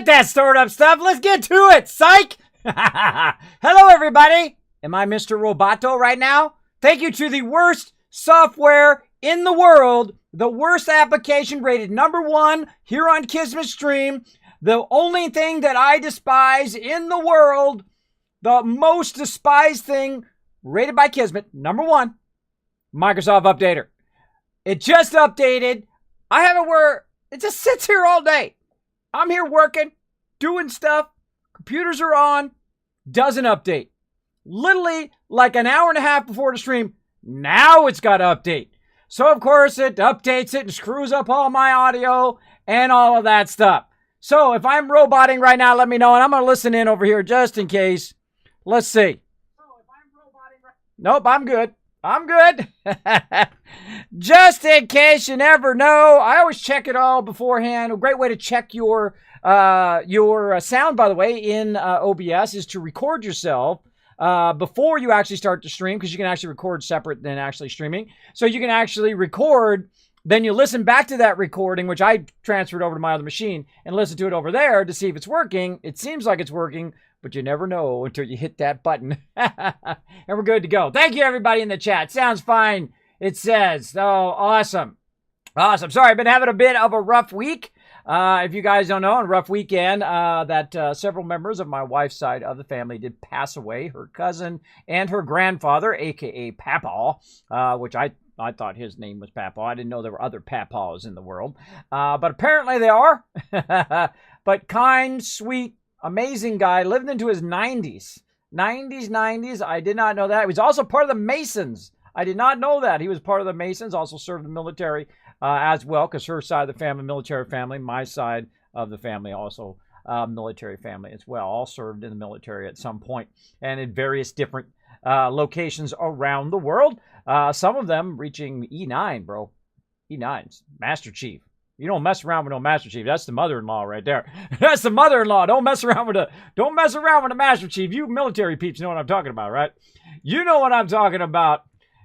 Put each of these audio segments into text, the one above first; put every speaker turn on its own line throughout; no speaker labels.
Forget that startup stuff. Let's get to it. Psych. Hello, everybody. Am I Mr. Roboto right now? Thank you to the worst software in the world, the worst application rated #1 here on Kismet Stream, the only thing that I despise in the world, the most despised thing rated by Kismet, #1, Microsoft Updater. It just updated. I have it where it just sits here all day. I'm here working, doing stuff, computers are on, doesn't update. Literally like an hour and a half before the stream, now it's got to update. So of course it updates it and screws up all my audio and all of that stuff. So if I'm roboting right now, let me know, and I'm going to listen in over here just in case. Let's see. Nope, I'm good. I'm good. Just in case you never know, I always check it all beforehand. A great way to check your sound, by the way, in OBS is to record yourself before you actually start to stream, because you can actually record separate than actually streaming. So you can actually record, then you listen back to that recording, which I transferred over to my other machine, and listen to it over there to see if it's working. It seems like it's working, but you never know until you hit that button. And we're good to go. Thank you, everybody in the chat. Sounds fine, it says. Oh, awesome. Awesome. Sorry, I've been having a bit of a rough week. If you guys don't know, on a rough weekend, that several members of my wife's side of the family did pass away. Her cousin and her grandfather, a.k.a. Papa, which I thought his name was Papa. I didn't know there were other Papas in the world. But apparently they are. But kind, sweet, amazing guy, lived into his 90s. 90s. I did not know that. He was also part of the Masons. I did not know that. He was part of the Masons, also served in the military as well, because her side of the family, military family, my side of the family, also military family as well. All served in the military at some point and in various different locations around the world. Some of them reaching E9, bro. E9's Master Chief. You don't mess around with no Master Chief. That's the mother-in-law right there. That's the mother-in-law. Don't mess around with the Master Chief. You military peeps know what I'm talking about, right? You know what I'm talking about.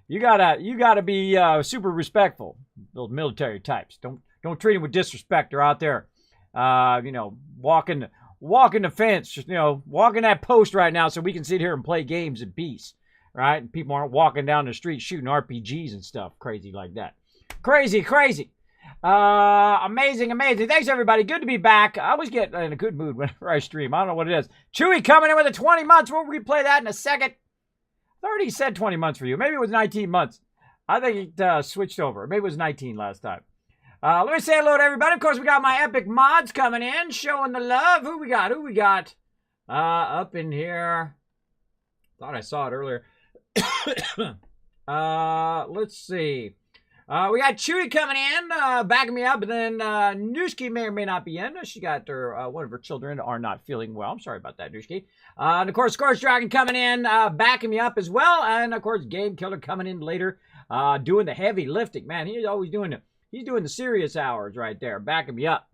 You gotta be super respectful. Those military types. Don't treat them with disrespect. They're out there, walking the fence. Walking that post right now, so we can sit here and play games in peace, right? And people aren't walking down the street shooting RPGs and stuff crazy like that. Crazy. Amazing. Thanks, everybody. Good to be back. I always get in a good mood whenever I stream. I don't know what it is. Chewy coming in with a 20 months. We'll replay that in a second. I already said 20 months for you. Maybe it was 19 months. I think it switched over. Maybe it was 19 last time. Let me say hello to everybody. Of course, we got my epic mods coming in, showing the love. Who we got? Up in here. Thought I saw it earlier. Let's see. We got Chewy coming in, backing me up, and then Nooski may or may not be in. She got one of her children are not feeling well. I'm sorry about that, Nooski. And of course, Scorch Dragon coming in, backing me up as well. And of course, Game Killer coming in later, doing the heavy lifting. Man, he's always doing the serious hours right there, backing me up.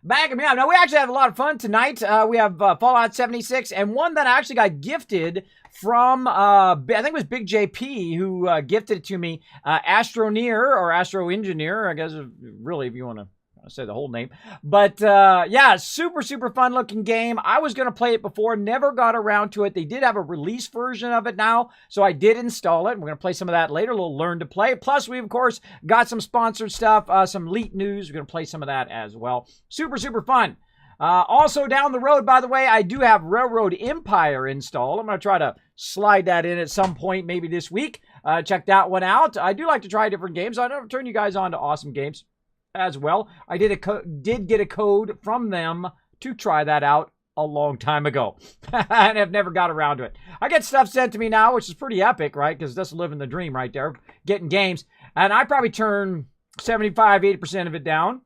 Now, we actually have a lot of fun tonight. We have Fallout 76, and one that I actually got gifted from, I think it was Big JP who gifted it to me, Astroneer, or Astro Engineer, I guess, really, if you want to say the whole name. But, yeah, super fun looking game. I was going to play it before, never got around to it. They did have a release version of it now, so I did install it. We're going to play some of that later, a little learn to play. Plus, we, of course, got some sponsored stuff, some leak news. We're going to play some of that as well. Super fun. Also down the road, by the way, I do have Railroad Empire installed. I'm going to try to slide that in at some point, maybe this week. Check that one out. I do like to try different games. I don't turn you guys on to awesome games as well. I did get a code from them to try that out a long time ago. And I've never got around to it. I get stuff sent to me now, which is pretty epic, right? Because that's living the dream right there, getting games. And I probably turn 75-80% of it down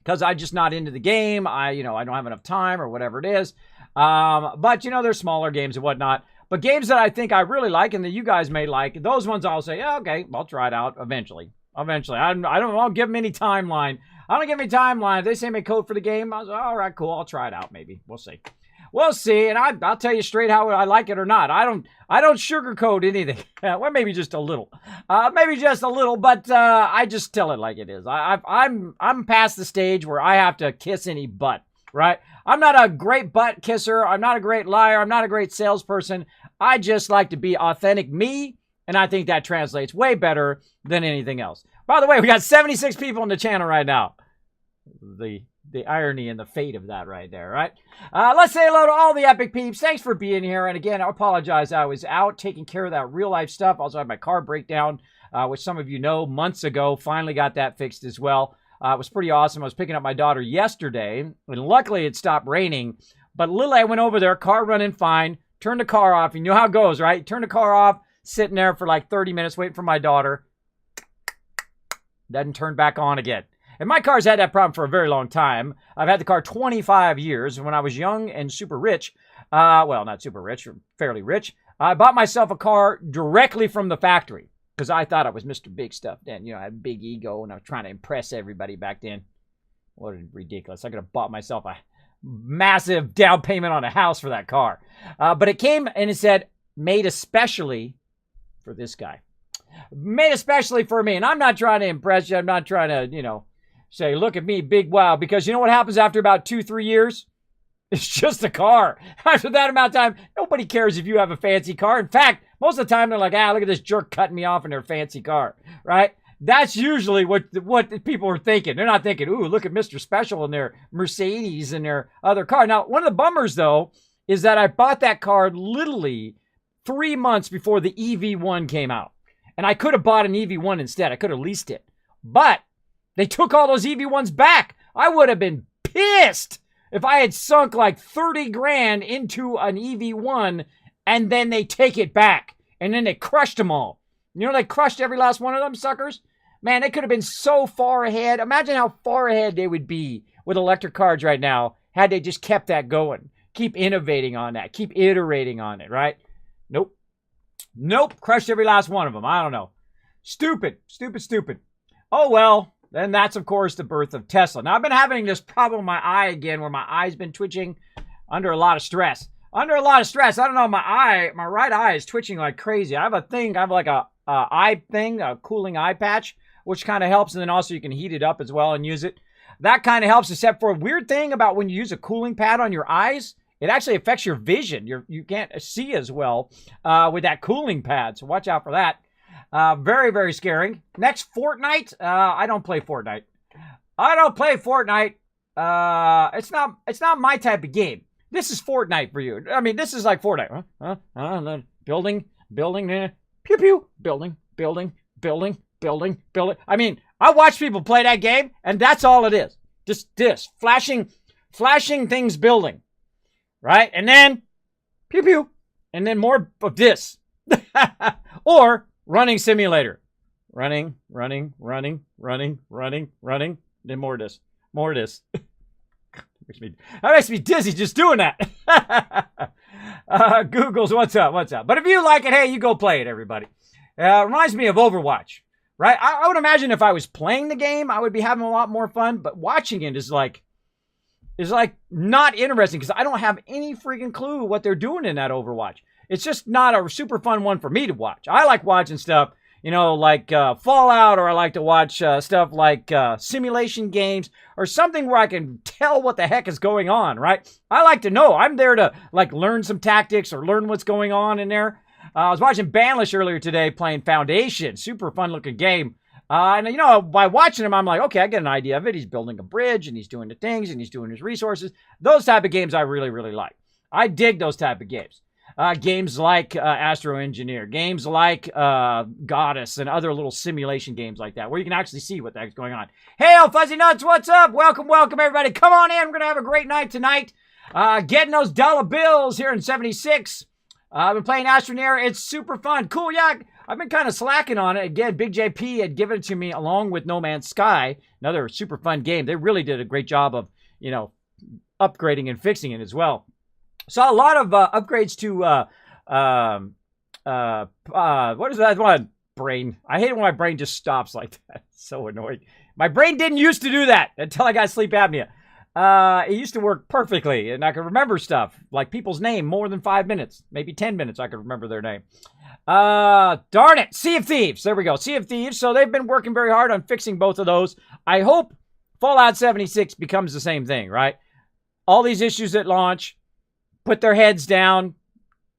because I'm just not into the game. I don't have enough time or whatever it is. But there's smaller games and whatnot. But games that I think I really like and that you guys may like, those ones I'll say, yeah, okay, I'll try it out eventually. I don't give them any timeline. I don't give them any timeline. If they say me code for the game, I'll say, all right, cool, I'll try it out maybe. We'll see. And I'll tell you straight how I like it or not. I don't sugarcoat anything. Well, maybe just a little. But I just tell it like it is. I'm past the stage where I have to kiss any butt. right? I'm not a great butt kisser. I'm not a great liar. I'm not a great salesperson. I just like to be authentic me, and I think that translates way better than anything else. By the way, we got 76 people on the channel right now. The irony and the fate of that right there, right? Let's say hello to all the epic peeps. Thanks for being here. And again, I apologize. I was out taking care of that real life stuff. Also had my car breakdown, which some of you know months ago. Finally got that fixed as well. It was pretty awesome. I was picking up my daughter yesterday, and luckily it stopped raining. But literally, I went over there, car running fine, turned the car off. You know how it goes, right? Turn the car off, sitting there for like 30 minutes waiting for my daughter. Doesn't turn back on again. And my car's had that problem for a very long time. I've had the car 25 years. When I was young and super rich, well, not super rich, fairly rich, I bought myself a car directly from the factory because I thought I was Mr. Big Stuff then. You know, I had a big ego and I was trying to impress everybody back then. What ridiculous. I could have bought myself a massive down payment on a house for that car. But it came and it said, made especially for this guy. Made especially for me. And I'm not trying to impress you. I'm not trying to, you know, say, look at me, big wow. Because you know what happens after about 2-3 years? It's just a car. After that amount of time, nobody cares if you have a fancy car. In fact, most of the time, they're like, look at this jerk cutting me off in their fancy car, right? That's usually what people are thinking. They're not thinking, ooh, look at Mr. Special and their Mercedes and their other car. Now, one of the bummers, though, is that I bought that car literally 3 months before the EV1 came out. And I could have bought an EV1 instead. I could have leased it. But they took all those EV1s back. I would have been pissed if I had sunk like 30 grand into an EV1 and then they take it back. And then they crushed them all. You know, they crushed every last one of them suckers. Man, they could have been so far ahead. Imagine how far ahead they would be with electric cars right now had they just kept that going. Keep innovating on that. Keep iterating on it, right? Nope. Nope. Crushed every last one of them. I don't know. Stupid. Stupid, stupid. Oh, well. Then that's, of course, the birth of Tesla. Now, I've been having this problem with my eye again where my eye's been twitching under a lot of stress. Under a lot of stress. I don't know, my right eye is twitching like crazy. I have a thing. I have like a eye thing, a cooling eye patch, which kind of helps. And then also you can heat it up as well and use it. That kind of helps, except for a weird thing about when you use a cooling pad on your eyes. It actually affects your vision. You can't see as well with that cooling pad. So watch out for that. Very, very scary. Next, Fortnite. I don't play Fortnite. I don't play Fortnite. It's not my type of game. This is Fortnite for you. I mean, this is like Fortnite. Building, pew pew, building. I mean, I watch people play that game, and that's all it is. Just this flashing things building, right? And then pew pew, and then more of this, or running simulator. Running. Then more of this. That makes me dizzy just doing that. Google's what's up. But if you like it, hey, you go play it, everybody. It reminds me of Overwatch, right? I would imagine if I was playing the game, I would be having a lot more fun. But watching it is like not interesting because I don't have any freaking clue what they're doing in that Overwatch. It's just not a super fun one for me to watch. I like watching stuff, you know, like Fallout, or I like to watch stuff like simulation games or something where I can tell what the heck is going on, right? I like to know. I'm there to like learn some tactics or learn what's going on in there. I was watching Banlish earlier today playing Foundation. Super fun looking game. And, you know, by watching him, I'm like, okay, I get an idea of it. He's building a bridge and he's doing the things and he's doing his resources. Those type of games I really, really like. I dig those type of games. Games like Astro Engineer, games like Goddess, and other little simulation games like that, where you can actually see what the heck's going on. Hey, Fuzzy Nuts, what's up? Welcome, everybody. Come on in. We're going to have a great night tonight. Getting those dollar bills here in 76. I've been playing Astroneer. It's super fun. Cool, yeah. I've been kind of slacking on it. Again, Big JP had given it to me along with No Man's Sky, another super fun game. They really did a great job of, you know, upgrading and fixing it as well. Saw a lot of upgrades to, what is that one? Brain. I hate it when my brain just stops like that. It's so annoying. My brain didn't used to do that until I got sleep apnea. It used to work perfectly, and I could remember stuff, like people's name, more than 5 minutes. Maybe 10 minutes I could remember their name. Darn it. Sea of Thieves. There we go. Sea of Thieves. So they've been working very hard on fixing both of those. I hope Fallout 76 becomes the same thing, right? all these issues at launch, put their heads down,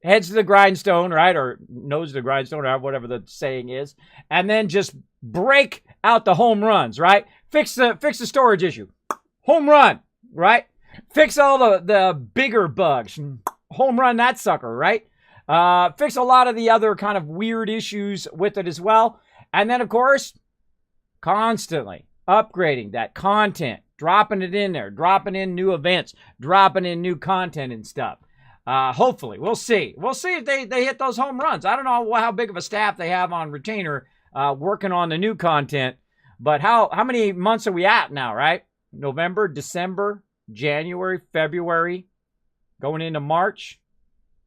heads to the grindstone, right? Or nose to the grindstone, or whatever the saying is. And then just break out the home runs, right? Fix the storage issue. Home run, right? Fix all the bigger bugs. Home run that sucker, right? Fix a lot of the other kind of weird issues with it as well. And then, of course, constantly upgrading that content, dropping it in there, dropping in new events, dropping in new content and stuff. Hopefully, we'll see. We'll see if they hit those home runs. I don't know how big of a staff they have on retainer working on the new content, but how many months are we at now, right? November, December, January, February, going into March.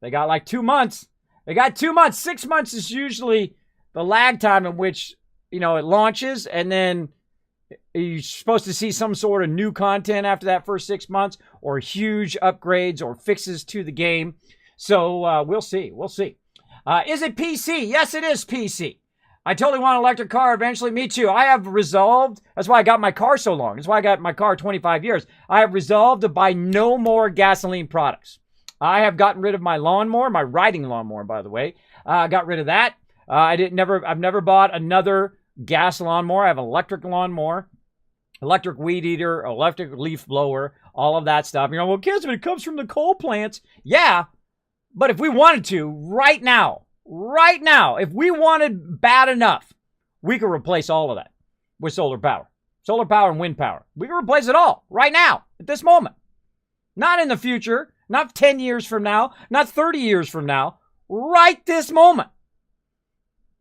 They got like 2 months. They got 2 months. 6 months is usually the lag time in which, it launches, and then you're supposed to see some sort of new content after that first 6 months, or huge upgrades or fixes to the game. So we'll see. We'll see. Is it PC? Yes, it is PC. I totally want an electric car eventually. Me too. I have resolved. That's why I got my car so long. That's why I got my car 25 years. I have resolved to buy no more gasoline products. I have gotten rid of my lawnmower, my riding lawnmower, by the way. Got rid of that. I've never bought another gas lawnmower. I have an electric lawnmower, electric weed eater, electric leaf blower, all of that stuff. Well, Kismet, it comes from the coal plants. Yeah, but if we wanted to, right now, if we wanted bad enough, we could replace all of that with solar power and wind power. We can replace it all right now, at this moment. Not in the future, not 10 years from now, not 30 years from now, right this moment.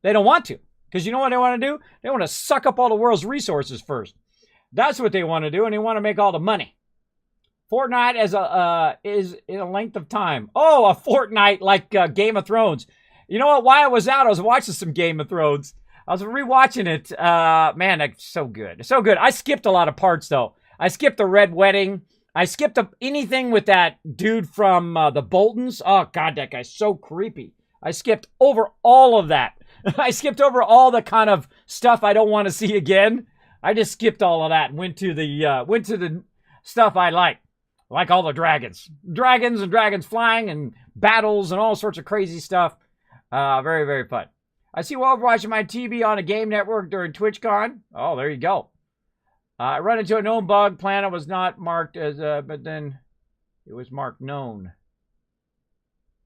They don't want to, because you know what they want to do? They want to suck up all the world's resources first. That's what they want to do, and they want to make all the money. Fortnite is in a length of time. Oh, a fortnight like Game of Thrones. You know what? While I was out, I was watching some Game of Thrones. I was rewatching it. Man, that's so good. So good. I skipped a lot of parts, though. I skipped the Red Wedding. I skipped anything with that dude from the Boltons. Oh, God, that guy's so creepy. I skipped over all of that. I skipped over all the kind of stuff I don't want to see again. I just skipped all of that and went to the stuff I like all the dragons and dragons flying and battles and all sorts of crazy stuff. Very, very fun. I see while watching my TV on a game network during TwitchCon. Oh, there you go. I run into a known bug. Planet was not marked as, but then it was marked known.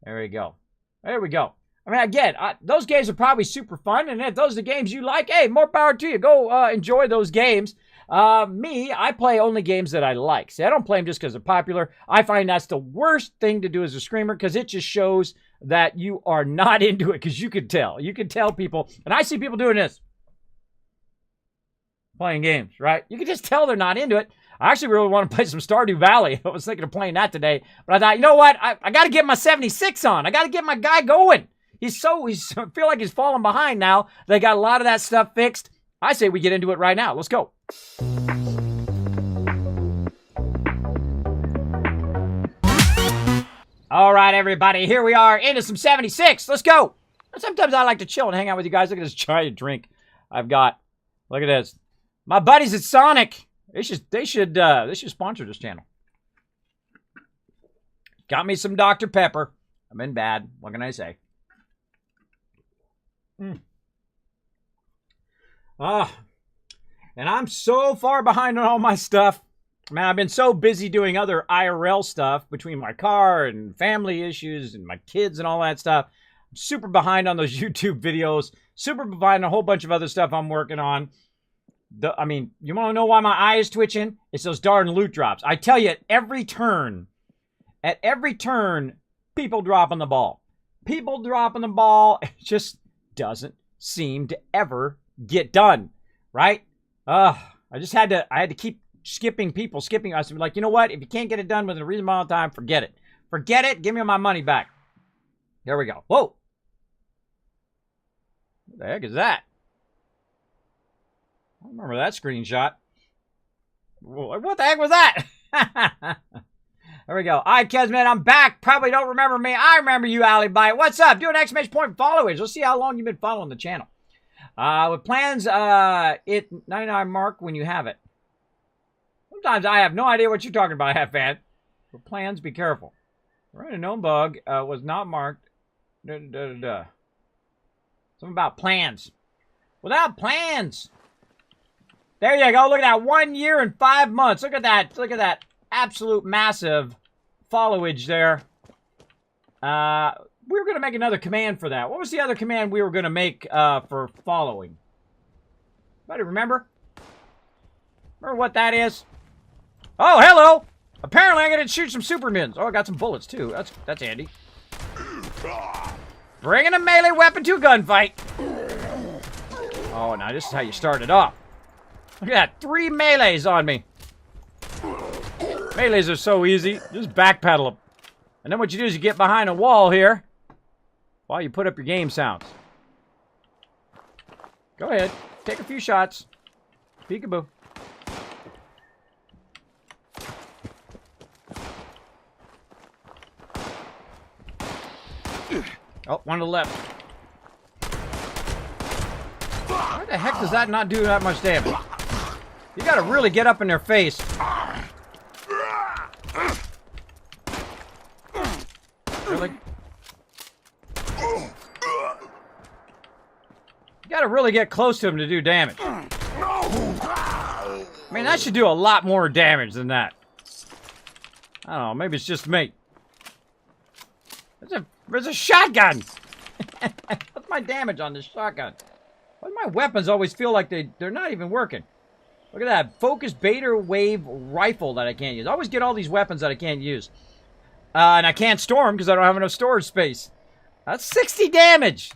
There we go. There we go. I mean, again, those games are probably super fun, and if those are the games you like, hey, more power to you. Go enjoy those games. Me, I play only games that I like. See, I don't play them just because they're popular. I find that's the worst thing to do as a streamer, because it just shows that you are not into it, because you can tell. You can tell people, and I see people doing this. Playing games, right? You can just tell they're not into it. I actually really want to play some Stardew Valley. I was thinking of playing that today, but I thought, you know what? I got to get my 76 on. I got to get my guy going. I feel like he's falling behind now. They got a lot of that stuff fixed. I say we get into it right now. Let's go. All right, everybody. Here we are into some 76. Let's go. Sometimes I like to chill and hang out with you guys. Look at this giant drink I've got. Look at this. My buddies at Sonic. They should sponsor this channel. Got me some Dr. Pepper. I'm in bad. What can I say? And I'm so far behind on all my stuff. Man, I've been so busy doing other IRL stuff between my car and family issues and my kids and all that stuff. I'm super behind on those YouTube videos. Super behind on a whole bunch of other stuff I'm working on. You want to know why my eye is twitching? It's those darn loot drops. I tell you, at every turn, people dropping the ball. People dropping the ball. It just doesn't seem to ever get done, right? I had to keep skipping people. I was like, you know what? If you can't get it done within a reasonable amount of time, forget it. Forget it. Give me my money back. There we go. Whoa. What the heck is that? I don't remember that screenshot. What the heck was that? There we go. All right, Kismet, I'm back. Probably don't remember me. I remember you, Alibite. What's up? Do an exclamation point followers. Let's see how long you've been following the channel. With plans, 99 mark when you have it. Sometimes I have no idea what you're talking about, Hat Fan. For plans, be careful. Right, a known bug was not marked. Something about plans. Without plans. There you go. Look at that. 1 year and 5 months. Look at that. Look at that absolute massive followage there. We were going to make another command for that. What was the other command we were going to make for following? Anybody remember? Remember what that is? Oh, hello! Apparently I got to shoot some supermins. Oh, I got some bullets too. That's handy. Bringing a melee weapon to a gunfight. Oh, now this is how you start it off. Look at that. 3 melees on me. Melees are so easy. Just backpedal them. And then what you do is you get behind a wall here while you put up your game sounds. Go ahead. Take a few shots. Peekaboo. Oh, one to the left. Why the heck does that not do that much damage? You gotta really get up in their face. Really? You gotta really get close to him to do damage. I mean, that should do a lot more damage than that. I don't know, maybe it's just me. There's a shotgun! What's my damage on this shotgun? Why do my weapons always feel like they're not even working? Look at that. Focus Beta Wave Rifle that I can't use. I always get all these weapons that I can't use. And I can't store them because I don't have enough storage space. That's 60 damage!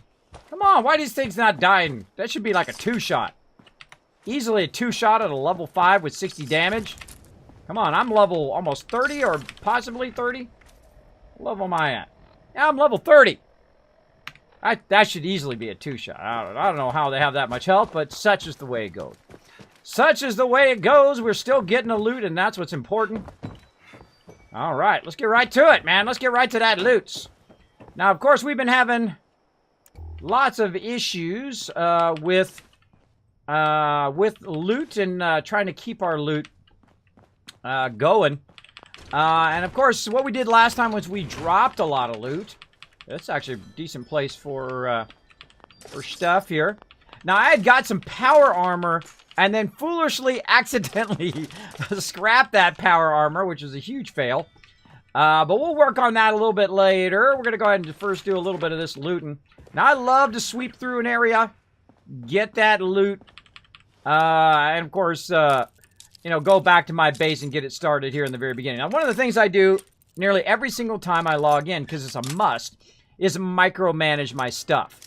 Come on, why are these things not dying? That should be like a 2-shot. Easily a 2-shot at a level 5 with 60 damage. Come on, I'm level almost 30 or possibly 30. What level am I at? Yeah, I'm level 30. That should easily be a 2-shot. I don't know how they have that much health, but such is the way it goes. Such is the way it goes. We're still getting a loot, and that's what's important. All right, let's get right to it, man. Let's get right to that loot. Now, of course, we've been having lots of issues with loot and trying to keep our loot going. And of course, what we did last time was we dropped a lot of loot. That's actually a decent place for stuff here. Now, I had got some power armor and then foolishly, accidentally scrapped that power armor, which was a huge fail. But we'll work on that a little bit later. We're going to go ahead and first do a little bit of this looting. Now, I love to sweep through an area, get that loot, and of course, you know, go back to my base and get it started here in the very beginning. Now, one of the things I do nearly every single time I log in, because it's a must, is micromanage my stuff.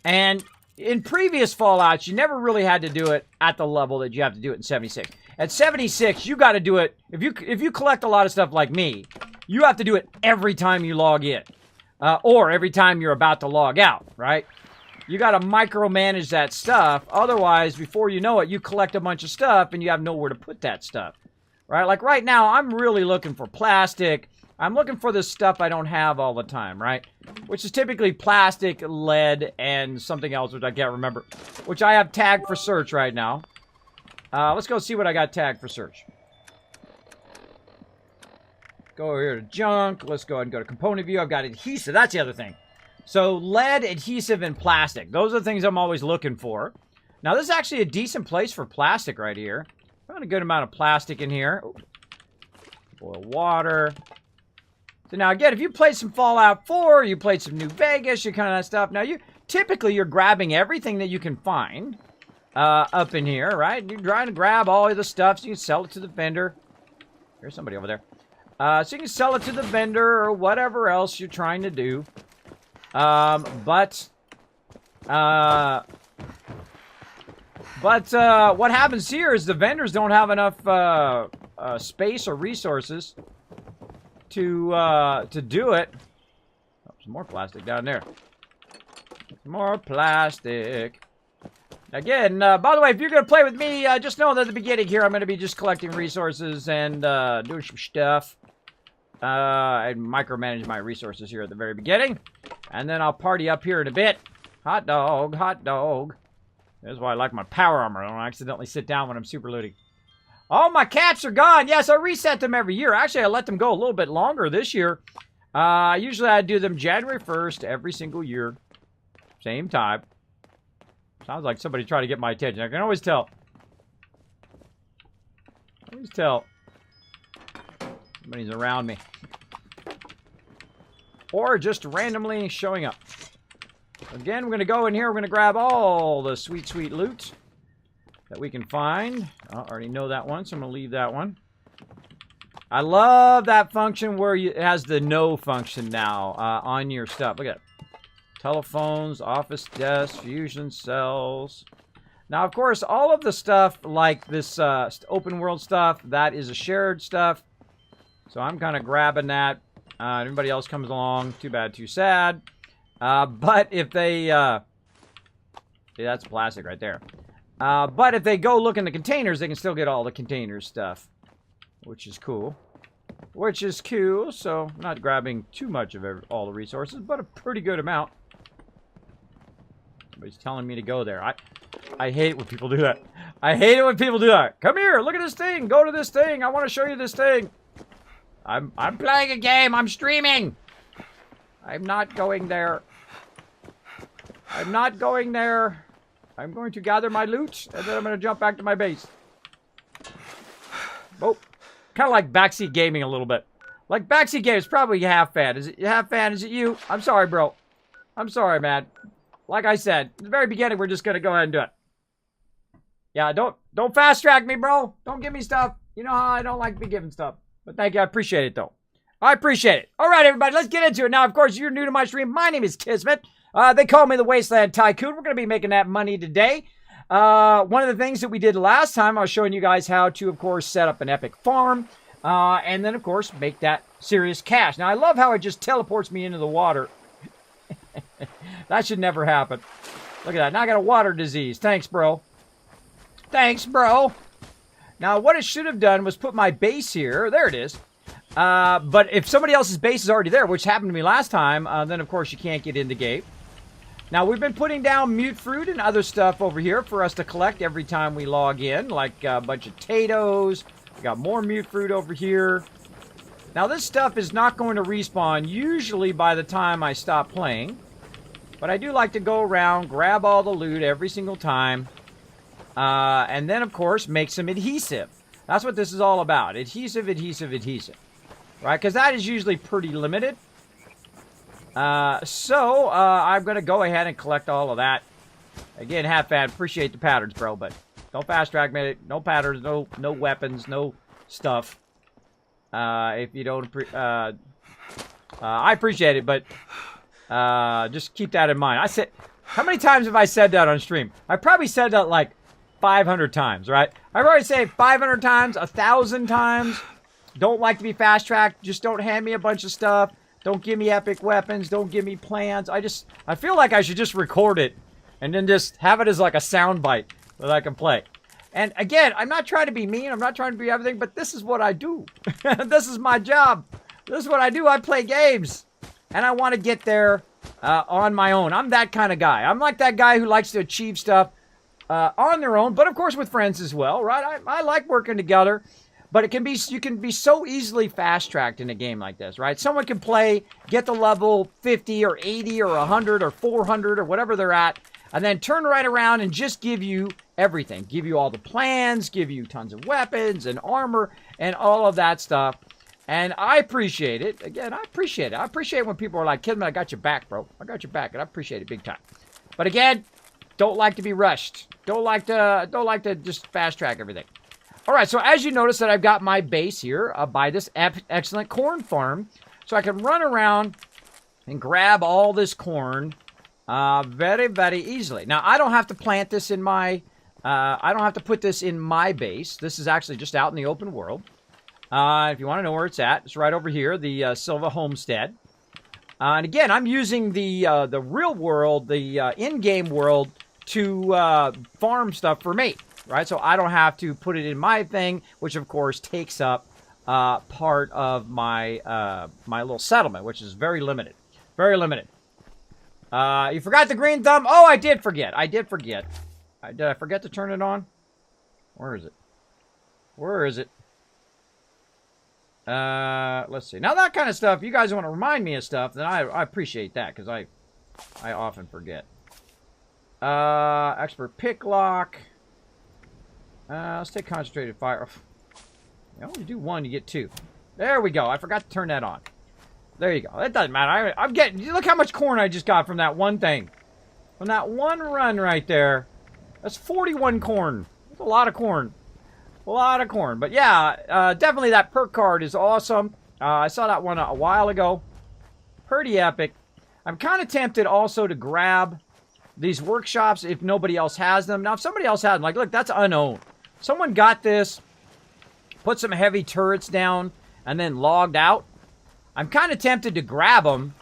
And in previous Fallouts, you never really had to do it at the level that you have to do it in 76. At 76, you got to do it, if you collect a lot of stuff like me, you have to do it every time you log in. Or every time you're about to log out, right? You got to micromanage that stuff. Otherwise, before you know it, you collect a bunch of stuff and you have nowhere to put that stuff. Right? Like right now, I'm really looking for plastic. I'm looking for the stuff I don't have all the time, right? Which is typically plastic, lead, and something else, which I can't remember. Which I have tagged for search right now. Let's go see what I got tagged for search. Go over here to junk. Let's go ahead and go to component view. I've got adhesive. That's the other thing. So lead, adhesive, and plastic. Those are the things I'm always looking for. Now, this is actually a decent place for plastic right here. Found a good amount of plastic in here. Ooh. Boil water. So now, again, if you played some Fallout 4, you played some New Vegas, you kind of that stuff. Now, typically, you're grabbing everything that you can find up in here, right? You're trying to grab all of the stuff so you can sell it to the vendor. There's somebody over there. So you can sell it to the vendor or whatever else you're trying to do. But what happens here is the vendors don't have enough space or resources to do it. Oh, some more plastic down there. Some more plastic. Again, by the way, if you're going to play with me, just know that at the beginning here, I'm going to be just collecting resources and doing some stuff. And micromanage my resources here at the very beginning. And then I'll party up here in a bit. Hot dog, hot dog. That's why I like my power armor. I don't accidentally sit down when I'm super looting. All my cats are gone. Yes, I reset them every year. Actually, I let them go a little bit longer this year. Usually I do them January 1st every single year. Same time. Sounds like somebody trying to get my attention. I can always tell. Always tell. Somebody's around me. Or just randomly showing up. Again, we're going to go in here. We're going to grab all the sweet, sweet loot that we can find. I already know that one, so I'm going to leave that one. I love that function where it has the no function now on your stuff. Look at it. Telephones, office desks, fusion cells. Now, of course, all of the stuff like this open world stuff, that is a shared stuff. So I'm kind of grabbing that. Everybody else comes along. Too bad, too sad. But if they... yeah, that's plastic right there. But if they go look in the containers, they can still get all the container stuff. Which is cool. Which is cool. So, I'm not grabbing too much of all the resources, but a pretty good amount. Somebody's telling me to go there. I hate it when people do that. I hate it when people do that. Come here, look at this thing. Go to this thing. I want to show you this thing. I'm playing a game. I'm streaming. I'm not going there. I'm not going there. I'm going to gather my loot, and then I'm going to jump back to my base. Oh, kind of like backseat gaming a little bit. Like backseat game is probably half fan. Is it half fan? Is it you? I'm sorry, bro. I'm sorry, man. Like I said, at the very beginning, we're just going to go ahead and do it. Yeah, don't fast track me, bro. Don't give me stuff. You know how I don't like to be given stuff. But thank you. I appreciate it, though. I appreciate it. All right, everybody, let's get into it. Now, of course, you're new to my stream. My name is Kismet. They call me the Wasteland Tycoon. We're going to be making that money today. One of the things that we did last time, I was showing you guys how to, of course, set up an epic farm. And then, of course, make that serious cash. Now, I love how it just teleports me into the water. That should never happen. Look at that. Now I got a water disease. Thanks, bro. Thanks, bro. Now, what it should have done was put my base here. There it is. But if somebody else's base is already there, which happened to me last time, then, of course, you can't get in the gate. Now, we've been putting down mute fruit and other stuff over here for us to collect every time we log in, like a bunch of potatoes. We got more mute fruit over here. Now, this stuff is not going to respawn usually by the time I stop playing. But I do like to go around, grab all the loot every single time. And then, of course, make some adhesive. That's what this is all about. Adhesive, adhesive, adhesive. Right? Because that is usually pretty limited. So I'm going to go ahead and collect all of that. Again, half fan. Appreciate the patterns, bro. But don't fast track me. No patterns, no weapons, no stuff. If you don't... I appreciate it, but... just keep that in mind. I said... How many times have I said that on stream? I probably said that like 500 times, right? I've already said 500 times, 1,000 times. Don't like to be fast-tracked. Just don't hand me a bunch of stuff. Don't give me epic weapons. Don't give me plans. I feel like I should just record it and then just have it as like a sound bite that I can play. And again, I'm not trying to be mean. I'm not trying to be everything, but this is what I do. This is my job. This is what I do. I play games. And I want to get there on my own. I'm that kind of guy. I'm like that guy who likes to achieve stuff on their own, but of course with friends as well, right? I like working together. But you can be so easily fast-tracked in a game like this, right? Someone can play, get the level 50 or 80 or 100 or 400 or whatever they're at, and then turn right around and just give you everything. Give you all the plans, give you tons of weapons and armor and all of that stuff. And I appreciate it. Again, I appreciate it. I appreciate when people are like, Kismet, I got your back, bro. I got your back, and I appreciate it big time. But again, don't like to be rushed. Don't like to just fast-track everything. All right, so as you notice that I've got my base here by this excellent corn farm. So I can run around and grab all this corn very, very easily. Now, I don't have to plant this in my... I don't have to put this in my base. This is actually just out in the open world. If you want to know where it's at, it's right over here, the s.p.e.c.i.a.l homestead. And again, I'm using the real world, the in-game world, to farm stuff for me. Right, so I don't have to put it in my thing, which of course takes up part of my my little settlement, which is very limited, very limited. You forgot the green thumb? Oh, I did forget. I did forget. Did I forget to turn it on? Where is it? Where is it? Let's see. Now that kind of stuff, you guys want to remind me of stuff, then I appreciate that, because I often forget. Expert pick lock. Let's take concentrated fire. You only do one, you get two. There we go. I forgot to turn that on. There you go. It doesn't matter. I'm getting... Look how much corn I just got from that one thing. From that one run right there. That's 41 corn. That's a lot of corn. A lot of corn. But yeah, definitely that perk card is awesome. I saw that one a while ago. Pretty epic. I'm kind of tempted also to grab these workshops if nobody else has them. Now, if somebody else has them, like, look, that's unowned. Someone got this, put some heavy turrets down, and then logged out. I'm kind of tempted to grab them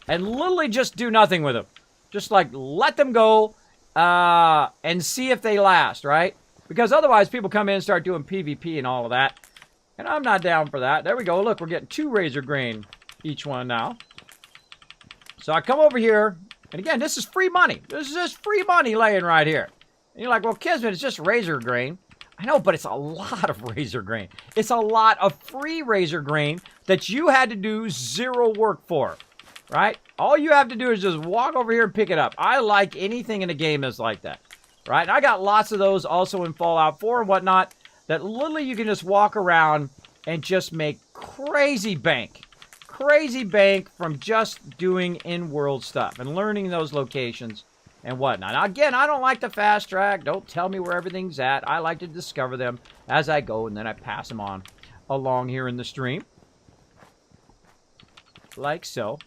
and literally just do nothing with them. Just, like, let them go and see if they last, right? Because otherwise, people come in and start doing PvP and all of that. And I'm not down for that. There we go. Look, we're getting 2 razor grain each one now. So I come over here. And again, this is free money. This is just free money laying right here. And you're like, well, Kismet, it's just razor grain. I know, but it's a lot of razor grain. It's a lot of free razor grain that you had to do 0 work for, right? All you have to do is just walk over here and pick it up. I like anything in the game that's like that, right? And I got lots of those also in Fallout 4 and whatnot that literally you can just walk around and just make crazy bank. Crazy bank from just doing in-world stuff and learning those locations and whatnot. Now, again, I don't like the fast track. Don't tell me where everything's at. I like to discover them as I go, and then I pass them on along here in the stream. Like so.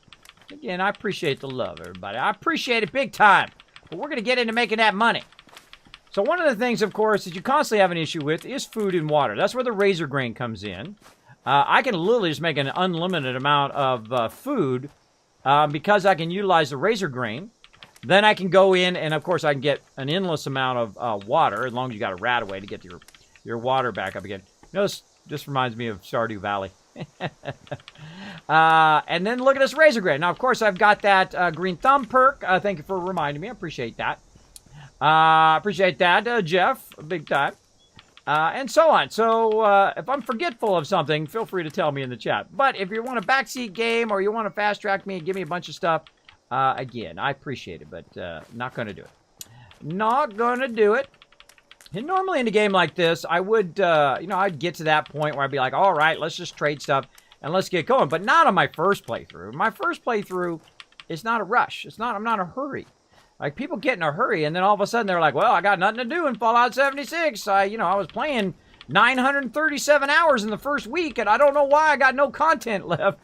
Again, I appreciate the love, everybody. I appreciate it big time. But we're going to get into making that money. So one of the things, of course, that you constantly have an issue with is food and water. That's where the razor grain comes in. I can literally just make an unlimited amount of food because I can utilize the razor grain. Then I can go in, and of course I can get an endless amount of water, as long as you got a rat away to get your water back up again. You know, this reminds me of Stardew Valley. And then look at this razor grain. Now, of course, I've got that green thumb perk. Thank you for reminding me. I appreciate that. Appreciate that, Jeff, big time. And so on. So, if I'm forgetful of something, feel free to tell me in the chat. But if you want a backseat game or you want to fast track me and give me a bunch of stuff, again, I appreciate it, but not going to do it. Not going to do it. And normally in a game like this, I would, I'd get to that point where I'd be like, all right, let's just trade stuff and let's get going. But not on my first playthrough. My first playthrough is not a rush. I'm not in a hurry. Like, people get in a hurry, and then all of a sudden they're like, well, I got nothing to do in Fallout 76. I was playing 937 hours in the first week, and I don't know why I got no content left.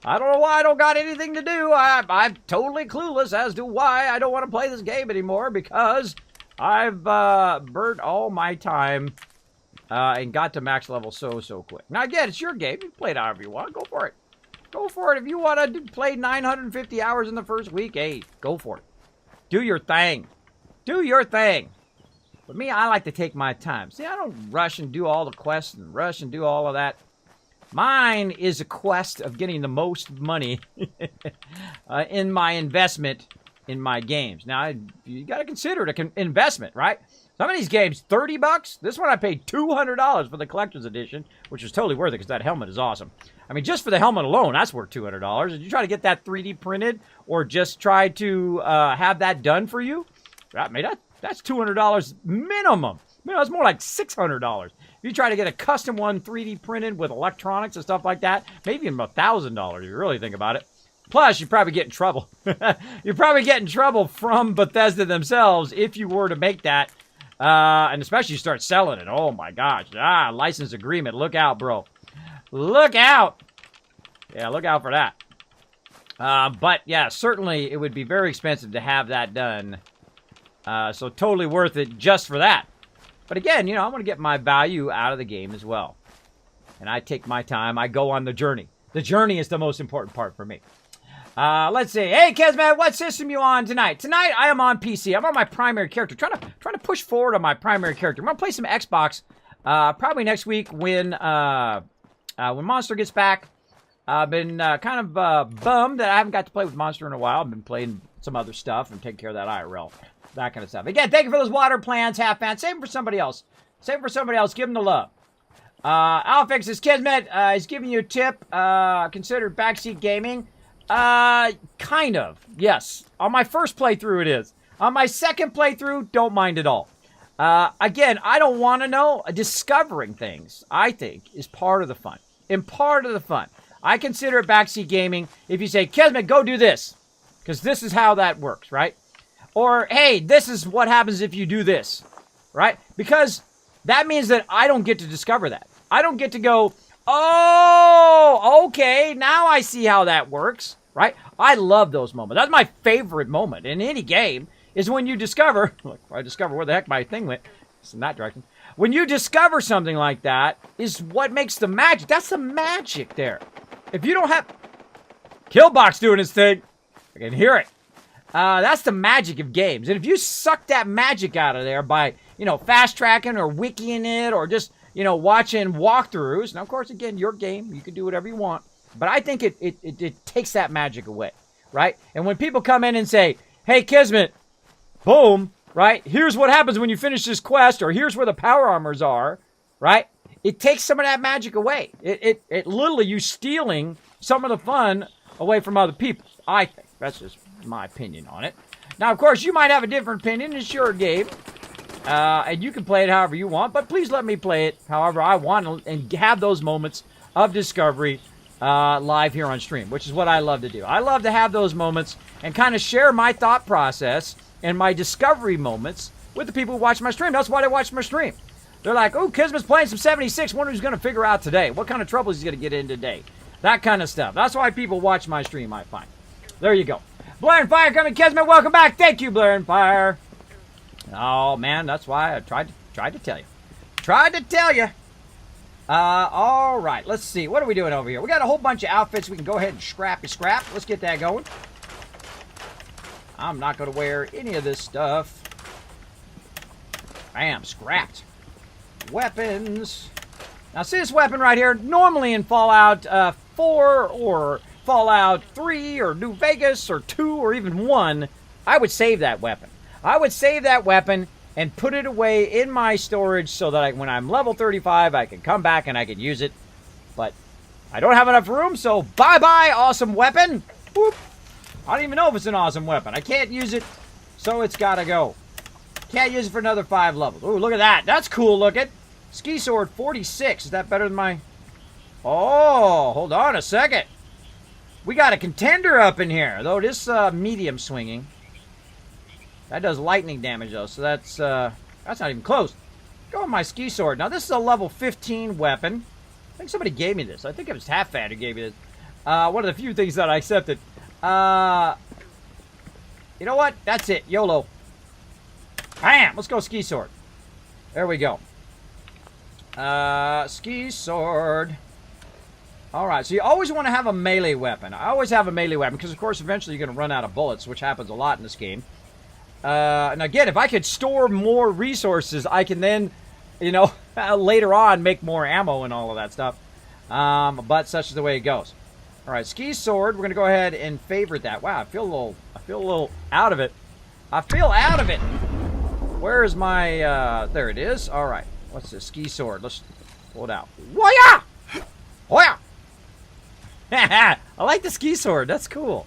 I don't know why I don't got anything to do. I'm totally clueless as to why I don't want to play this game anymore, because I've burnt all my time and got to max level so quick. Now, again, it's your game. You can play it however you want. Go for it. Go for it. If you want to play 950 hours in the first week, hey, go for it. Do your thing. Do your thing. But me, I like to take my time. See, I don't rush and do all the quests and rush and do all of that. Mine is a quest of getting the most money in my investment in my games. Now, you got to consider it an investment, right? Some of these games, $30. This one I paid $200 for the collector's edition, which is totally worth it because that helmet is awesome. I mean, just for the helmet alone, that's worth $200. Did you try to get that 3D printed or just try to have that done for you? I mean, that's $200 minimum. It's more like $600. If you try to get a custom one 3D printed with electronics and stuff like that, maybe even $1,000 if you really think about it. Plus, you probably get in trouble. You probably get in trouble from Bethesda themselves if you were to make that. And especially you start selling it. Oh my gosh. License agreement. Look out, bro. Look out. Yeah, look out for that. But yeah, certainly it would be very expensive to have that done. So totally worth it just for that. But again, I want to get my value out of the game as well. And I take my time. I go on the journey. The journey is the most important part for me. Let's see. Hey, Kismet, what system you on tonight? Tonight, I am on PC. I'm on my primary character. Trying to push forward on my primary character. I'm going to play some Xbox probably next week when Monster gets back. I've been kind of bummed that I haven't got to play with Monster in a while. I've been playing some other stuff and taking care of that IRL. That kind of stuff. Again, thank you for those water plans, half fan. Save them for somebody else. Save it for somebody else. Give them the love. Alfix is Kismet. He's giving you a tip. Consider backseat gaming. Kind of. Yes. On my first playthrough, it is. On my second playthrough, don't mind at all. Again, I don't want to know. Discovering things, I think, is part of the fun. And part of the fun. I consider it backseat gaming if you say, Kismet, go do this. Because this is how that works, right? Or, hey, this is what happens if you do this, right? Because that means that I don't get to discover that. I don't get to go, oh, okay, now I see how that works, right? I love those moments. That's my favorite moment in any game is when you discover, look, I discover where the heck my thing went. It's in that direction. When you discover something like that is what makes the magic. That's the magic there. If you don't have... Killbox doing his thing. I can hear it. That's the magic of games. And if you suck that magic out of there by, fast tracking or wikiing it or just, watching walkthroughs. Now, of course, again, your game. You can do whatever you want. But I think it takes that magic away, right? And when people come in and say, hey, Kismet, boom, right? Here's what happens when you finish this quest, or here's where the power armors are, right? It takes some of that magic away. It literally, you stealing some of the fun away from other people, I think. That's just my opinion on it. Now, of course, you might have a different opinion. It's your game. And you can play it however you want, but please let me play it however I want and have those moments of discovery live here on stream, which is what I love to do. I love to have those moments and kind of share my thought process and my discovery moments with the people who watch my stream. That's why they watch my stream. They're like, oh, Kismet's playing some 76. Wonder who's going to figure out today. What kind of trouble he's going to get in today. That kind of stuff. That's why people watch my stream, I find. There you go. Blair and Fire coming, Kismet. Welcome back. Thank you, Blair and Fire. Oh, man, that's why I tried to tell you. Tried to tell you. All right, let's see. What are we doing over here? We got a whole bunch of outfits. We can go ahead and scrap. Let's get that going. I'm not going to wear any of this stuff. Bam, scrapped. Weapons. Now, see this weapon right here? Normally in Fallout 4 or Fallout 3 or New Vegas or 2 or even 1, I would save that weapon. I would save that weapon and put it away in my storage so that when I'm level 35, I can come back and I can use it. But I don't have enough room, so bye-bye, awesome weapon. Whoop. I don't even know if it's an awesome weapon. I can't use it, so it's got to go. Can't use it for another 5 levels. Ooh, look at that. That's cool looking. Ski sword 46. Is that better than my... Oh, hold on a second. We got a contender up in here, though this medium swinging. That does lightning damage, though, so that's not even close. Go with my ski sword. Now, this is a level 15 weapon. I think somebody gave me this. I think it was Half Fat who gave me this. One of the few things that I accepted. You know what? That's it. YOLO. Bam! Let's go ski sword. There we go. Ski sword. Alright, so you always want to have a melee weapon. I always have a melee weapon, because, of course, eventually you're going to run out of bullets, which happens a lot in this game. And again, if I could store more resources, I can then, later on make more ammo and all of that stuff. But such is the way it goes. All right, ski sword. We're gonna go ahead and favorite that. Wow, I feel a little out of it. I feel out of it. Where is my? There it is. All right. What's this ski sword? Let's pull it out. Whoa-ya! Whoa-ya! I like the ski sword. That's cool.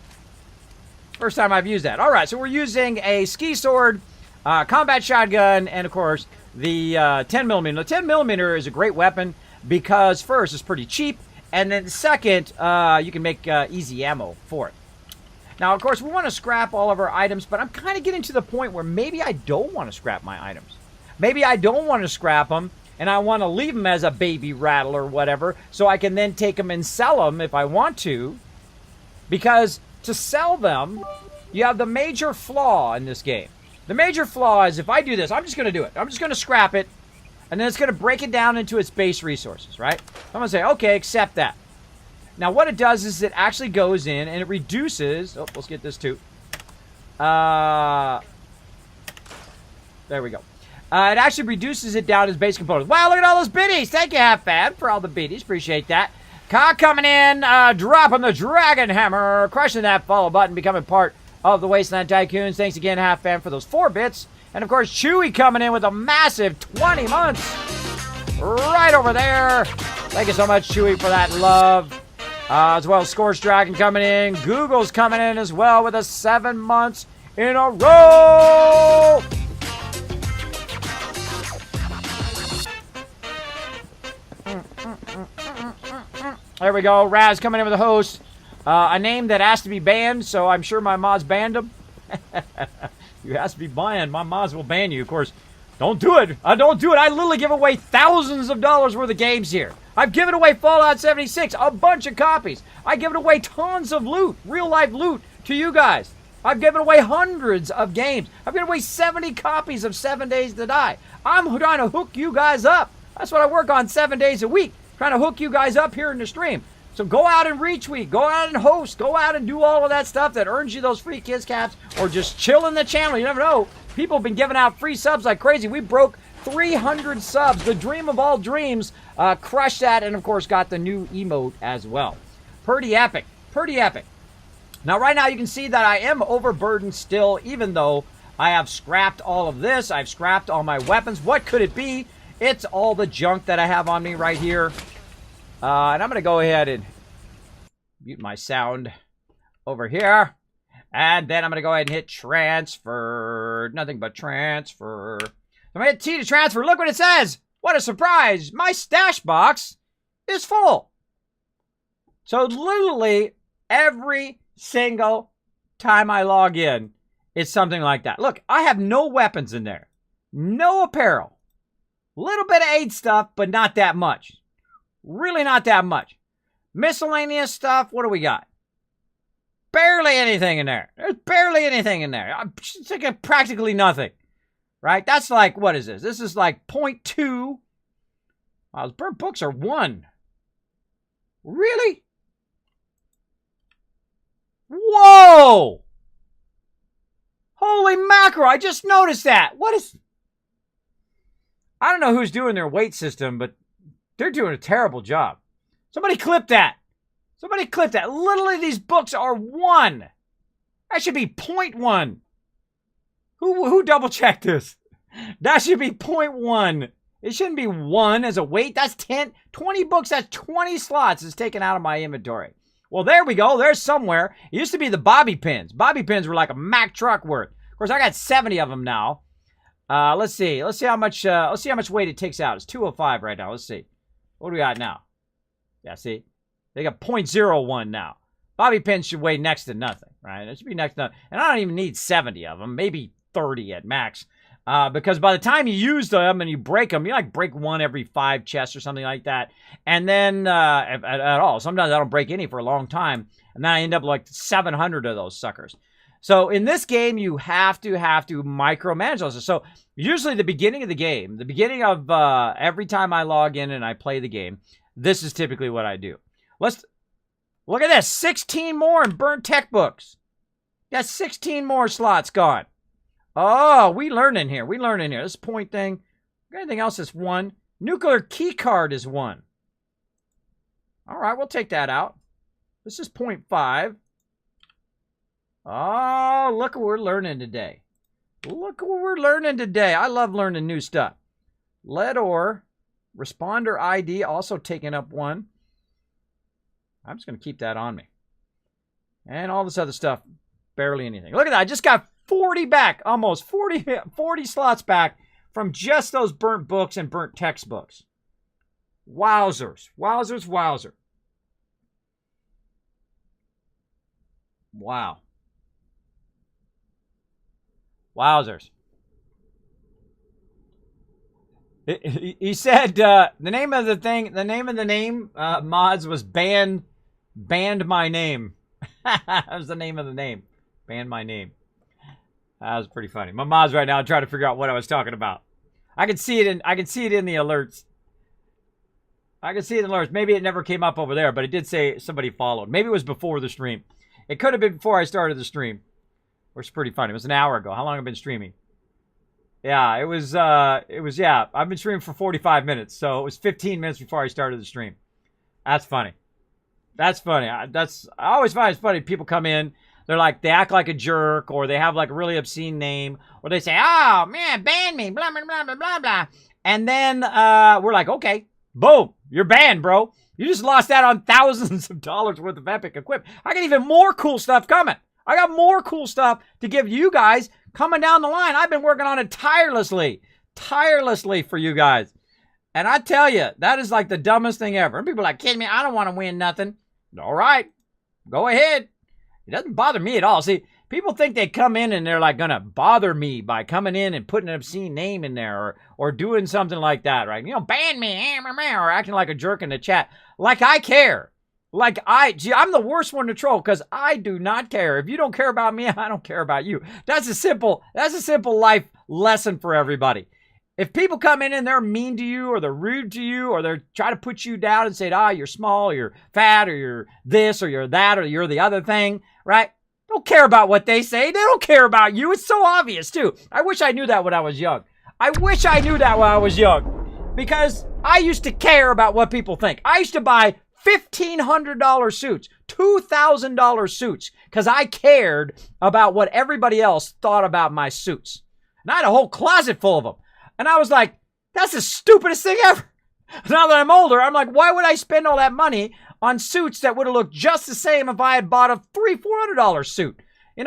First time I've used that. All right, so we're using a ski sword, combat shotgun, and, of course, the 10mm. The 10mm is a great weapon because, first, it's pretty cheap, and then, second, you can make easy ammo for it. Now, of course, we want to scrap all of our items, but I'm kind of getting to the point where maybe I don't want to scrap my items. Maybe I don't want to scrap them, and I want to leave them as a baby rattle or whatever, so I can then take them and sell them if I want to, because... to sell them, you have the major flaw in this game. The major flaw is if I do this, I'm just going to do it. I'm just going to scrap it, and then it's going to break it down into its base resources, right? I'm going to say, okay, accept that. Now, what it does is it actually goes in and it reduces... Oh, let's get this too. There we go. It actually reduces it down as base components. Wow, look at all those biddies. Thank you, Half Fab, for all the biddies. Appreciate that. Ka coming in, dropping the Dragon Hammer, crushing that follow button, becoming part of the Wasteland Tycoons. Thanks again, Half Fan, for those 4 bits. And, of course, Chewy coming in with a massive 20 months. right over there. Thank you so much, Chewy, for that love. As well as Scorch Dragon coming in. Google's coming in as well with a 7 months in a row. There we go. Raz coming in with a host. A name that has to be banned, so I'm sure my mods banned him. You has to be banned. My mods will ban you, of course. Don't do it. Don't do it. I literally give away thousands of dollars worth of games here. I've given away Fallout 76, a bunch of copies. I've given away tons of loot, real-life loot, to you guys. I've given away hundreds of games. I've given away 70 copies of 7 Days to Die. I'm trying to hook you guys up. That's what I work on 7 days a week, trying to hook you guys up here in the stream. So go out and retweet, go out and host, go out and do all of that stuff that earns you those free kiss caps, or just chill in the channel. You never know. People have been giving out free subs like crazy. We broke 300 subs. The dream of all dreams. Crushed that, and of course got the new emote as well. Pretty epic. Pretty epic. Now right now you can see that I am overburdened still, even though I have scrapped all of this. I've scrapped all my weapons. What could it be? It's all the junk that I have on me right here. And I'm going to go ahead and mute my sound over here. And then I'm going to go ahead and hit transfer. Nothing but transfer. I'm going to hit T to transfer. Look what it says. What a surprise. My stash box is full. So literally every single time I log in, it's something like that. Look, I have no weapons in there. No apparel. Little bit of aid stuff, but not that much. Really not that much. Miscellaneous stuff, what do we got? Barely anything in there. There's barely anything in there. I'm thinking practically nothing. Right? That's like, what is this? This is like 0.2. Wow, those burnt books are 1. Really? Whoa! Holy mackerel, I just noticed that. What is... I don't know who's doing their weight system, but they're doing a terrible job. Somebody clip that. Somebody clip that. Literally, these books are 1. That should be 0.1. Who double-checked this? That should be 0.1. It shouldn't be 1 as a weight. That's 10, 20 books. That's 20 slots is taken out of my inventory. Well, there we go. There's somewhere. It used to be the bobby pins. Bobby pins were like a Mack truck worth. Of course, I got 70 of them now. Let's see. Let's see how much weight it takes out. It's 205 right now. Let's see. What do we got now? Yeah, see? They got 0.01 now. Bobby pins should weigh next to nothing, right? It should be next to nothing. And I don't even need 70 of them. Maybe 30 at max. Because by the time you use them and you break them, you like break 1 every 5 chests or something like that. And then, at all. Sometimes I don't break any for a long time. And then I end up like 700 of those suckers. So in this game, you have to micromanage those. So usually the beginning of the game, the beginning of every time I log in and I play the game, this is typically what I do. Let's look at this. 16 more in burnt tech books. Got 16 more slots gone. Oh, we learning here. We learning here. This point thing. Anything else is 1. Nuclear key card is 1. All right, we'll take that out. This is 0.5. Oh, look what we're learning today. Look what we're learning today. I love learning new stuff. Lead ore. Responder ID also taking up 1. I'm just going to keep that on me. And all this other stuff, barely anything. Look at that. I just got 40 back. Almost 40 slots back from just those burnt books and burnt textbooks. Wowzers. Wowzers, wowzer. Wow. Wowzers. He said the name of the name mods was banned my name. That was the name of the name. Banned my name. That was pretty funny. My mods right now trying to figure out what I was talking about. I can see it in the alerts. I can see it in the alerts. Maybe it never came up over there, but it did say somebody followed. Maybe it was before the stream. It could have been before I started the stream. Which is pretty funny. It was an hour ago. How long have I been streaming? Yeah, it was, yeah. I've been streaming for 45 minutes, so it was 15 minutes before I started the stream. That's funny. That's funny. I always find it's funny. People come in, they're like, they act like a jerk, or they have like a really obscene name, or they say, oh, man, ban me, blah, blah, blah, blah, blah, blah. And then we're like, okay, boom, you're banned, bro. You just lost out on thousands of dollars worth of epic equipment. I got even more cool stuff coming. I got more cool stuff to give you guys coming down the line. I've been working on it tirelessly for you guys. And I tell you, that is like the dumbest thing ever. And people are like, kidding me, I don't want to win nothing. All right, go ahead. It doesn't bother me at all. See, people think they come in and they're like going to bother me by coming in and putting an obscene name in there or doing something like that, right? You know, ban me or acting like a jerk in the chat. Like I care. I'm the worst one to troll because I do not care. If you don't care about me, I don't care about you. That's a simple life lesson for everybody. If people come in and they're mean to you or they're rude to you or they're trying to put you down and say, you're small, or you're fat, or you're this, or you're that, or you're the other thing, right? Don't care about what they say. They don't care about you. It's so obvious, too. I wish I knew that when I was young. Because I used to care about what people think. I used to buy $1,500 suits, $2,000 suits, because I cared about what everybody else thought about my suits. And I had a whole closet full of them. And I was like, that's the stupidest thing ever. Now that I'm older, I'm like, why would I spend all that money on suits that would have looked just the same if I had bought a $300-$400 suit? You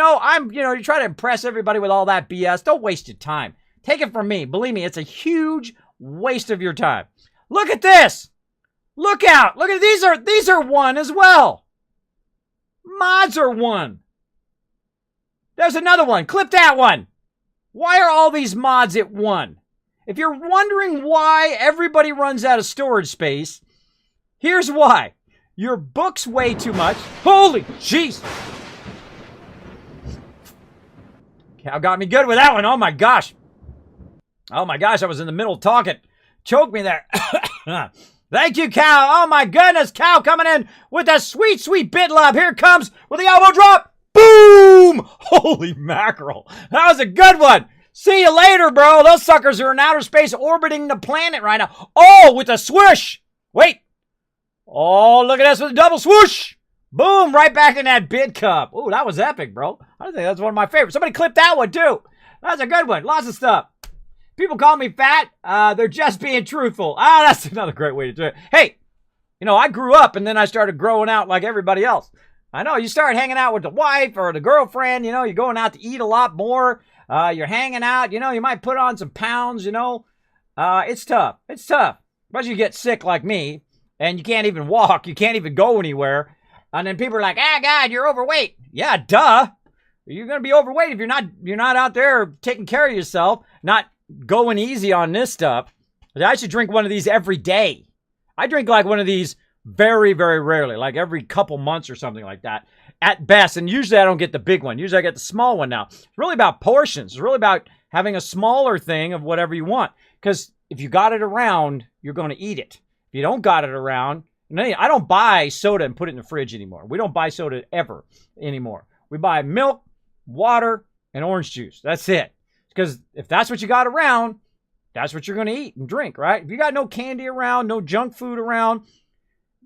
try to impress everybody with all that BS. Don't waste your time. Take it from me. Believe me, it's a huge waste of your time. Look at this. Look out. Look at these are one as well. Mods are one. There's another one. Clip that one. Why are all these mods at one? If you're wondering why everybody runs out of storage space, here's why. Your book's way too much. Holy jeez. Cal got me good with that one. Oh my gosh. I was in the middle of talking. Choked me there. Thank you, Cal. Oh my goodness. Cal coming in with a sweet, sweet bit love. Here it comes with the elbow drop. Boom. Holy mackerel. That was a good one. See you later, bro. Those suckers are in outer space orbiting the planet right now. Oh, with a swoosh. Wait. Oh, look at this with a double swoosh. Boom, right back in that bid cup. Oh, that was epic, bro. I think that's one of my favorites. Somebody clip that one, too. That's a good one. Lots of stuff. People call me fat. They're just being truthful. That's another great way to do it. Hey, I grew up and then I started growing out like everybody else. I know, you start hanging out with the wife or the girlfriend, you're going out to eat a lot more. You're hanging out, you might put on some pounds, it's tough. It's tough. But you get sick like me and you can't even walk. You can't even go anywhere. And then people are like, God, you're overweight. Yeah, duh. You're going to be overweight if you're not out there taking care of yourself, not going easy on this stuff. I should drink one of these every day. I drink like one of these very, very rarely, like every couple months or something like that at best. And usually I don't get the big one. Usually I get the small one now. It's really about portions. It's really about having a smaller thing of whatever you want. Because if you got it around, you're going to eat it. If you don't got it around, I don't buy soda and put it in the fridge anymore. We don't buy soda ever anymore. We buy milk, water, and orange juice. That's it. Because if that's what you got around, that's what you're going to eat and drink, right? If you got no candy around, no junk food around,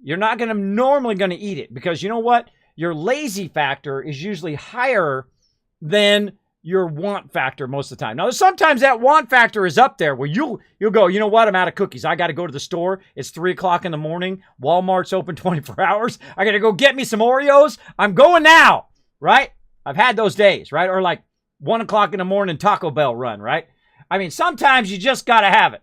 you're not normally going to eat it. Because you know what? Your lazy factor is usually higher than your want factor most of the time. Now, sometimes that want factor is up there where you'll go, you know what? I'm out of cookies. I got to go to the store. It's 3 o'clock in the morning. Walmart's open 24 hours. I got to go get me some Oreos. I'm going now, right? I've had those days, right? Or like 1 o'clock in the morning Taco Bell run, right? I mean, sometimes you just got to have it.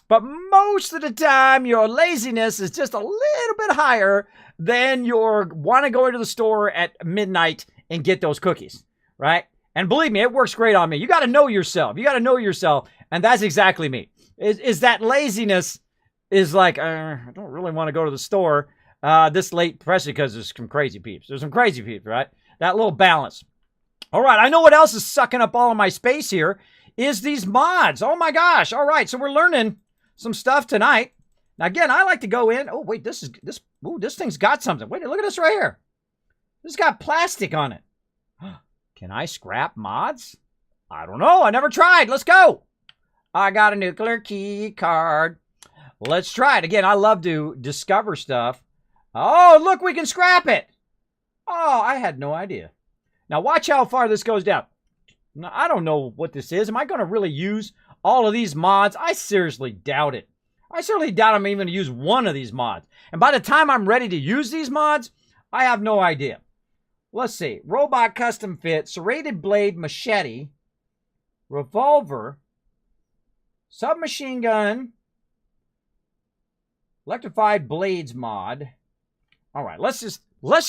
But most of the time, your laziness is just a little bit higher than your want to go into the store at midnight and get those cookies, right? And believe me, it works great on me. You got to know yourself. And that's exactly me. Is that laziness is like, I don't really want to go to the store this late, especially because there's some crazy peeps. There's some crazy peeps, right? That little balance. All right, I know what else is sucking up all of my space here is these mods. Oh my gosh. All right, so we're learning some stuff tonight. Now, again, I like to go in. Oh, wait, this thing's got something. Wait, look at this right here. This got plastic on it. Can I scrap mods? I don't know. I never tried. Let's go. I got a nuclear key card. Let's try it. Again, I love to discover stuff. Oh, look, we can scrap it. Oh, I had no idea. Now, watch how far this goes down. Now, I don't know what this is. Am I going to really use all of these mods? I seriously doubt it. I certainly doubt I'm even going to use one of these mods. And by the time I'm ready to use these mods, I have no idea. Let's see. Robot custom fit, serrated blade machete, revolver, submachine gun, electrified blades mod. All right, let's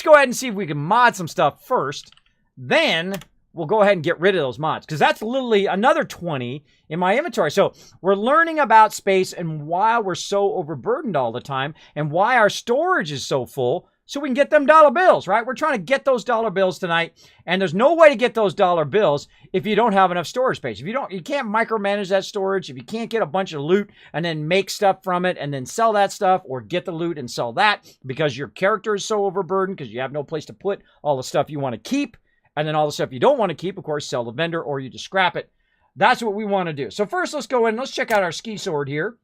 go ahead and see if we can mod some stuff first. Then we'll go ahead and get rid of those mods, because that's literally another 20 in my inventory. So we're learning about space and why we're so overburdened all the time and why our storage is so full, so we can get them dollar bills, right? We're trying to get those dollar bills tonight, and there's no way to get those dollar bills if you don't have enough storage space. If you can't micromanage that storage, if you can't get a bunch of loot and then make stuff from it and then sell that stuff, or get the loot and sell that because your character is so overburdened because you have no place to put all the stuff you want to keep, and then all the stuff you don't want to keep, of course, sell the vendor or you just scrap it. That's what we want to do. So first, let's go in. Let's check out our ski sword here.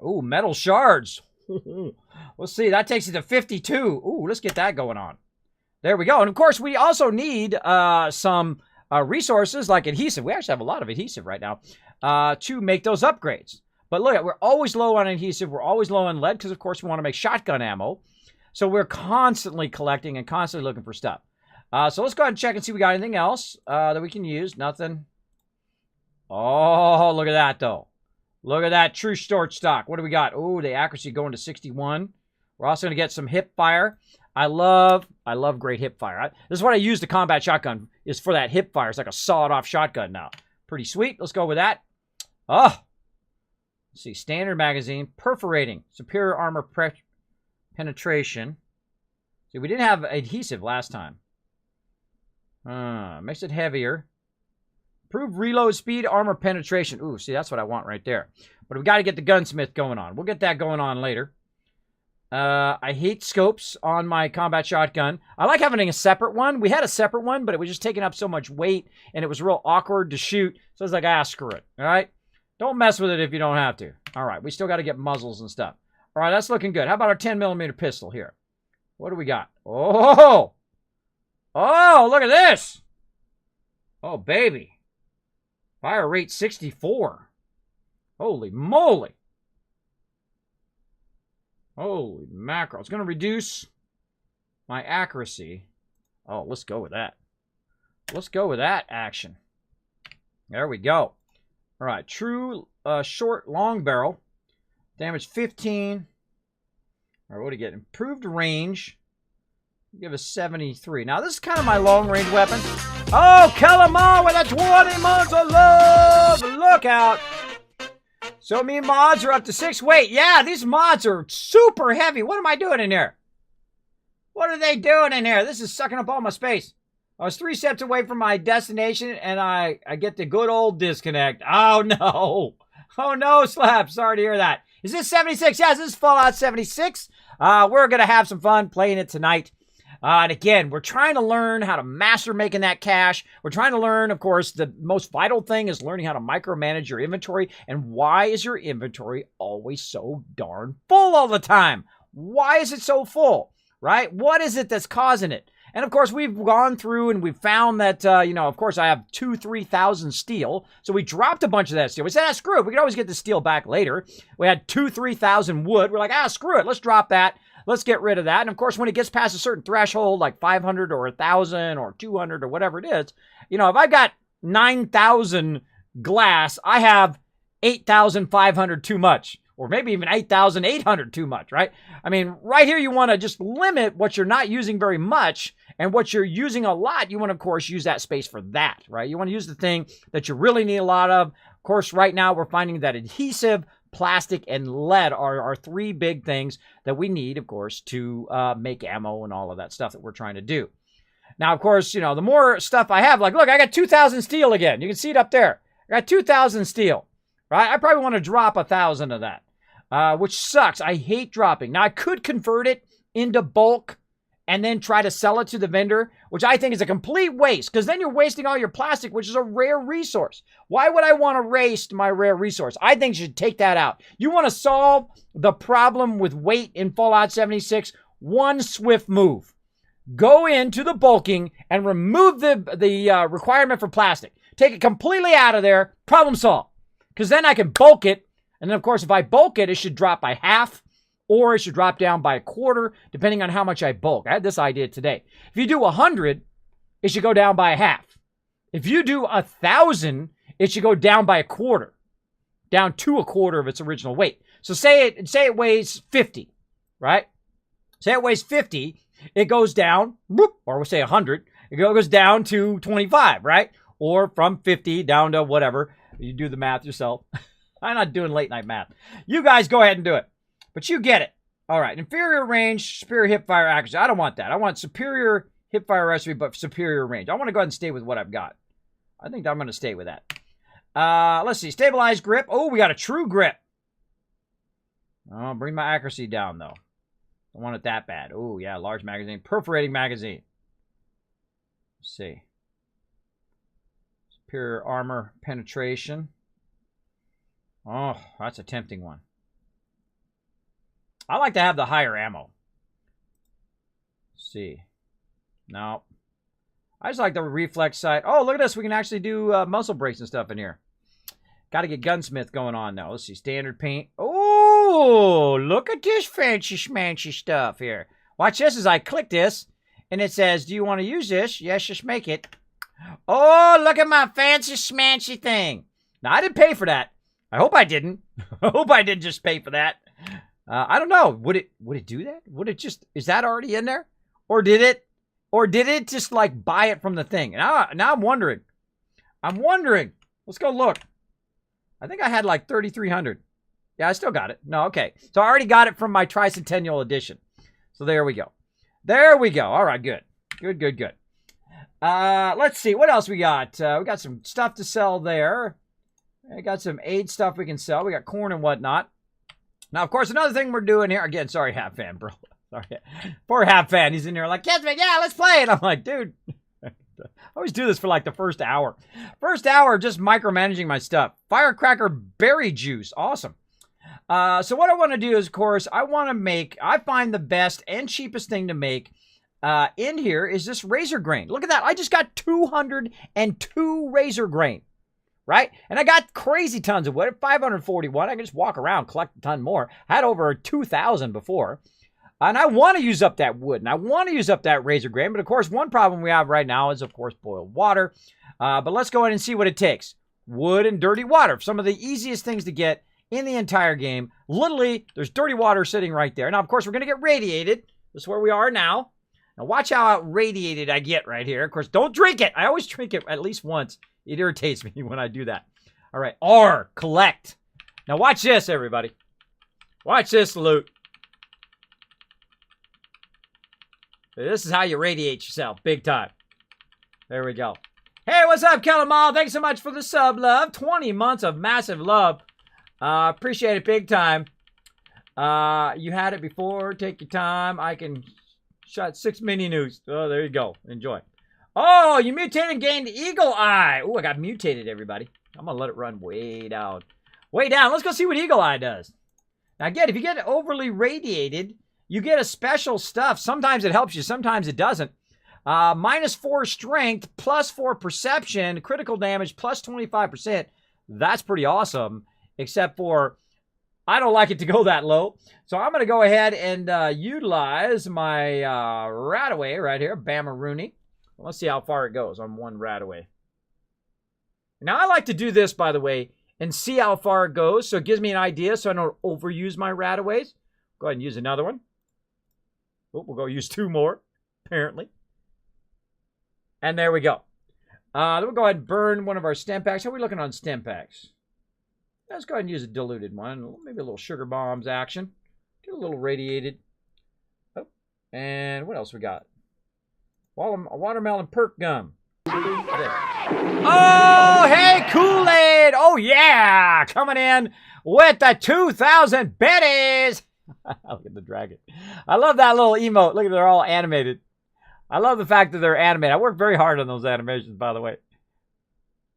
Oh, metal shards. Let's see. That takes it to 52. Ooh, let's get that going on. There we go. And of course, we also need some resources like adhesive. We actually have a lot of adhesive right now to make those upgrades. But look, we're always low on adhesive. We're always low on lead because, of course, we want to make shotgun ammo. So we're constantly collecting and constantly looking for stuff. So let's go ahead and check and see if we got anything else that we can use. Nothing. Oh, look at that, though. Look at that true short stock. What do we got? Oh, the accuracy going to 61. We're also going to get some hip fire. I love great hip fire. This is what I use the combat shotgun, is for that hip fire. It's like a sawed-off shotgun now. Pretty sweet. Let's go with that. Oh. Let's see. Standard magazine. Perforating. Superior armor penetration. See, we didn't have adhesive last time. Makes it heavier. Improved reload speed, armor penetration. Ooh, see, that's what I want right there. But we got to get the gunsmith going on. We'll get that going on later. I hate scopes on my combat shotgun. I like having a separate one. We had a separate one, but it was just taking up so much weight, and it was real awkward to shoot. So I was like, screw it. All right? Don't mess with it if you don't have to. All right, we still got to get muzzles and stuff. All right, that's looking good. How about our 10mm pistol here? What do we got? Oh! Oh, look at this! Oh, baby. Fire rate 64. Holy moly. Holy mackerel. It's going to reduce my accuracy. Oh, let's go with that. Let's go with that action. There we go. All right. True short long barrel. Damage 15. All right, what do you get? Improved range. Give us 73. Now, this is kind of my long-range weapon. Oh, kill 'em all with a 20 months of love. Look out. So, me mods are up to 6. Wait, yeah, these mods are super heavy. What am I doing in here? What are they doing in here? This is sucking up all my space. I was 3 steps away from my destination, and I get the good old disconnect. Oh, no. Oh, no, Slap. Sorry to hear that. Is this 76? Yes, this is Fallout 76. We're going to have some fun playing it tonight. And again, we're trying to learn how to master making that cash. We're trying to learn, of course, the most vital thing is learning how to micromanage your inventory. And why is your inventory always so darn full all the time? Why is it so full, right? What is it that's causing it? And of course, we've gone through and we've found that, of course, I have 3,000 steel. So we dropped a bunch of that steel. We said, screw it. We can always get the steel back later. We had 3,000 wood. We're like, screw it. Let's drop that. Let's get rid of that. And of course, when it gets past a certain threshold, like 500 or 1,000 or 200 or whatever it is, if I've got 9,000 glass, I have 8,500 too much. Or maybe even 8,800 too much, right? I mean, right here, you want to just limit what you're not using very much, and what you're using a lot, you want to, of course, use that space for that, right? You want to use the thing that you really need a lot of. Of course, right now, we're finding that adhesive, plastic, and lead are our 3 big things that we need, of course, to make ammo and all of that stuff that we're trying to do. Now, of course, the more stuff I have, like, look, I got 2,000 steel again. You can see it up there. I got 2,000 steel, right? I probably want to drop 1,000 of that. Which sucks. I hate dropping. Now, I could convert it into bulk and then try to sell it to the vendor, which I think is a complete waste, because then you're wasting all your plastic, which is a rare resource. Why would I want to waste my rare resource? I think you should take that out. You want to solve the problem with weight in Fallout 76? One swift move. Go into the bulking and remove the requirement for plastic. Take it completely out of there. Problem solved. because then I can bulk it. And then, of course, if I bulk it, it should drop by half, or it should drop down by a quarter, depending on how much I bulk. I had this idea today. If you do 100, it should go down by a half. If you do 1,000, it should go down by a quarter, down to a quarter of its original weight. So say it weighs 50, right? Say it weighs 50, it goes down, or we'll say 100, it goes down to 25, right? Or from 50 down to whatever. You do the math yourself. I'm not doing late night math. You guys go ahead and do it. But you get it. All right. Inferior range, superior hip fire accuracy. I don't want that. I want superior hip fire accuracy, but superior range. I want to go ahead and stay with what I've got. I think I'm going to stay with that. Let's see. Stabilized grip. Oh, we got a true grip. Oh, bring my accuracy down, though. Don't want it that bad. Oh, yeah. Large magazine. Perforating magazine. Let's see. Superior armor penetration. Oh, that's a tempting one. I like to have the higher ammo. Let's see. No. I just like the reflex sight. Oh, look at this. We can actually do muscle brakes and stuff in here. Got to get gunsmith going on now. Let's see. Standard paint. Oh, look at this fancy schmancy stuff here. Watch this as I click this. And it says, do you want to use this? Yes, just make it. Oh, look at my fancy schmancy thing. Now, I didn't pay for that. I hope I didn't. I hope I didn't just pay for that. I don't know. Would it do that? Would it just, is that already in there? Or did it just like buy it from the thing? Now I'm wondering. Let's go look. I think I had like 3,300. Yeah, I still got it. No, okay. So I already got it from my Tricentennial edition. So there we go. There we go. All right, good. Good. Let's see. What else we got? We got some stuff to sell there. I got some aid stuff we can sell. We got corn and whatnot. Now, of course, another thing we're doing here. Again, sorry, Half Fan, bro. Sorry. Poor Half Fan. He's in there like, Kismet, yeah, let's play it. I'm like, dude. I always do this for like the first hour. First hour, just micromanaging my stuff. Firecracker berry juice. Awesome. So what I want to do is, of course, I find the best and cheapest thing to make in here is this razor grain. Look at that. I just got 202 razor grain. Right? And I got crazy tons of wood. 541. I can just walk around, collect a ton more. I had over 2,000 before. And I want to use up that wood. And I want to use up that razor grain. But, of course, one problem we have right now is, of course, boiled water. But let's go ahead and see what it takes. Wood and dirty water. Some of the easiest things to get in the entire game. Literally, there's dirty water sitting right there. Now, of course, we're going to get radiated. This is where we are now. Now, watch how radiated I get right here. Of course, don't drink it. I always drink it at least once. It irritates me when I do that. All right. R, collect. Now watch this, everybody. Watch this loot. This is how you radiate yourself. Big time. There we go. Hey, what's up, Kellermal? Thanks so much for the sub, love. 20 months of massive love. Appreciate it big time. You had it before. Take your time. I can shot 6 mini nukes. Oh, there you go. Enjoy. Oh, you mutated and gained Eagle Eye. Oh, I got mutated, everybody. I'm going to let it run way down. Way down. Let's go see what Eagle Eye does. Now, again, if you get overly radiated, you get a special stuff. Sometimes it helps you. Sometimes it doesn't. -4 strength, +4 perception, critical damage, +25%. That's pretty awesome. Except for, I don't like it to go that low. So I'm going to go ahead and utilize my Radaway right here, Bamarooney. Let's see how far it goes on one Radaway. Now, I like to do this, by the way, and see how far it goes. So it gives me an idea so I don't overuse my Radaways. Go ahead and use another one. Oh, we'll go use 2 more, apparently. And there we go. Then we'll go ahead and burn one of our stem packs. How are we looking on stem packs? Let's go ahead and use a diluted one. Maybe a little sugar bombs action. Get a little radiated. Oh, and what else we got? Watermelon perk gum. Oh, hey, Kool-Aid. Oh, yeah. Coming in with the 2,000 biddies. Look at the dragon. I love that little emote. Look at they're all animated. I love the fact that they're animated. I worked very hard on those animations, by the way.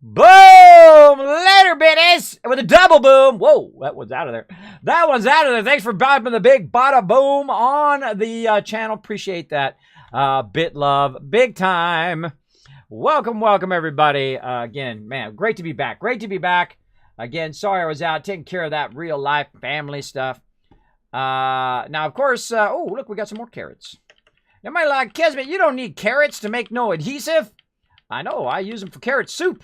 Boom! Later, biddies! With a double boom. Whoa, that one's out of there. That one's out of there. Thanks for bopping the big bada boom on the channel. Appreciate that. Bit love. Big time. Welcome, everybody. Again, man, great to be back. Great to be back. Again, sorry I was out taking care of that real life family stuff. Now, of course, oh, look, we got some more carrots. You might like, Kismet, you don't need carrots to make no adhesive. I know, I use them for carrot soup.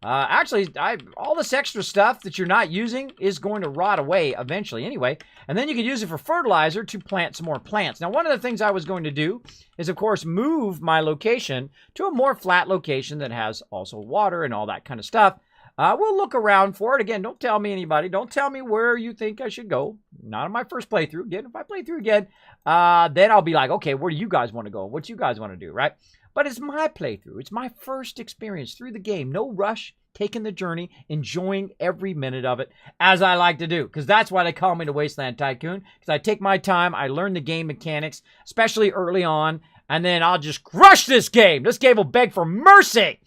Actually, all this extra stuff that you're not using is going to rot away eventually anyway. And then you can use it for fertilizer to plant some more plants. Now, one of the things I was going to do is, of course, move my location to a more flat location that has also water and all that kind of stuff. We'll look around for it. Again, don't tell me anybody. Don't tell me where you think I should go. Not on my first playthrough. Again, if I play through again, then I'll be like, okay, where do you guys want to go? What do you guys want to do, right? But it's my playthrough. It's my first experience through the game. No rush, taking the journey, enjoying every minute of it, as I like to do. Because that's why they call me the Wasteland Tycoon. Because I take my time, I learn the game mechanics, especially early on, and then I'll just crush this game. This game will beg for mercy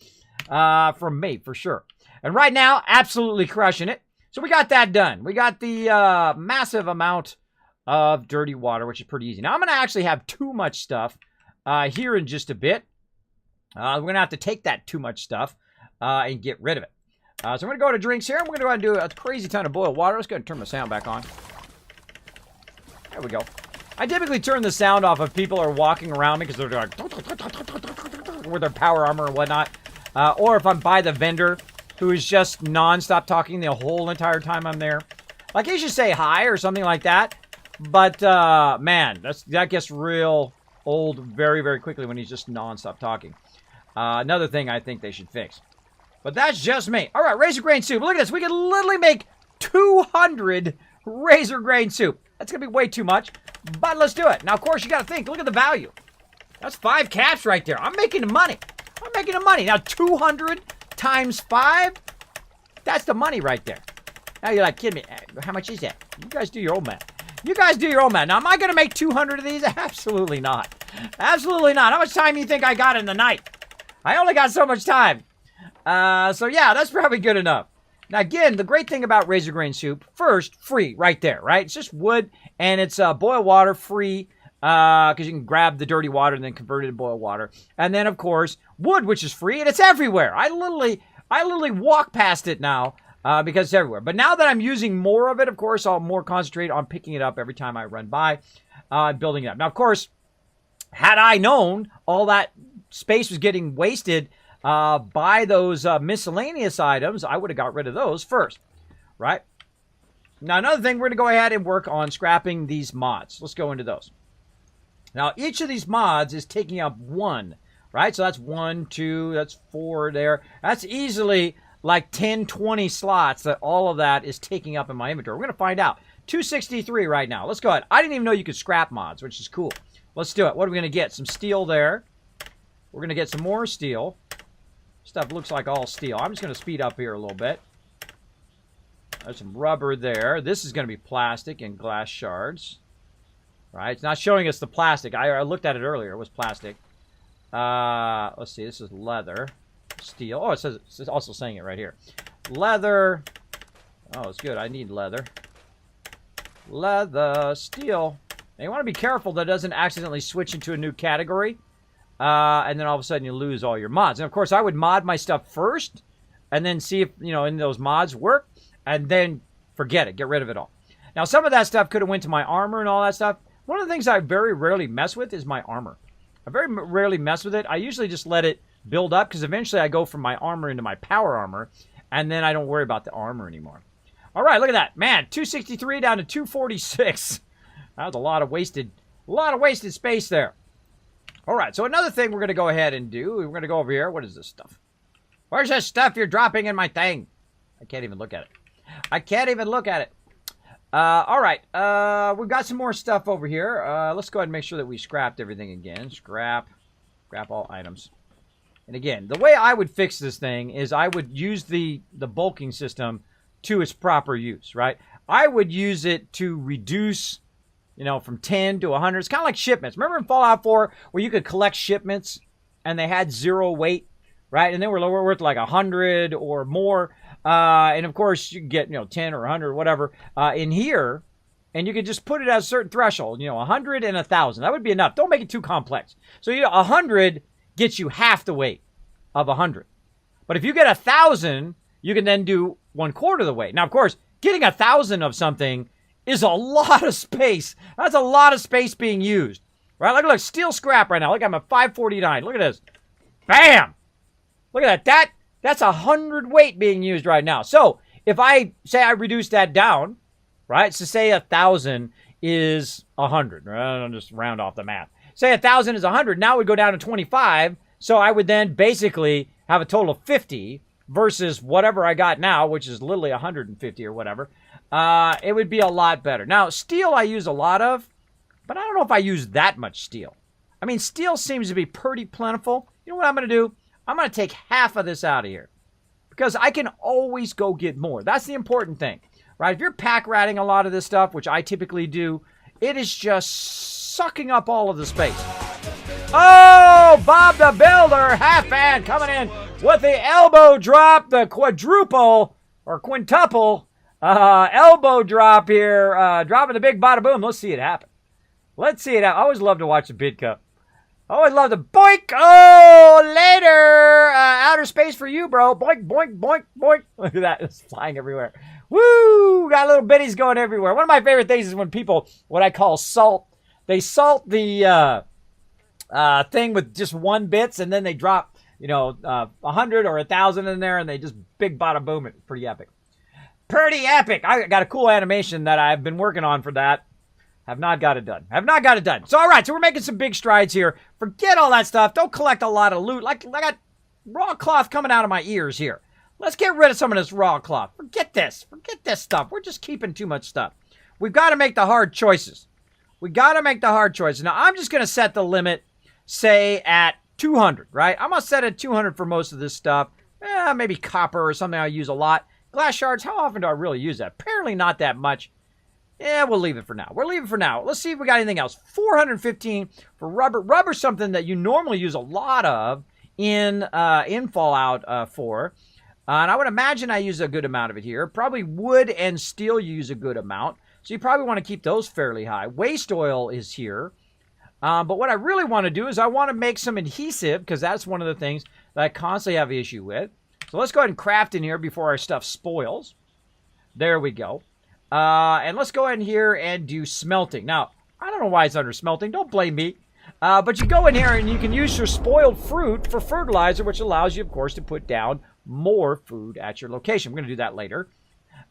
from me, for sure. And right now, absolutely crushing it. So we got that done. We got the massive amount of dirty water, which is pretty easy. Now, I'm going to actually have too much stuff here in just a bit. We're going to have to take that too much stuff and get rid of it. So I'm going to go to drinks here. And we're going to go ahead and do a crazy ton of boiled water. Let's go ahead and turn my sound back on. There we go. I typically turn the sound off if people are walking around me because they're like with their power armor and whatnot. Or if I'm by the vendor who is just non-stop talking the whole entire time I'm there. Like, he should say hi or something like that. But, man, that gets real old very, very quickly when he's just non-stop talking. Another thing I think they should fix. But that's just me. All right, razor grain soup. Look at this. We can literally make 200 razor grain soup. That's going to be way too much, but let's do it. Now, of course, you got to think. Look at the value. That's 5 caps right there. I'm making the money. I'm making the money. Now, 200 times 5, that's the money right there. Now, you're like, kidding me. How much is that? You guys do your own math. You guys do your own math. Now, am I going to make 200 of these? Absolutely not. Absolutely not. How much time do you think I got in the night? I only got so much time. So, yeah, that's probably good enough. Now, again, the great thing about razor grain soup, first, free right there, right? It's just wood, and it's boiled water free because you can grab the dirty water and then convert it to boiled water. And then, of course, wood, which is free, and it's everywhere. I literally walk past it now because it's everywhere. But now that I'm using more of it, of course, I'll more concentrate on picking it up every time I run by, building it up. Now, of course, had I known all that space was getting wasted by those miscellaneous items, I would have got rid of those first, right? Now, another thing, we're going to go ahead and work on scrapping these mods. Let's go into those. Now, each of these mods is taking up 1, right? So that's 1, 2, that's 4 there. That's easily like 10, 20 slots that all of that is taking up in my inventory. We're going to find out. 263 right now. Let's go ahead. I didn't even know you could scrap mods, which is cool. Let's do it. What are we going to get? Some steel there. We're going to get some more steel. Stuff looks like all steel. I'm just going to speed up here a little bit. There's some rubber there. This is going to be plastic and glass shards. Right? It's not showing us the plastic. I looked at it earlier. It was plastic. Let's see. This is leather. Steel. Oh, it's also saying it right here. Leather. Oh, it's good. I need leather. Leather. Steel. Now, you want to be careful that it doesn't accidentally switch into a new category. And then all of a sudden you lose all your mods. And of course, I would mod my stuff first and then see if, in those mods work, and then forget it. Get rid of it all. Now, some of that stuff could have went to my armor and all that stuff. One of the things I very rarely mess with is my armor. I very rarely mess with it. I usually just let it build up because eventually I go from my armor into my power armor, and then I don't worry about the armor anymore. All right, look at that. Man, 263 down to 246. That was a lot of wasted space there. All right, so another thing we're going to go ahead and do, we're going to go over here. What is this stuff? Where's this stuff you're dropping in my thing? I can't even look at it. I can't even look at it. All right, we've got some more stuff over here. Let's go ahead and make sure that we scrapped everything again. Scrap all items. And again, the way I would fix this thing is I would use the bulking system to its proper use, right? I would use it to reduce, from 10 to 100. It's kind of like shipments. Remember in Fallout 4 where you could collect shipments and they had 0 weight, right? And they were worth like 100 or more. And of course you could get, 10 or 100 or whatever in here. And you could just put it at a certain threshold, 100 and 1,000. That would be enough. Don't make it too complex. So 100 gets you half the weight of 100. But if you get 1,000, you can then do 1/4 the weight. Now, of course, getting 1,000 of something is a lot of space. That's a lot of space being used. Right? Look, steel scrap right now. Look, I'm at 549. Look at this. Bam! Look at that. That's 100 weight being used right now. So if I say I reduce that down, right? So say 1,000 is 100. I'll just round off the math. Say 1,000 is 100. Now we go down to 25. So I would then basically have a total of 50 versus whatever I got now, which is literally 150 or whatever. It would be a lot better. Now, steel I use a lot of, but I don't know if I use that much steel. I mean, steel seems to be pretty plentiful. You know what I'm going to do? I'm going to take half of this out of here because I can always go get more. That's the important thing, right? If you're pack ratting a lot of this stuff, which I typically do, it is just sucking up all of the space. Oh, Bob the Builder, half fan coming in with the elbow drop, the quadruple or quintuple elbow drop here, dropping the big bada boom. Let's see it happen. Let's see it happen. I always love to watch the bid cup. I always love the boink. Oh, later. Outer space for you, bro. Boink, boink, boink, boink. Look at that. It's flying everywhere. Woo! Got little bitties going everywhere. One of my favorite things is when people, what I call salt, they salt the thing with just one bits, and then they drop, 100 or 1,000 in there, and they just big bada boom it. Pretty epic. Pretty epic. I got a cool animation that I've been working on for that. Have not got it done. So, all right. So, we're making some big strides here. Forget all that stuff. Don't collect a lot of loot. Like I got raw cloth coming out of my ears here. Let's get rid of some of this raw cloth. Forget this. Forget this stuff. We're just keeping too much stuff. We've got to make the hard choices. Now, I'm just going to set the limit, say, at 200, right? I'm going to set it at 200 for most of this stuff. Maybe copper or something I use a lot. Glass shards, how often do I really use that? Apparently not that much. Yeah, we'll leave it for now. Let's see if we got anything else. 415 for rubber. Rubber's something that you normally use a lot of in Fallout 4. And I would imagine I use a good amount of it here. Probably wood and steel you use a good amount. So you probably want to keep those fairly high. Waste oil is here. But what I really want to do is I want to make some adhesive, because that's one of the things that I constantly have an issue with. So let's go ahead and craft in here before our stuff spoils. There we go. And let's go ahead in here and do smelting. Now, I don't know why it's under smelting. Don't blame me. But you go in here and you can use your spoiled fruit for fertilizer, which allows you, of course, to put down more food at your location. We're going to do that later.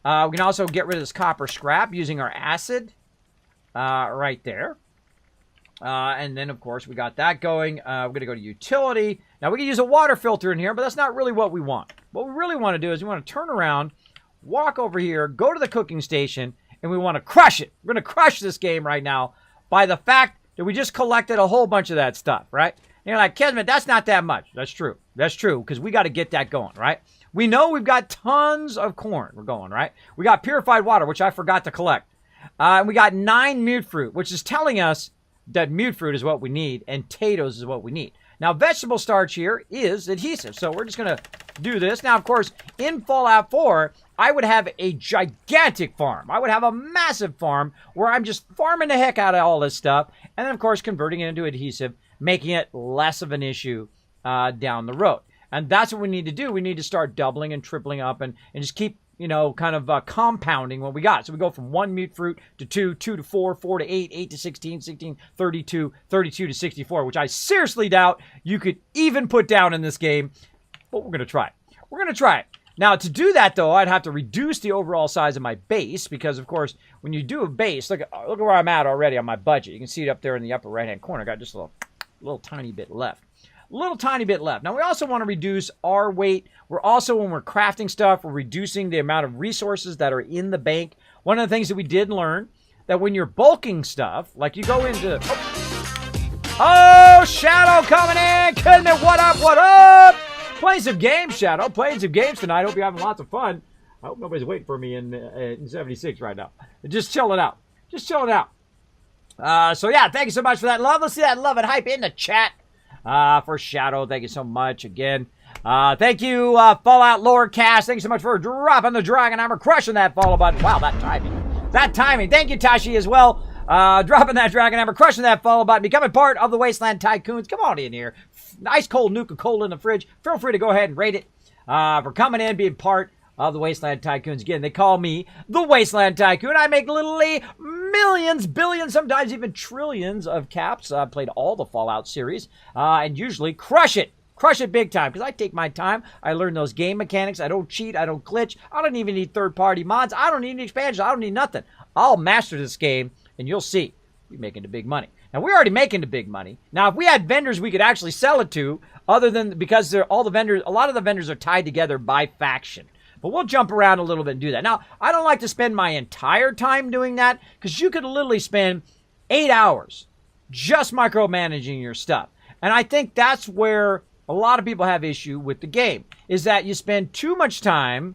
We can also get rid of this copper scrap using our acid right there. And then, of course, we got that going. We're going to go to utility. Now, we can use a water filter in here, but that's not really what we want. What we really want to do is we want to turn around, walk over here, go to the cooking station, and we want to crush it. We're going to crush this game right now by the fact that we just collected a whole bunch of that stuff, right? And you're like, Kismet, that's not that much. That's true. That's true, because we got to get that going, right? We know we've got tons of corn. We're going, right? We got purified water, which I forgot to collect. And we got 9 mute fruit, which is telling us that mute fruit is what we need and potatoes is what we need. Now, vegetable starch here is adhesive, so we're just going to do this. Now, of course, in Fallout 4, I would have a gigantic farm. I would have a massive farm where I'm just farming the heck out of all this stuff, and then, of course, converting it into adhesive, making it less of an issue down the road. And that's what we need to do. We need to start doubling and tripling up and just keep, kind of compounding what we got. So we go from 1 mute fruit to 2, 2 to 4, 4 to 8, 8 to 16, 16, 32, 32 to 64, which I seriously doubt you could even put down in this game. But we're going to try it. Now, to do that, though, I'd have to reduce the overall size of my base because, of course, when you do a base, look at where I'm at already on my budget. You can see it up there in the upper right-hand corner. I got just a little tiny bit left. Now, we also want to reduce our weight. We're also, when we're crafting stuff, we're reducing the amount of resources that are in the bank. One of the things that we did learn, that when you're bulking stuff, like you go into... Oh, Shadow coming in! Kismet, what up? Playing some games, Shadow. Playing some games tonight. Hope you're having lots of fun. I hope nobody's waiting for me in 76 right now. Just chilling out. So, yeah, thank you so much for that love. Let's see that love and hype in the chat. For Shadow, thank you so much again. Thank you, Fallout Lorecast. Thank you so much for dropping the dragon hammer, crushing that follow button. Wow, that timing. Thank you, Tashi, as well. Dropping that dragon hammer, crushing that follow button, becoming part of the Wasteland Tycoons. Come on in here. Nice cold nuke of coal in the fridge. Feel free to go ahead and rate it. For coming in, being part of the Wasteland Tycoons. Again, they call me the Wasteland Tycoon. I make literally millions, billions, sometimes even trillions of caps. I've played all the Fallout series and usually crush it. Crush it big time because I take my time. I learn those game mechanics. I don't cheat. I don't glitch. I don't even need third-party mods. I don't need any expansions. I don't need nothing. I'll master this game, and you'll see. We're making the big money. Now, we're already making the big money. Now, if we had vendors we could actually sell it to, other than because a lot of the vendors are tied together by faction. But we'll jump around a little bit and do that. Now, I don't like to spend my entire time doing that because you could literally spend 8 hours just micromanaging your stuff. And I think that's where a lot of people have issue with the game, is that you spend too much time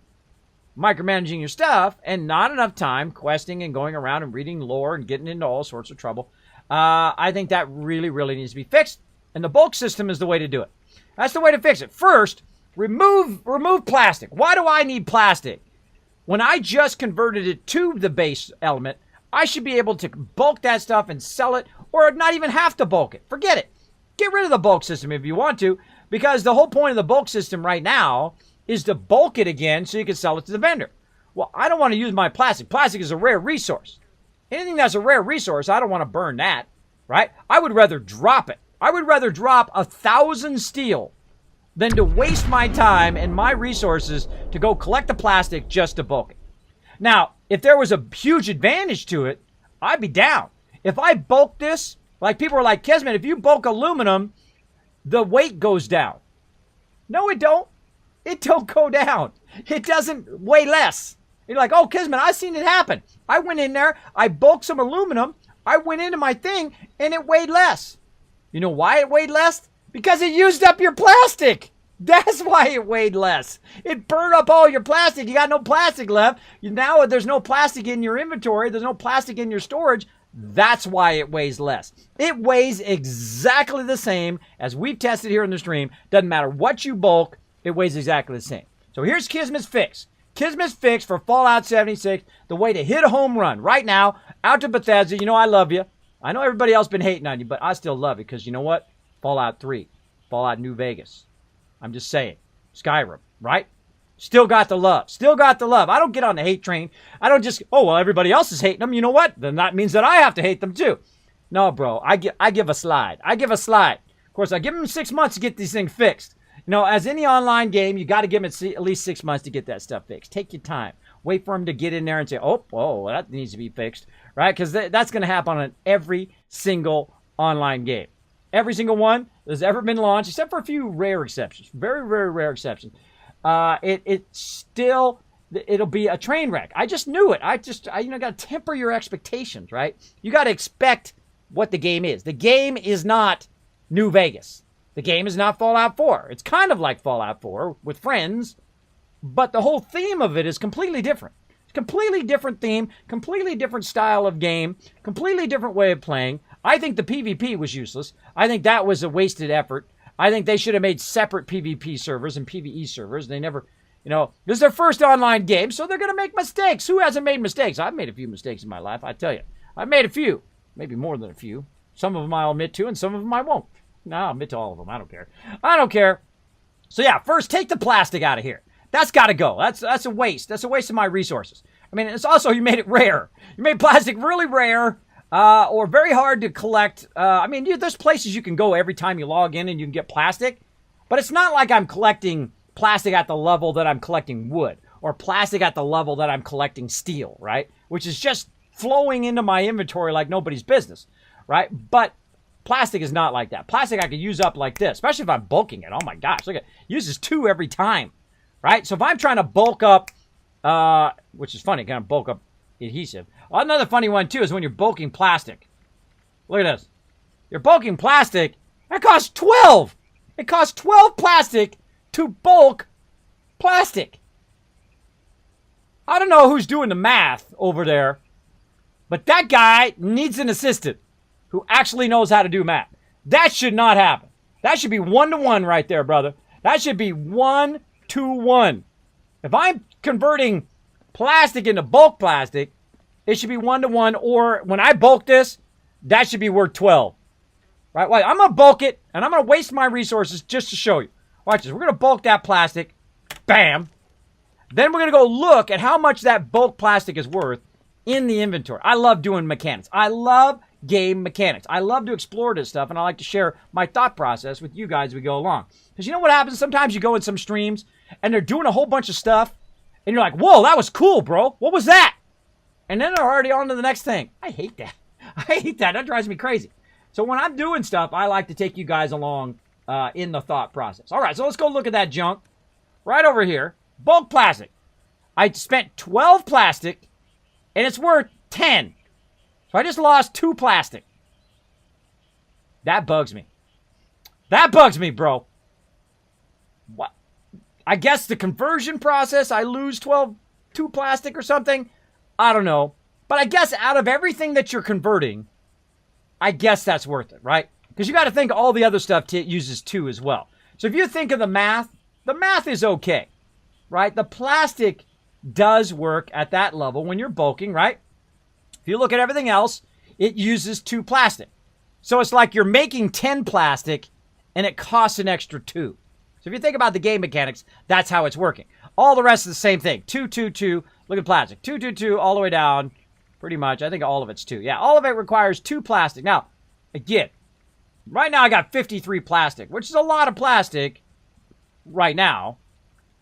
micromanaging your stuff and not enough time questing and going around and reading lore and getting into all sorts of trouble. I think that really, really needs to be fixed, and the bulk system is the way to do it. That's the way to fix it. First, remove plastic. Why do I need plastic? When I just converted it to the base element, I should be able to bulk that stuff and sell it, or not even have to bulk it. Forget it. Get rid of the bulk system if you want to, because the whole point of the bulk system right now is to bulk it again so you can sell it to the vendor. Well, I don't want to use my plastic. Plastic is a rare resource. Anything that's a rare resource, I don't want to burn that, right? I would rather drop it. I would rather drop 1,000 steel than to waste my time and my resources to go collect the plastic just to bulk it. Now, if there was a huge advantage to it, I'd be down. If I bulk this, like people are like, Kismet, if you bulk aluminum, the weight goes down. No, it don't. It don't go down. It doesn't weigh less. You're like, oh, Kismet, I've seen it happen. I went in there, I bulked some aluminum, I went into my thing, and it weighed less. You know why it weighed less? Because it used up your plastic. That's why it weighed less. It burned up all your plastic. You got no plastic left. Now there's no plastic in your inventory. There's no plastic in your storage. That's why it weighs less. It weighs exactly the same as we've tested here in the stream. Doesn't matter what you bulk, it weighs exactly the same. So here's Kismet's fix. Kismet's fix for Fallout 76, the way to hit a home run right now, out to Bethesda. You know I love you. I know everybody else been hating on you, but I still love you because you know what? Fallout 3, Fallout New Vegas. I'm just saying. Skyrim, right? Still got the love. Still got the love. I don't get on the hate train. I don't just, oh, well, everybody else is hating them. You know what? Then that means that I have to hate them too. No, bro. I give a slide. I give a slide. Of course, I give them 6 months to get these things fixed. You know, as any online game, you got to give them at least 6 months to get that stuff fixed. Take your time. Wait for them to get in there and say, oh, that needs to be fixed, right? Because that's going to happen on every single online game. Every single one that's ever been launched, except for a few rare exceptions, very, very rare exceptions. It'll be a train wreck. I just knew it. I got to temper your expectations, right? You got to expect what the game is. The game is not New Vegas. The game is not Fallout 4. It's kind of like Fallout 4 with friends, but the whole theme of it is completely different. It's completely different theme, completely different style of game, completely different way of playing. I think the PvP was useless. I think that was a wasted effort. I think they should have made separate PvP servers and PvE servers. They never, this is their first online game, so they're going to make mistakes. Who hasn't made mistakes? I've made a few mistakes in my life, I tell you. I've made a few, maybe more than a few. Some of them I'll admit to, and some of them I won't. No, I'll admit to all of them. I don't care. I don't care. So yeah, first take the plastic out of here. That's got to go. That's a waste. That's a waste of my resources. I mean, it's also, you made it rare. You made plastic really rare. Or very hard to collect. There's places you can go every time you log in and you can get plastic, but it's not like I'm collecting plastic at the level that I'm collecting wood, or plastic at the level that I'm collecting steel, right? Which is just flowing into my inventory like nobody's business, right? But plastic is not like that. Plastic I could use up like this, especially if I'm bulking it. Oh my gosh, look at it. Uses 2 every time, right? So if I'm trying to bulk up, which is funny, kind of bulk up adhesive. Another funny one too is when you're bulking plastic. Look at this. You're bulking plastic. That costs 12. It costs 12 plastic to bulk plastic. I don't know who's doing the math over there, but that guy needs an assistant who actually knows how to do math. That should not happen. That should be 1-to-1 right there, brother. That should be 1-to-1. If I'm converting plastic into bulk plastic, it should be 1-to-1, or when I bulk this, that should be worth 12. Right? Well, I'm going to bulk it, and I'm going to waste my resources just to show you. Watch this. We're going to bulk that plastic. Bam. Then we're going to go look at how much that bulk plastic is worth in the inventory. I love doing mechanics. I love game mechanics. I love to explore this stuff, and I like to share my thought process with you guys as we go along. Because you know what happens? Sometimes you go in some streams, and they're doing a whole bunch of stuff, and you're like, whoa, that was cool, bro. What was that? And then they're already on to the next thing. I hate that. I hate that. That drives me crazy. So when I'm doing stuff, I like to take you guys along in the thought process. All right, so let's go look at that junk right over here. Bulk plastic. I spent 12 plastic, and it's worth 10. So I just lost 2 plastic. That bugs me. That bugs me, bro. What? I guess the conversion process, I lose 2 plastic or something. I don't know. But I guess out of everything that you're converting, I guess that's worth it, right? Because you got to think all the other stuff uses 2 as well. So if you think of the math is okay, right? The plastic does work at that level when you're bulking, right? If you look at everything else, it uses 2 plastic. So it's like you're making 10 plastic and it costs an extra 2. So if you think about the game mechanics, that's how it's working. All the rest is the same thing. 2, 2, 2. Look at plastic. 2, 2, 2, all the way down. Pretty much. I think all of it's 2. Yeah, all of it requires 2 plastic. Now, again, right now I got 53 plastic, which is a lot of plastic right now.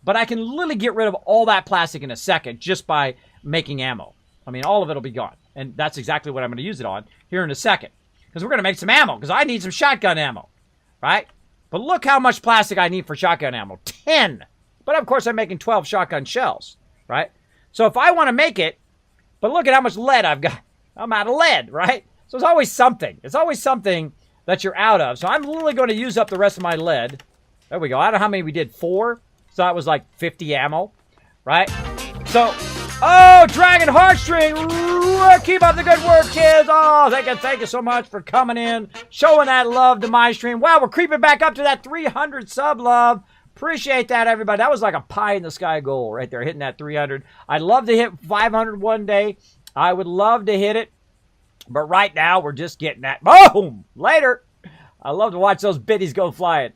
But I can literally get rid of all that plastic in a second just by making ammo. I mean, all of it will be gone. And that's exactly what I'm going to use it on here in a second. Because we're going to make some ammo. Because I need some shotgun ammo. Right? But look how much plastic I need for shotgun ammo. 10. But of course I'm making 12 shotgun shells. Right? So if I want to make it, but look at how much lead I've got. I'm out of lead. Right? So it's always something. It's always something that you're out of. So I'm literally going to use up the rest of my lead. There we go. I don't know how many we did. 4. So that was like 50 ammo, right? So, oh, Dragon Heartstring, keep up the good work, kids. Oh, thank you so much for coming in, showing that love to my stream. Wow, we're creeping back up to that 300 sub love. Appreciate that, everybody. That was like a pie in the sky goal right there, hitting that 300. I'd love to hit 500 one day. I would love to hit it. But right now, we're just getting that. Boom! Later. I love to watch those biddies go flying.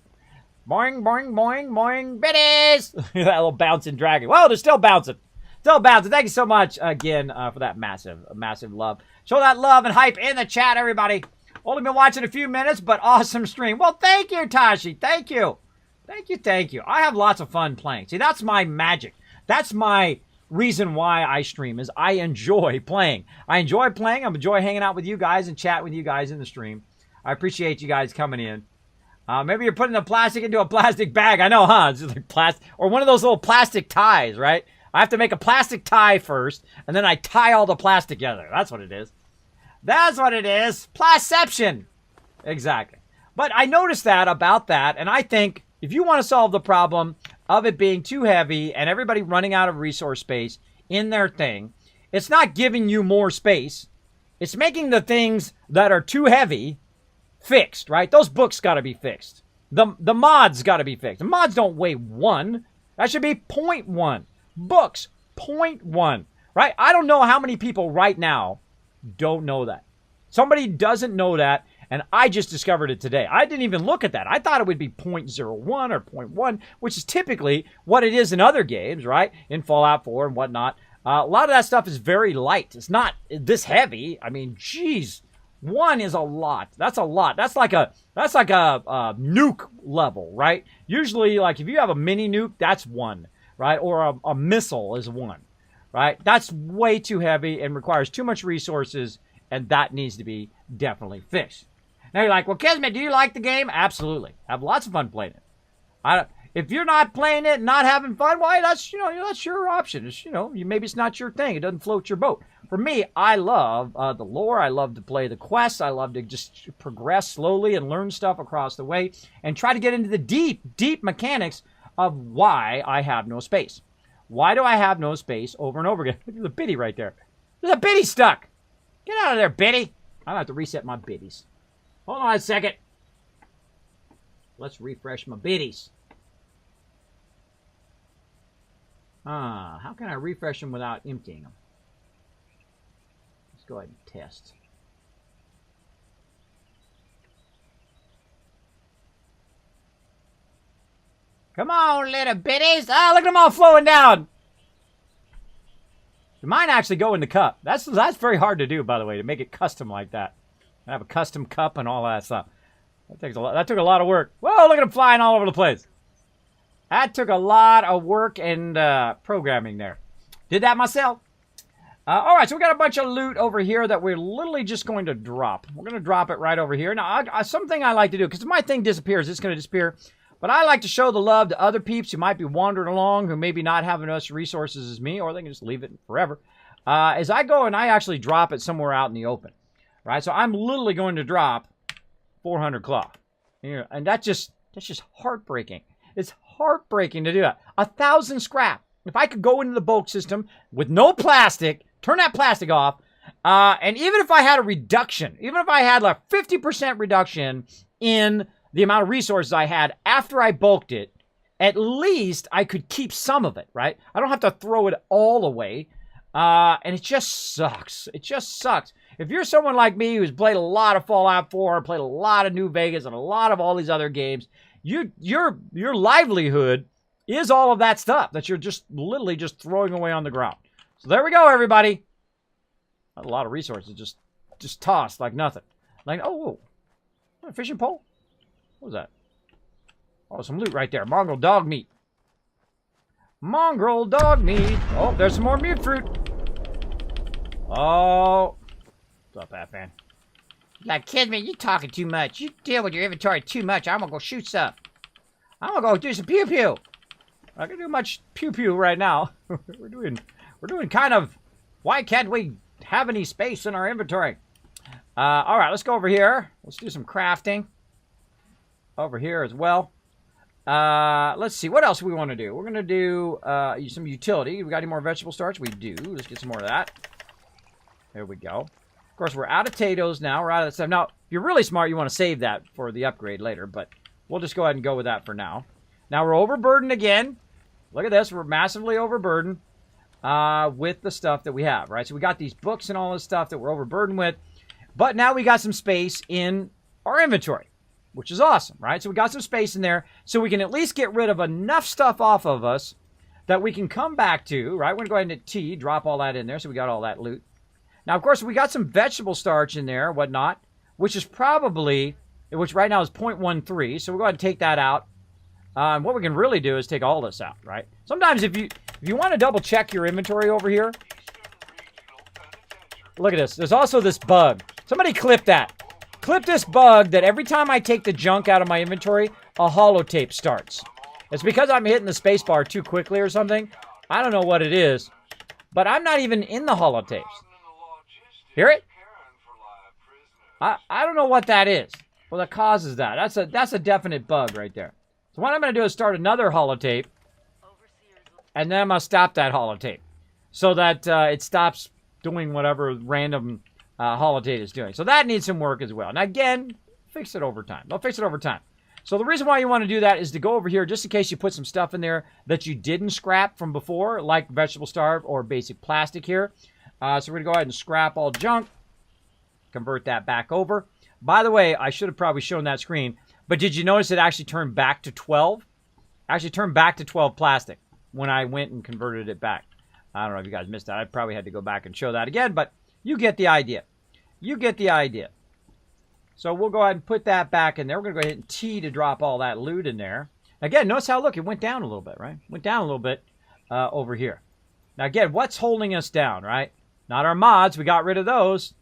Boing, boing, boing, boing, biddies! That little bouncing dragon. Whoa, they're still bouncing. Still bouncing. Thank you so much again for that massive love. Show that love and hype in the chat, everybody. Only been watching a few minutes, but awesome stream. Well, thank you, Tashi. Thank you. Thank you, thank you. I have lots of fun playing. See, that's my magic. That's my reason why I stream, is I enjoy playing. I enjoy playing. I enjoy hanging out with you guys and chat with you guys in the stream. I appreciate you guys coming in. Maybe you're putting the plastic into a plastic bag. I know, huh? It's like plastic, or one of those little plastic ties, right? I have to make a plastic tie first, and then I tie all the plastic together. That's what it is. That's what it is. Plasception. Exactly. But I noticed that about that, and I think if you want to solve the problem of it being too heavy and everybody running out of resource space in their thing, it's not giving you more space. It's making the things that are too heavy fixed, right? Those books got to be fixed. The mods got to be fixed. The mods don't weigh 1. That should be 0.1. Books, 0.1, right? I don't know how many people right now don't know that. Somebody doesn't know that, and I just discovered it today. I didn't even look at that. I thought it would be 0.01 or 0.1, which is typically what it is in other games, right? In Fallout 4 and whatnot. A lot of that stuff is very light. It's not this heavy. I mean, geez. 1 is a lot. That's a lot. That's like a nuke level, right? Usually, like if you have a mini nuke, that's 1, right? Or a missile is 1, right? That's way too heavy and requires too much resources, and that needs to be definitely fixed. Now you're like, well, Kismet, do you like the game? Absolutely. I have lots of fun playing it. If you're not playing it and not having fun, why, that's your option. It's, maybe it's not your thing. It doesn't float your boat. For me, I love the lore. I love to play the quests. I love to just progress slowly and learn stuff across the way and try to get into the deep mechanics of why I have no space. Why do I have no space over and over again? Look at the biddy right there. There's a biddy stuck. Get out of there, biddy. I'm going to have to reset my biddies. Hold on a second. Let's refresh my biddies. How can I refresh them without emptying them? Let's go ahead and test. Come on, little biddies. Look at them all flowing down. Mine actually go in the cup. That's very hard to do, by the way, to make it custom like that. I have a custom cup and all that stuff. That took a lot of work. Whoa, look at them flying all over the place. That took a lot of work and programming there. Did that myself. All right, so we got a bunch of loot over here that we're literally just going to drop. We're going to drop it right over here. Now, something I like to do, because if my thing disappears, it's going to disappear. But I like to show the love to other peeps who might be wandering along, who maybe not have enough resources as me, or they can just leave it forever. As I go and I actually drop it somewhere out in the open. Right, so I'm literally going to drop 400 claw. And that's just heartbreaking. It's heartbreaking to do that. 1,000 scrap. If I could go into the bulk system with no plastic, turn that plastic off, and even if I had a reduction, even if I had like 50% reduction in the amount of resources I had after I bulked it, at least I could keep some of it, right? I don't have to throw it all away. And it just sucks. It just sucks. If you're someone like me who's played a lot of Fallout 4, played a lot of New Vegas, and a lot of all these other games, your livelihood is all of that stuff that you're just literally just throwing away on the ground. So there we go, everybody. A lot of resources just tossed like nothing. Like, oh, a fishing pole? What was that? Oh, some loot right there. Mongrel dog meat. Mongrel dog meat. Oh, there's some more mute fruit. Oh. What's up, Batman? Like, Kismet, you talking too much. You deal with your inventory too much. I'm gonna go shoot stuff. I'm gonna go do some pew-pew. I can do much pew-pew right now. We're doing kind of, why can't we have any space in our inventory? All right, let's go over here. Let's do some crafting. Over here as well. Let's see, what else we want to do? We're going to do some utility. We got any more vegetable starch? We do. Let's get some more of that. There we go. Of course, we're out of potatoes now. We're out of that stuff. Now, if you're really smart, you want to save that for the upgrade later, but we'll just go ahead and go with that for now. Now, we're overburdened again. Look at this. We're massively overburdened with the stuff that we have, right? So we got these books and all this stuff that we're overburdened with, but now we got some space in our inventory, which is awesome, right? So we got some space in there, so we can at least get rid of enough stuff off of us that we can come back to, right? We're going to go ahead and hit T, drop all that in there, so we got all that loot. Now, of course, we got some vegetable starch in there, whatnot, which right now is 0.13, so we'll go ahead and take that out. What we can really do is take all this out, right? Sometimes if you want to double check your inventory over here, look at this. There's also this bug. Somebody clip that. Clip this bug that every time I take the junk out of my inventory, a holotape starts. It's because I'm hitting the spacebar too quickly or something. I don't know what it is, but I'm not even in the holotapes. Hear it? I don't know what that is. Well, that causes that. That's a definite bug right there. So what I'm going to do is start another holotape, and then I'm going to stop that holotape so that it stops doing whatever random holotape is doing. So that needs some work as well. Now, again, fix it over time. They'll fix it over time. So the reason why you want to do that is to go over here just in case you put some stuff in there that you didn't scrap from before, like vegetable starch or basic plastic here. So we're going to go ahead and scrap all junk, convert that back over. By the way, I should have probably shown that screen, but did you notice it actually turned back to 12? Actually turned back to 12 plastic when I went and converted it back. I don't know if you guys missed that. I probably had to go back and show that again, but you get the idea. You get the idea. So we'll go ahead and put that back in there. We're going to go ahead and T to drop all that loot in there. Again, notice how, look, it went down a little bit, right? Went down a little bit over here. Now, again, what's holding us down, right? Not our mods. We got rid of those,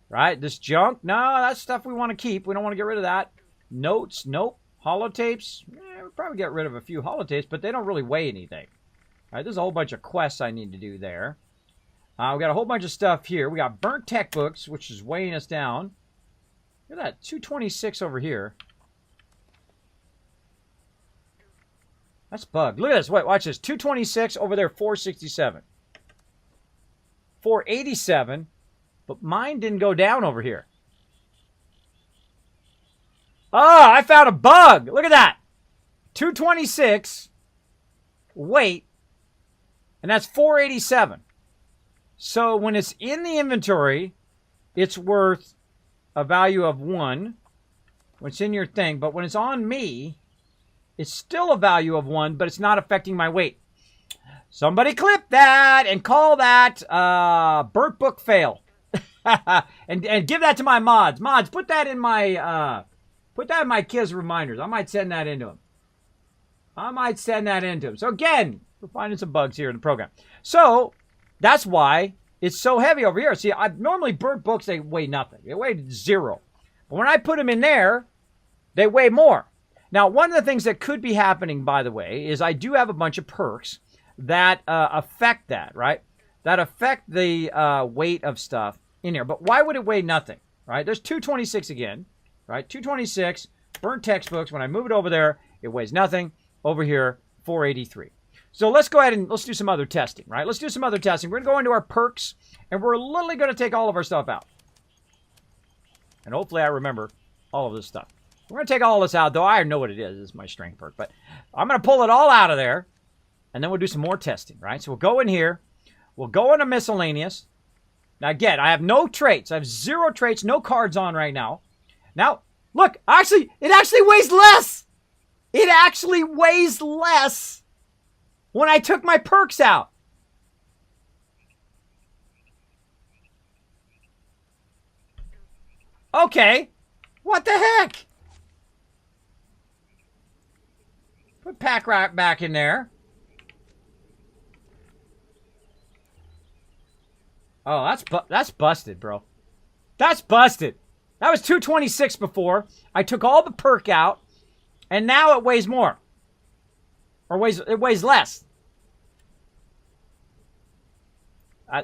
right? This junk, no, that's stuff we want to keep. We don't want to get rid of that. Notes, nope. Holotapes, we'll probably get rid of a few holotapes, but they don't really weigh anything. All right, there's a whole bunch of quests I need to do there. We got a whole bunch of stuff here. We got burnt tech books, which is weighing us down. Look at that, 226 over here. That's bugged. Look at this. Wait, watch this. 226 over there, 467. 487, but mine didn't go down over here. Oh, I found a bug. Look at that. 226 weight, and that's 487. So when it's in the inventory, it's worth a value of 1 when it's in your thing. But when it's on me, it's still a value of 1, but it's not affecting my weight. Somebody clip that and call that burnt book fail. and give that to my mods. Mods, put that in my kids' reminders. I might send that into them. So again, we're finding some bugs here in the program. So that's why it's so heavy over here. See, normally burnt books, they weigh nothing. They weigh 0. But when I put them in there, they weigh more. Now, one of the things that could be happening, by the way, is I do have a bunch of perks that affect that, right? That affect the weight of stuff in here. But why would it weigh nothing, right? There's 226 again, right? 226, burnt textbooks. When I move it over there, it weighs nothing. Over here, 483. So let's go ahead and let's do some other testing, right? Let's do some other testing. We're going to go into our perks, and we're literally going to take all of our stuff out. And hopefully I remember all of this stuff. We're going to take all this out, though I know what it is. It's my strength perk. But I'm going to pull it all out of there, and then we'll do some more testing, right? So we'll go in here. We'll go into miscellaneous. Now, again, I have no traits. I have 0 traits, no cards on right now. Now, look, actually, it actually weighs less. It actually weighs less when I took my perks out. Okay, what the heck? Put pack rat back in there. Oh, that's busted, bro. That's busted. That was 226 before. I took all the perk out, and now it weighs more. Or it weighs less.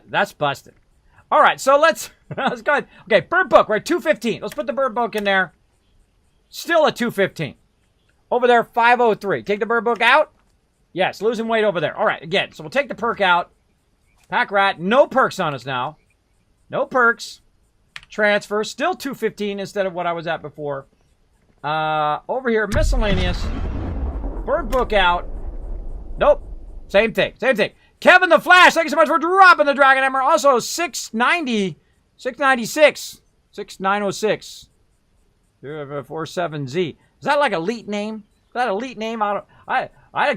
That's busted. All right, so let's go ahead. Okay, burnt book. We're at 215. Let's put the burnt book in there. Still at 215. Over there, 503. Take the burnt book out. Yes, losing weight over there. All right, again, so we'll take the perk out. Pack rat. No perks on us now. No perks. Transfer. Still 215 instead of what I was at before. Over here, miscellaneous. Burnt book out. Nope. Same thing. Same thing. Kevin the Flash, thank you so much for dropping the Dragon Hammer. Also, 690, 696, 6906, 47Z. Is that like a elite name? Is that elite name? I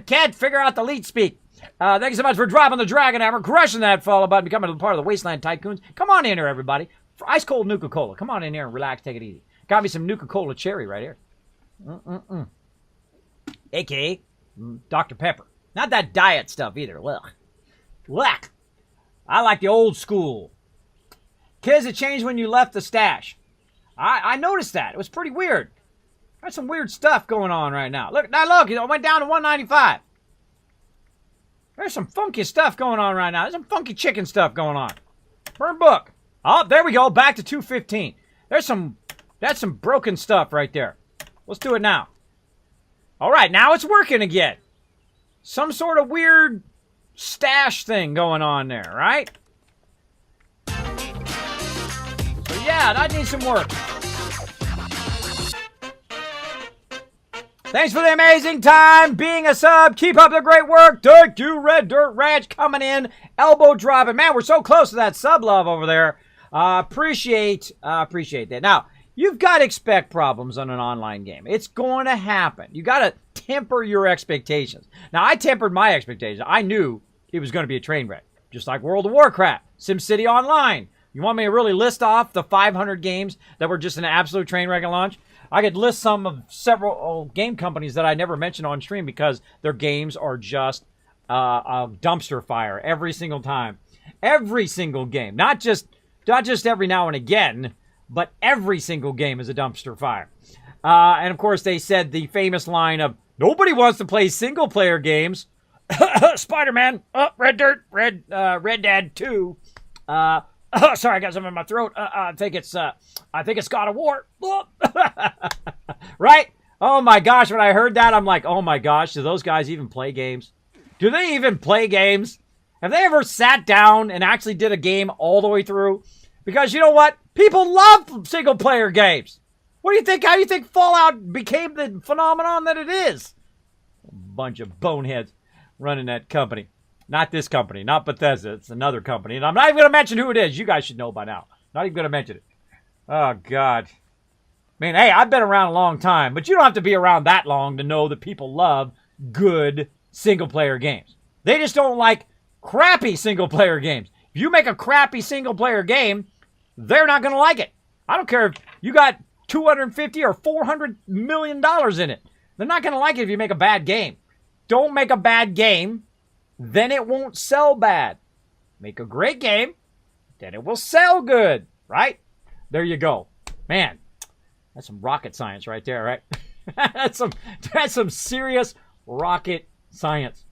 can't figure out the elite speak. Thank you so much for dropping the Dragon Hammer, crushing that follow button, becoming a part of the Wasteland Tycoons. Come on in here, everybody. For ice cold Nuka-Cola. Come on in here and relax, take it easy. Got me some Nuka-Cola cherry right here. AKA Dr. Pepper. Not that diet stuff either. Ugh. Ugh. I like the old school. Kids, it changed when you left the stash. I noticed that. It was pretty weird. There's some weird stuff going on right now. Look, it went down to 195. There's some funky stuff going on right now. There's some funky chicken stuff going on. Burn book. Oh, there we go. Back to 215. That's some broken stuff right there. Let's do it now. All right, now it's working again. Some sort of weird stash thing going on there, right? So yeah, that needs some work. Thanks for the amazing time being a sub. Keep up the great work. Thank you, Red Dirt Ranch, coming in, elbow dropping. Man, we're so close to that sub love over there. Appreciate that. Now, you've got to expect problems on an online game. It's going to happen. You got to temper your expectations. Now, I tempered my expectations. I knew it was going to be a train wreck, just like World of Warcraft, SimCity Online. You want me to really list off the 500 games that were just an absolute train wreck at launch? I could list some of several game companies that I never mentioned on stream because their games are just a dumpster fire every single time. Every single game. Not just every now and again, but every single game is a dumpster fire. And of course, they said the famous line of, nobody wants to play single-player games. Spider-Man, Red Dirt, Red Dad 2. Sorry, I got something in my throat. I think it's God of War. Right? Oh my gosh, when I heard that, I'm like, oh my gosh, do those guys even play games? Do they even play games? Have they ever sat down and actually did a game all the way through? Because you know what? People love single-player games. What do you think? How do you think Fallout became the phenomenon that it is? A bunch of boneheads running that company. Not this company, not Bethesda. It's another company. And I'm not even going to mention who it is. You guys should know by now. Not even going to mention it. Oh, God. I mean, hey, I've been around a long time, but you don't have to be around that long to know that people love good single-player games. They just don't like crappy single-player games. If you make a crappy single-player game, they're not going to like it. I don't care if you got $250 or $400 million in it. They're not going to like it if you make a bad game. Don't make a bad game, then it won't sell bad. Make a great game, then it will sell good, right? There you go. Man, that's some rocket science right there, right? that's some serious rocket science.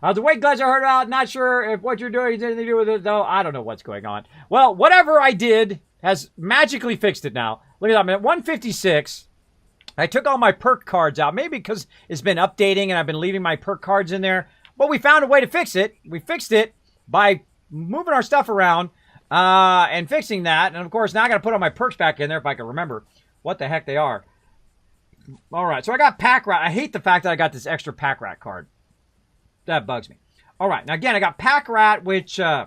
The weight glitch I heard about, not sure if what you're doing has anything to do with it, though. I don't know what's going on. Well, whatever I did has magically fixed it now. Look at that. I'm at 156. I took all my perk cards out, maybe because it's been updating and I've been leaving my perk cards in there. But we found a way to fix it. We fixed it by moving our stuff around and fixing that. And, of course, now I got to put all my perks back in there if I can remember what the heck they are. All right, so I got Pack Rat. I hate the fact that I got this extra Pack Rat card. That bugs me. All right, now again, I got Pack Rat, which at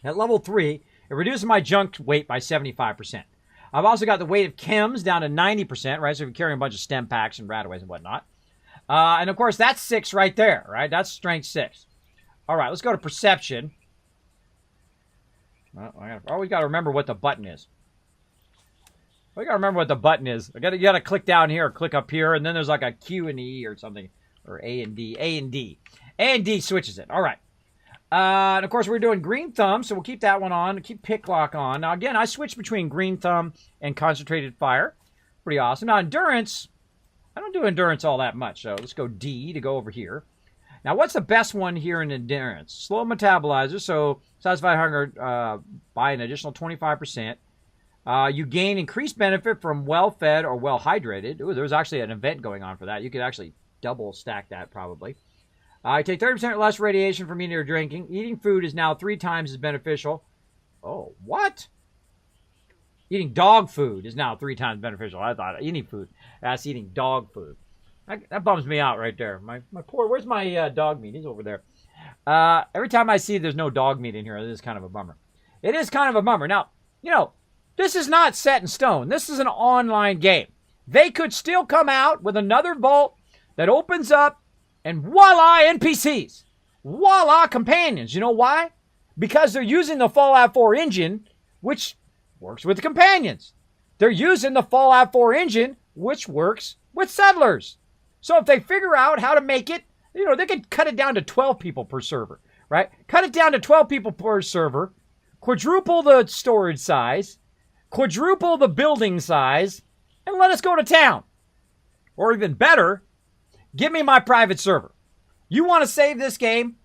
level 3, it reduces my junk weight by 75%. I've also got the weight of chems down to 90%, right? So if you're carrying a bunch of stem packs and rataways and whatnot. And of course, that's 6 right there, right? That's strength 6. All right, let's go to perception. Well, I always got to remember what the button is. You got to remember what the button is. You got to click down here or click up here, and then there's like a Q and E or something. Or A and D. A and D. A and D switches it. All right. And, of course, we're doing Green Thumb, so we'll keep that one on. Keep Pick Lock on. Now, again, I switch between Green Thumb and Concentrated Fire. Pretty awesome. Now, Endurance, I don't do Endurance all that much, so let's go D to go over here. Now, what's the best one here in Endurance? Slow Metabolizer, so satisfy hunger by an additional 25%. You gain increased benefit from well-fed or well-hydrated. Ooh, there was actually an event going on for that. You could actually double stack that probably. I take 30% less radiation from eating or drinking. Eating food is now 3 times as beneficial. Oh, what? Eating dog food is now 3 times beneficial. I thought eating food. That's eating dog food. That bums me out right there. My poor, where's my dog meat? He's over there. Every time I see there's no dog meat in here, it is kind of a bummer. It is kind of a bummer. Now, you know, this is not set in stone. This is an online game. They could still come out with another vault that opens up, and voila, NPCs. Voila, companions. You know why? Because they're using the Fallout 4 engine, which works with companions. They're using the Fallout 4 engine, which works with settlers. So if they figure out how to make it, you know, they could cut it down to 12 people per server, right? Cut it down to 12 people per server, quadruple the storage size, quadruple the building size, and let us go to town. Or even better, give me my private server. You want to save this game?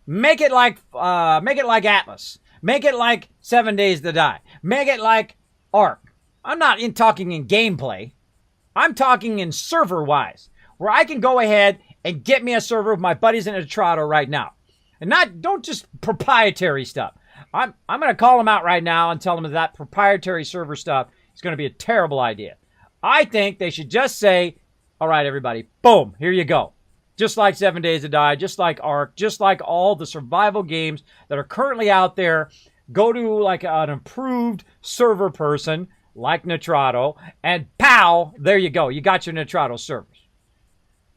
Make it like Atlas. Make it like 7 Days to Die. Make it like Ark. I'm not talking in gameplay. I'm talking in server-wise, where I can go ahead and get me a server with my buddies in Nitrado right now. And don't just proprietary stuff. I'm going to call them out right now and tell them that proprietary server stuff is going to be a terrible idea. I think they should just say, all right, everybody, boom, here you go. Just like 7 Days to Die, just like Ark, just like all the survival games that are currently out there. Go to like an improved server person like Nitrado, and pow, there you go. You got your Nitrado servers.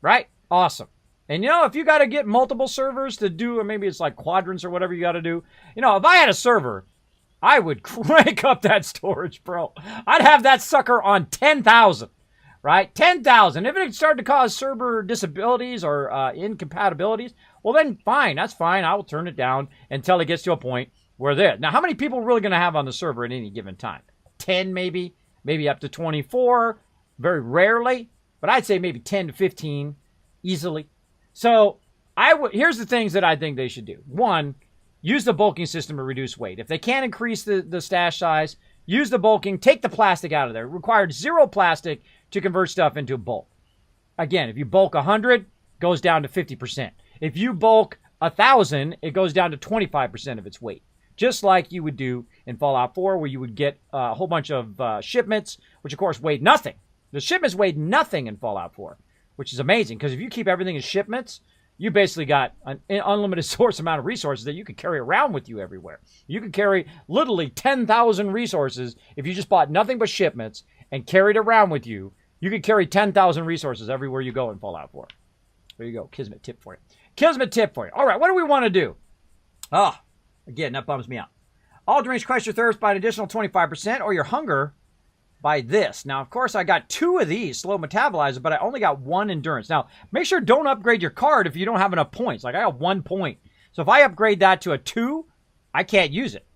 Right? Awesome. And you know, if you got to get multiple servers to do, or maybe it's like quadrants or whatever you got to do, you know, if I had a server, I would crank up that storage, bro. I'd have that sucker on 10,000. Right? 10,000. If it started to cause server disabilities or incompatibilities, well then fine. That's fine. I will turn it down until it gets to a point where there. Now, how many people are really going to have on the server at any given time? 10 maybe? Maybe up to 24. Very rarely. But I'd say maybe 10 to 15 easily. So here's the things that I think they should do. 1, use the bulking system to reduce weight. If they can't increase the stash size, use the bulking. Take the plastic out of there. It required 0 plastic to convert stuff into bulk. Again, if you bulk 100, it goes down to 50%. If you bulk 1,000, it goes down to 25% of its weight. Just like you would do in Fallout 4, where you would get a whole bunch of shipments, which of course weighed nothing. The shipments weighed nothing in Fallout 4, which is amazing, because if you keep everything in shipments, you basically got an unlimited source amount of resources that you could carry around with you everywhere. You could carry literally 10,000 resources if you just bought nothing but shipments and carried around with you. You could carry 10,000 resources everywhere you go in Fallout 4. There you go. Kismet tip for you. Kismet tip for you. All right, what do we want to do? Oh, again, that bums me out. All drinks quench your thirst by an additional 25% or your hunger by this. Now, of course, I got 2 of these slow metabolizer, but I only got 1 endurance. Now, make sure don't upgrade your card if you don't have enough points. Like, I got 1 point. So if I upgrade that to a 2, I can't use it.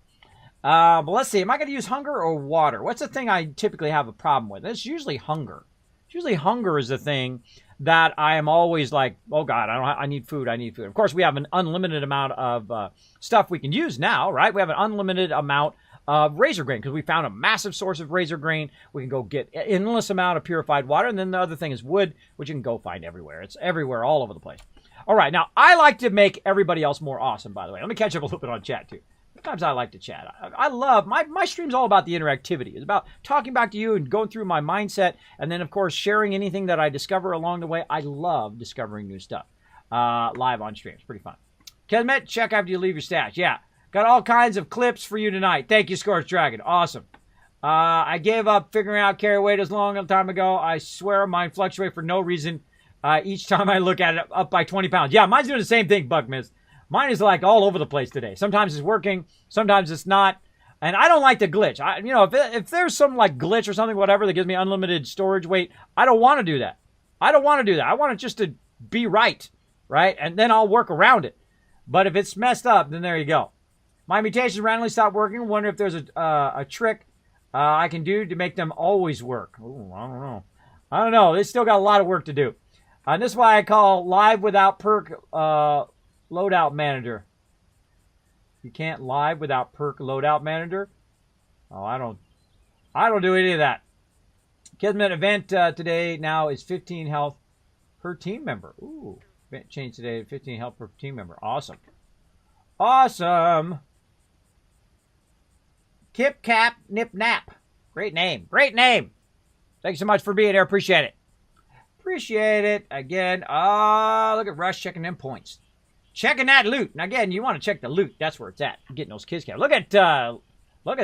But let's see. Am I going to use hunger or water? What's the thing I typically have a problem with? It's usually hunger. Usually hunger is the thing that I am always like, oh God, I need food. Of course, we have an unlimited amount of stuff we can use now, right? We have an unlimited amount of razor grain because we found a massive source of razor grain. We can go get an endless amount of purified water. And then the other thing is wood, which you can go find everywhere. It's everywhere, all over the place. All right, now I like to make everybody else more awesome, by the way. Let me catch up a little bit on chat, too. Sometimes I like to chat. I love, my stream's all about the interactivity. It's about talking back to you and going through my mindset. And then, of course, sharing anything that I discover along the way. I love discovering new stuff live on stream. It's pretty fun. Kismet, check after you leave your stash. Yeah, got all kinds of clips for you tonight. Thank you, Scorched Dragon. Awesome. I gave up figuring out carry weight as long a time ago. I swear mine fluctuate for no reason. Each time I look at it, up by 20 pounds. Yeah, mine's doing the same thing, Buckmiss. Mine is like all over the place today. Sometimes it's working, sometimes it's not. And I don't like the glitch. If there's some like glitch or something, whatever, that gives me unlimited storage weight, I don't want to do that. I want it just to be right? And then I'll work around it. But if it's messed up, then there you go. My mutations randomly stopped working. Wonder if there's a trick I can do to make them always work. Ooh, I don't know. They still got a lot of work to do. And this is why I call live without perk loadout manager. You can't live without perk loadout manager. Oh, I don't do any of that. Kismet event today now is 15 health per team member. Ooh, event change today to 15 health per team member. Awesome. Kip Cap Nip Nap. Great name. Thanks so much for being here. Appreciate it. Again. Look at Rush checking them points. Checking that loot. And again, you want to check the loot. That's where it's at. Getting those kids caps. Look at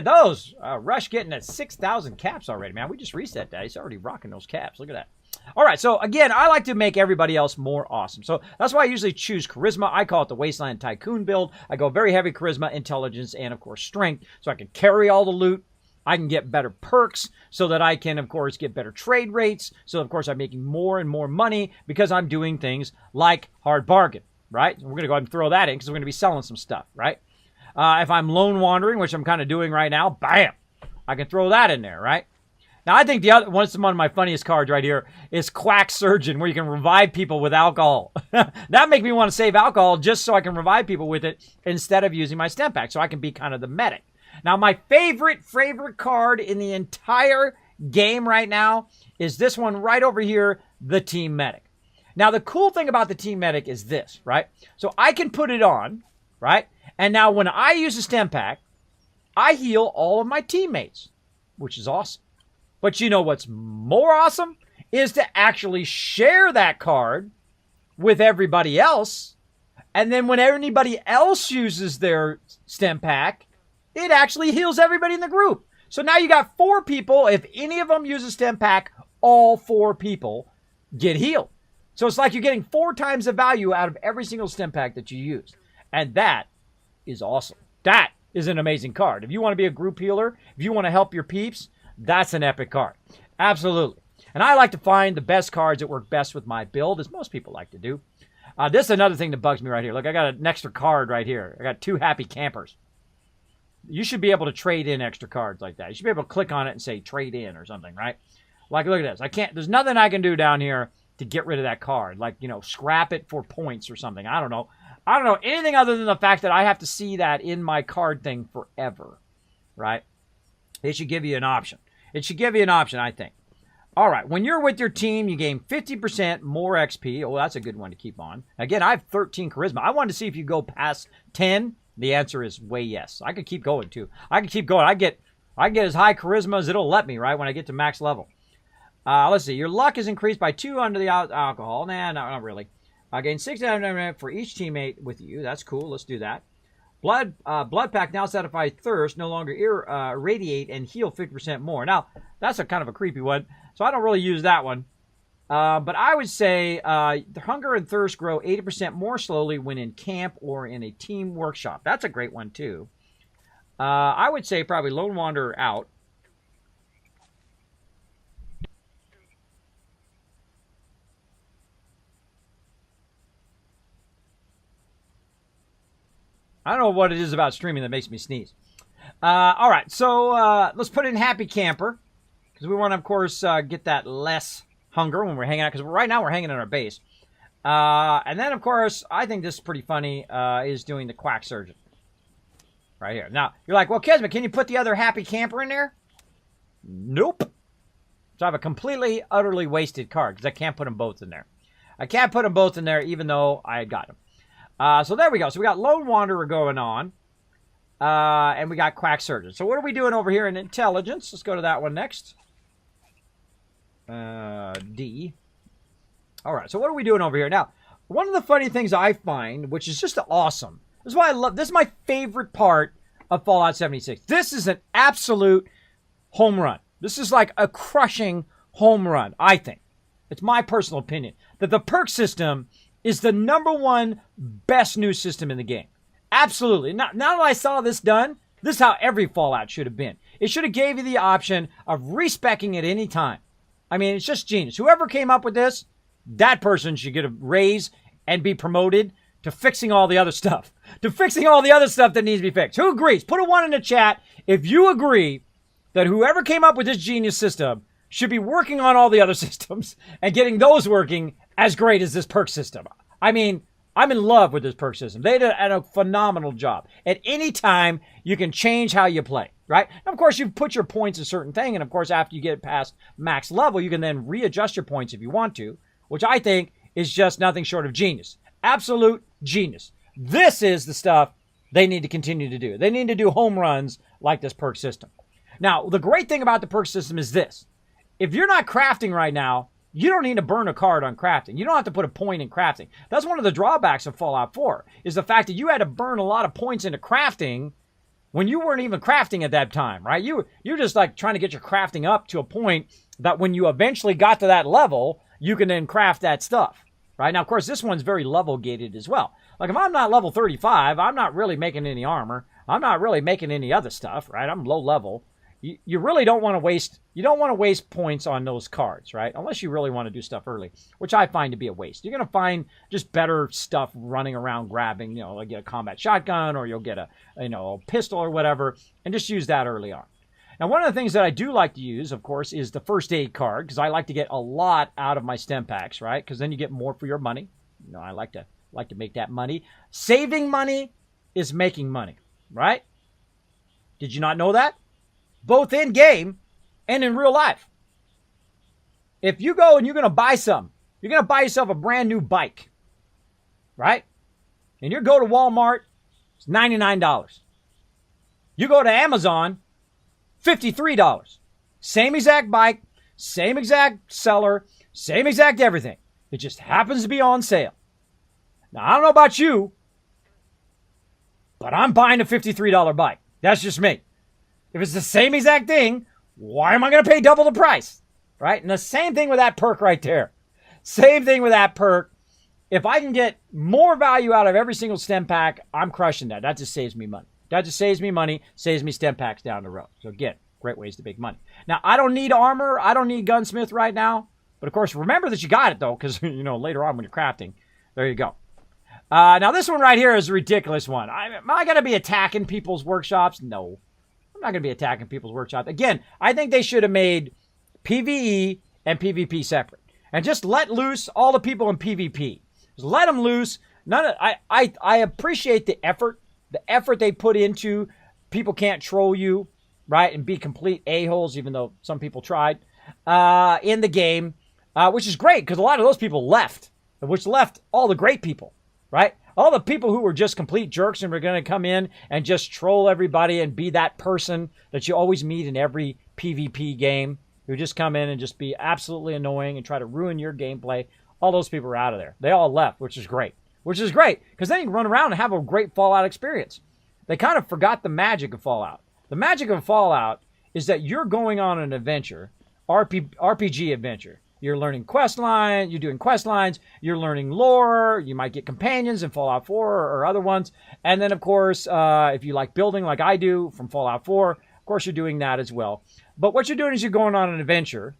those. Rush getting at 6,000 caps already, man. We just reset that. He's already rocking those caps. Look at that. All right. So again, I like to make everybody else more awesome. So that's why I usually choose charisma. I call it the Wasteland Tycoon build. I go very heavy charisma, intelligence, and of course strength. So I can carry all the loot. I can get better perks so that I can, of course, get better trade rates. So, of course, I'm making more and more money because I'm doing things like hard bargain. Right? We're going to go ahead and throw that in because we're going to be selling some stuff, right? If I'm lone wandering, which I'm kind of doing right now, bam, I can throw that in there, right? Now, I think the other one of my funniest cards right here is Quack Surgeon, where you can revive people with alcohol. That makes me want to save alcohol just so I can revive people with it instead of using my stem pack, so I can be kind of the medic. Now, my favorite card in the entire game right now is this one right over here, the Team Medic. Now, the cool thing about the Team Medic is this, right? So I can put it on, right? And now when I use a stem pack, I heal all of my teammates, which is awesome. But you know what's more awesome? Is to actually share that card with everybody else. And then when anybody else uses their stem pack, it actually heals everybody in the group. So now you got 4 people. If any of them use a stem pack, all 4 people get healed. So it's like you're getting 4 times the value out of every single stem pack that you use. And that is awesome. That is an amazing card. If you want to be a group healer, if you want to help your peeps, that's an epic card. Absolutely. And I like to find the best cards that work best with my build, as most people like to do. This is another thing that bugs me right here. Look, I got an extra card right here. I got 2 happy campers. You should be able to trade in extra cards like that. You should be able to click on it and say trade in or something, right? Like, look at this. There's nothing I can do down here to get rid of that card. Like, scrap it for points or something. I don't know anything other than the fact that I have to see that in my card thing forever, right? It should give you an option. I think. All right, when you're with your team, you gain 50% more XP. Oh, that's a good one to keep on. Again, I have 13 charisma. I wanted to see if you go past 10. The answer is way yes. I could keep going, too. I get as high charisma as it'll let me, right, when I get to max level. Let's see. Your luck is increased by 2 under the alcohol. Nah, not really. I gain 6 for each teammate with you. That's cool. Let's do that. Blood pack now satisfies thirst, no longer irradiate and heal 50% more. Now, that's a kind of a creepy one, so I don't really use that one. But I would say the hunger and thirst grow 80% more slowly when in camp or in a team workshop. That's a great one, too. I would say probably Lone Wanderer out. I don't know what it is about streaming that makes me sneeze. All right, so let's put in Happy Camper because we want to, of course, get that less hunger when we're hanging out because right now we're hanging in our base. And then, of course, I think this is pretty funny, is doing the Quack Surgeon. Right here. Now, you're like, well, Kismet, can you put the other Happy Camper in there? Nope. So I have a completely, utterly wasted card because I can't put them both in there. I can't put them both in there even though I had got them. So there we go. So we got Lone Wanderer going on. And we got Quack Surgeon. So what are we doing over here in Intelligence? Let's go to that one next. D. All right. So what are we doing over here? Now, one of the funny things I find, which is just awesome. This is why I love, this is my favorite part of Fallout 76. This is an absolute home run. This is like a crushing home run, I think. It's my personal opinion. That the perk system is the #1 best new system in the game. Absolutely. Now that I saw this done, this is how every Fallout should have been. It should have gave you the option of respecking at any time. I mean, it's just genius. Whoever came up with this, that person should get a raise and be promoted to fixing all the other stuff. To fixing all the other stuff that needs to be fixed. Who agrees? Put a 1 in the chat if you agree that whoever came up with this genius system should be working on all the other systems and getting those working as great as this perk system. I mean, I'm in love with this perk system. They did a phenomenal job. At any time, you can change how you play, right? And of course, you put your points a certain thing, and of course, after you get past max level, you can then readjust your points if you want to, which I think is just nothing short of genius. Absolute genius. This is the stuff they need to continue to do. They need to do home runs like this perk system. Now, the great thing about the perk system is this. If you're not crafting right now, you don't need to burn a card on crafting. You don't have to put a point in crafting. That's one of the drawbacks of Fallout 4, is the fact that you had to burn a lot of points into crafting when you weren't even crafting at that time, right? You're just like trying to get your crafting up to a point that when you eventually got to that level, you can then craft that stuff, right? Now, of course, this one's very level gated as well. Like if I'm not level 35, I'm not really making any armor. I'm not really making any other stuff, right? I'm low level. You really don't want to waste, you don't want to waste points on those cards, right? Unless you really want to do stuff early, which I find to be a waste. You're going to find just better stuff running around grabbing, like get a combat shotgun or you'll get a pistol or whatever and just use that early on. Now, one of the things that I do like to use, of course, is the first aid card because I like to get a lot out of my stem packs, right? Because then you get more for your money. I like to make that money. Saving money is making money, right? Did you not know that? Both in game and in real life. If you go and you're going to buy something, you're going to buy yourself a brand new bike, right? And you go to Walmart, it's $99. You go to Amazon, $53. Same exact bike, same exact seller, same exact everything. It just happens to be on sale. Now, I don't know about you, but I'm buying a $53 bike. That's just me. If it's the same exact thing, why am I going to pay double the price? Right? And the same thing with that perk right there. Same thing with that perk. If I can get more value out of every single stem pack, I'm crushing that. That just saves me money. That just saves me money, saves me stem packs down the road. So again, great ways to make money. Now, I don't need armor. I don't need gunsmith right now. But of course, remember that you got it though, because later on when you're crafting, there you go. Now this one right here is a ridiculous one. Am I going to be attacking people's workshops? No. I'm not going to be attacking people's workshops. Again, I think they should have made PvE and PvP separate. And just let loose all the people in PvP. Just let them loose. I appreciate the effort they put into people can't troll you, right, and be complete a-holes, even though some people tried, in the game, which is great because a lot of those people left, which left all the great people, right? All the people who were just complete jerks and were going to come in and just troll everybody and be that person that you always meet in every PvP game who just come in and just be absolutely annoying and try to ruin your gameplay. All those people are out of there. They all left, which is great. Which is great because then you can run around and have a great Fallout experience. They kind of forgot the magic of Fallout. The magic of Fallout is that you're going on an adventure, RPG adventure. You're learning quest line. You're doing quest lines. You're learning lore. You might get companions in Fallout 4 or other ones. And then, of course, if you like building like I do from Fallout 4, of course, you're doing that as well. But what you're doing is you're going on an adventure.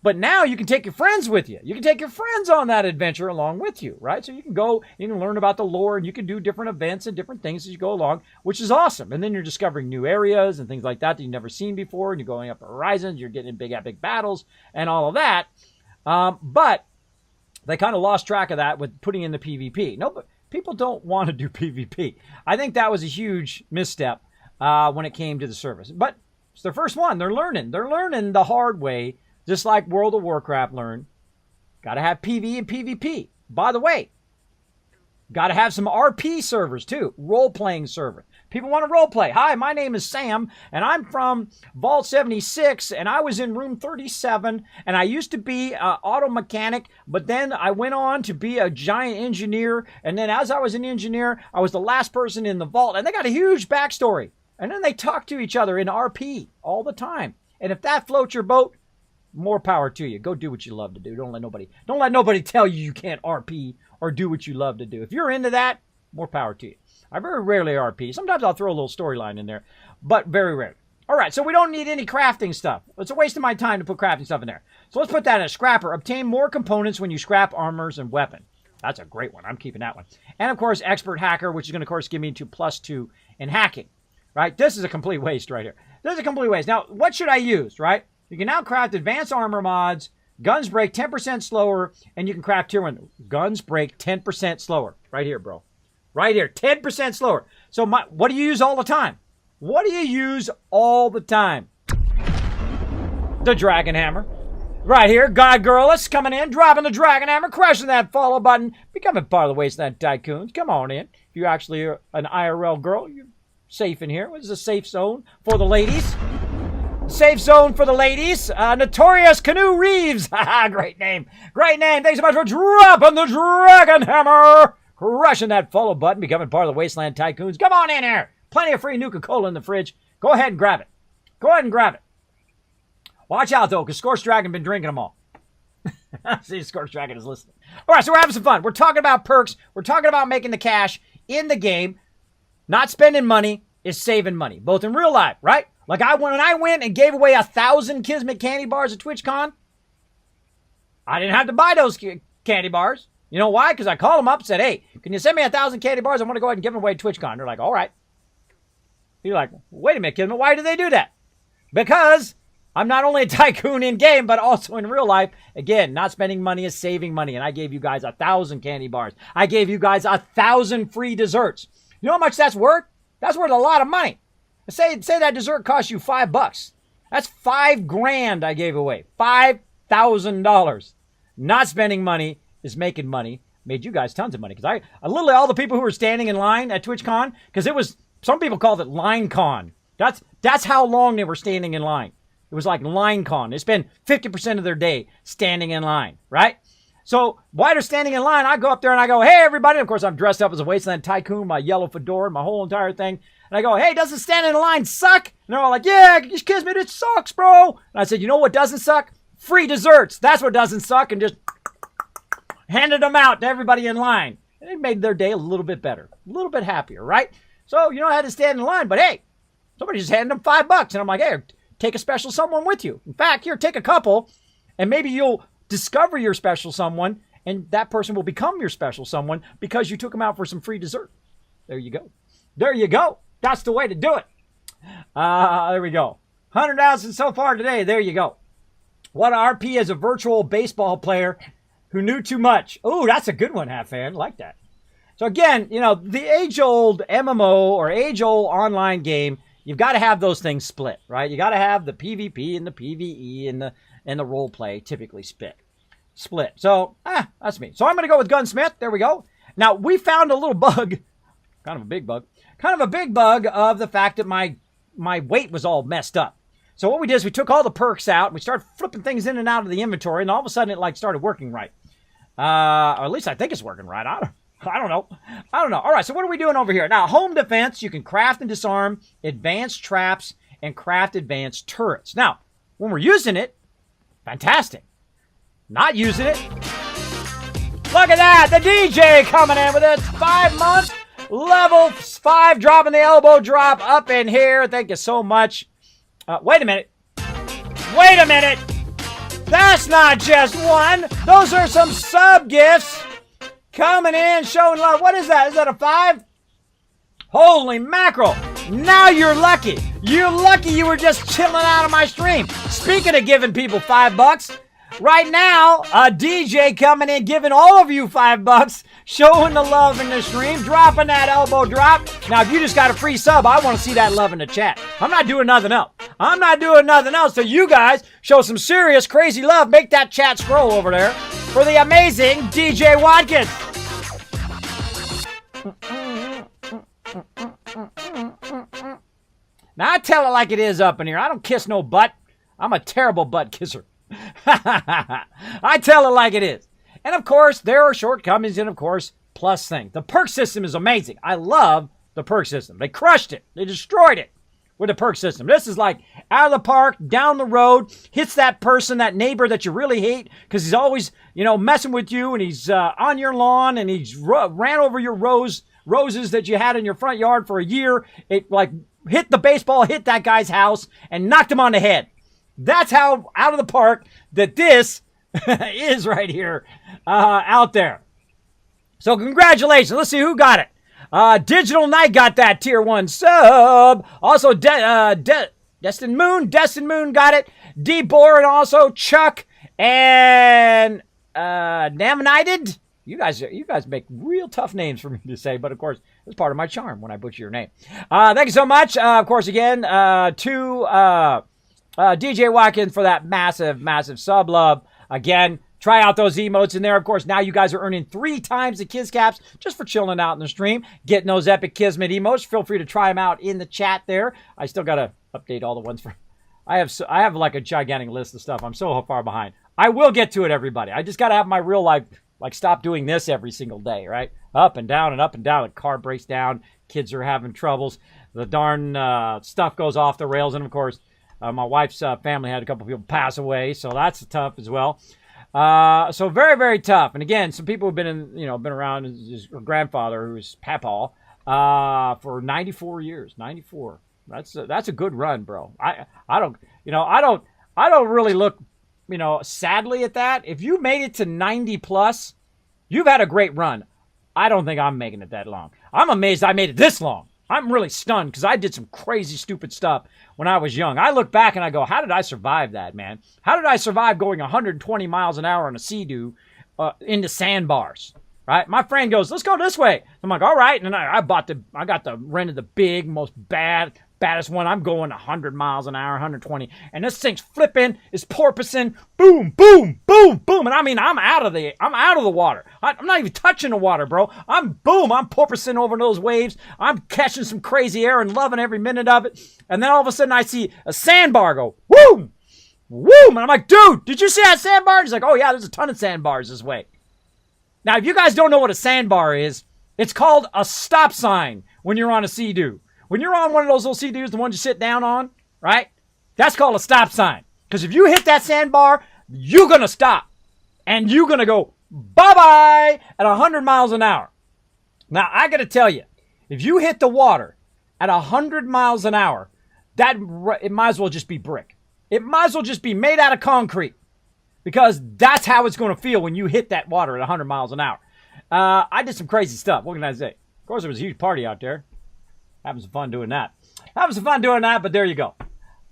But now you can take your friends with you. You can take your friends on that adventure along with you, right? So you can go, you can learn about the lore, and you can do different events and different things as you go along, which is awesome. And then you're discovering new areas and things like that you've never seen before, and you're going up the horizons, you're getting in big epic battles and all of that. But they kind of lost track of that with putting in the PvP. No, but people don't want to do PvP. I think that was a huge misstep when it came to the service. But it's their first one. They're learning. They're learning the hard way. Just like World of Warcraft learned. Got to have PvE and PvP. By the way, got to have some RP servers too. Role-playing server. People want to role-play. Hi, my name is Sam, and I'm from Vault 76, and I was in room 37, and I used to be an auto mechanic, but then I went on to be a giant engineer, and then as I was an engineer, I was the last person in the vault, and they got a huge backstory. And then they talk to each other in RP all the time. And if that floats your boat, more power to you. Go do what you love to do. Don't let nobody tell you you can't RP or do what you love to do. If you're into that, more power to you. I very rarely RP. Sometimes I'll throw a little storyline in there, but very rarely. All right, so we don't need any crafting stuff. It's a waste of my time to put crafting stuff in there. So let's put that in a scrapper. Obtain more components when you scrap armors and weapon. That's a great one. I'm keeping that one. And, of course, expert hacker, which is going to, of course, give me to +2 in hacking. Right? This is a complete waste right here. This is a complete waste. Now, what should I use, right? You can now craft advanced armor mods. Guns break 10% slower, and you can craft tier 1. Guns break 10% slower. Right here, bro. Right here. 10% slower. So what do you use all the time? What do you use all the time? The Dragon Hammer. Right here. God Girless coming in, dropping the Dragon Hammer, crushing that follow button, becoming part of the Wasteland Tycoons. Come on in. If you actually are an IRL girl, you're safe in here. This is a safe zone for the ladies. Safe zone for the ladies. Notorious Canoe Reeves. Great name. Great name. Thanks so much for dropping the Dragon Hammer. Crushing that follow button, becoming part of the Wasteland Tycoons. Come on in here. Plenty of free Nuka-Cola in the fridge. Go ahead and grab it. Go ahead and grab it. Watch out, though, because Scorched Dragon been drinking them all. See, Scorched Dragon is listening. All right, so we're having some fun. We're talking about perks. We're talking about making the cash in the game. Not spending money is saving money, both in real life, right? Like when I went and gave away 1,000 Kismet candy bars at TwitchCon, I didn't have to buy those candy bars. You know why? Because I called them up and said, hey, can you send me 1,000 candy bars? I want to go ahead and give them away at TwitchCon. They're like, all right. You're like, wait a minute, Kismet, why do they do that? Because I'm not only a tycoon in game, but also in real life. Again, not spending money is saving money. And I gave you guys 1,000 candy bars. I gave you guys 1,000 free desserts. You know how much that's worth? That's worth a lot of money. Say that dessert cost you $5. That's $5,000 I gave away. $5,000. Not spending money is making money. Made you guys tons of money. Because I literally, all the people who were standing in line at TwitchCon, because it was, some people called it LineCon. That's how long they were standing in line. It was like LineCon. They spend 50% of their day standing in line, right? So while they're standing in line, I go up there and I go, hey, everybody. Of course, I'm dressed up as a Wasteland Tycoon, my yellow fedora, my whole entire thing. And I go, hey, doesn't standing in line suck? And they're all like, yeah, Kismet, it sucks, bro. And I said, you know what doesn't suck? Free desserts. That's what doesn't suck. And just handed them out to everybody in line. And it made their day a little bit better, a little bit happier, right? So you don't have to stand in line, but hey, somebody just handed them $5. And I'm like, hey, take a special someone with you. In fact, here, take a couple, and maybe you'll discover your special someone, and that person will become your special someone because you took them out for some free dessert. There you go. There you go. That's the way to do it. There we go. 100,000 so far today. There you go. What RP as a virtual baseball player who knew too much? Oh, that's a good one, Half Fan. Like that. So again, you know, the age-old MMO or age-old online game, you've got to have those things split, right? You got to have the PvP and the PvE and the role play typically split. So, that's me. So I'm going to go with Gunsmith. There we go. Now, we found a little bug, kind of a big bug of the fact that my weight was all messed up. So what we did is we took all the perks out, and we started flipping things in and out of the inventory, and all of a sudden it like started working right. Or at least I think it's working right. I don't know. All right, so what are we doing over here? Now, home defense, you can craft and disarm advanced traps and craft advanced turrets. Now, when we're using it, fantastic. Not using it. Look at that. The DJ coming in with its 5 months. Level 5, dropping the elbow drop up in here. Thank you so much. Wait a minute. Wait a minute. That's not just one. Those are some sub gifts coming in, showing love. What is that? Is that a 5? Holy mackerel. Now you're lucky. You're lucky you were just chilling out of my stream. Speaking of giving people $5, right now, a DJ coming in, giving all of you $5, showing the love in the stream, dropping that elbow drop. Now, if you just got a free sub, I want to see that love in the chat. I'm not doing nothing else. I'm not doing nothing else. So you guys show some serious crazy love. Make that chat scroll over there for the amazing DJ Watkins. Now, I tell it like it is up in here. I don't kiss no butt. I'm a terrible butt kisser. I tell it like it is. And of course, there are shortcomings and of course, plus things. The perk system is amazing. I love the perk system. They crushed it. They destroyed it with the perk system. This is like out of the park, down the road, hits that person, that neighbor that you really hate because he's always, messing with you and he's on your lawn and he's ran over your roses that you had in your front yard for a year. It like hit the baseball, hit that guy's house and knocked him on the head. That's how out of the park that this is right here out there. So congratulations. Let's see who got it. Digital Knight got that tier 1 sub. Also, Destin Moon got it. D-Bor and also Chuck and Namnited. You guys make real tough names for me to say, but of course, it's part of my charm when I butcher your name. Thank you so much. Of course, again, to DJ Watkins for that massive, massive sub love. Again, try out those emotes in there. Of course, now you guys are earning 3 times the Kiz Caps just for chilling out in the stream, getting those epic Kismet emotes. Feel free to try them out in the chat there. I still got to update all the ones for... I have like a gigantic list of stuff. I'm so far behind. I will get to it, everybody. I just got to have my real life, like stop doing this every single day, right? Up and down and up and down. The car breaks down. Kids are having troubles. The darn stuff goes off the rails. And of course, my wife's family had a couple people pass away, so that's tough as well. So very, very tough. And again, some people have been been around. His grandfather, who was Papaw, for 94 years. 94. That's a good run, bro. I don't really look, sadly at that. If you made it to 90 plus, you've had a great run. I don't think I'm making it that long. I'm amazed I made it this long. I'm really stunned because I did some crazy, stupid stuff when I was young. I look back and I go, how did I survive that, man? How did I survive going 120 miles an hour on a Sea-Doo into sandbars, right? My friend goes, let's go this way. I'm like, all right. And then I rented the big, most baddest one. I'm going 100 miles an hour, 120. And this thing's flipping, it's porpoising, boom, boom, boom, boom. And I mean, I'm out of the water. I'm not even touching the water, bro. I'm porpoising over those waves. I'm catching some crazy air and loving every minute of it. And then all of a sudden I see a sandbar go, whoom, whoom. And I'm like, dude, did you see that sandbar? He's like, oh yeah, there's a ton of sandbars this way. Now, if you guys don't know what a sandbar is, it's called a stop sign when you're on a Sea-Doo. When you're on one of those little Sea-Doos, the ones you sit down on, right? That's called a stop sign. Because if you hit that sandbar, you're going to stop. And you're going to go bye-bye at 100 miles an hour. Now, I got to tell you, if you hit the water at 100 miles an hour, it might as well just be brick. It might as well just be made out of concrete. Because that's how it's going to feel when you hit that water at 100 miles an hour. I did some crazy stuff. What can I say? Of course, there was a huge party out there. Having some fun doing that. But there you go.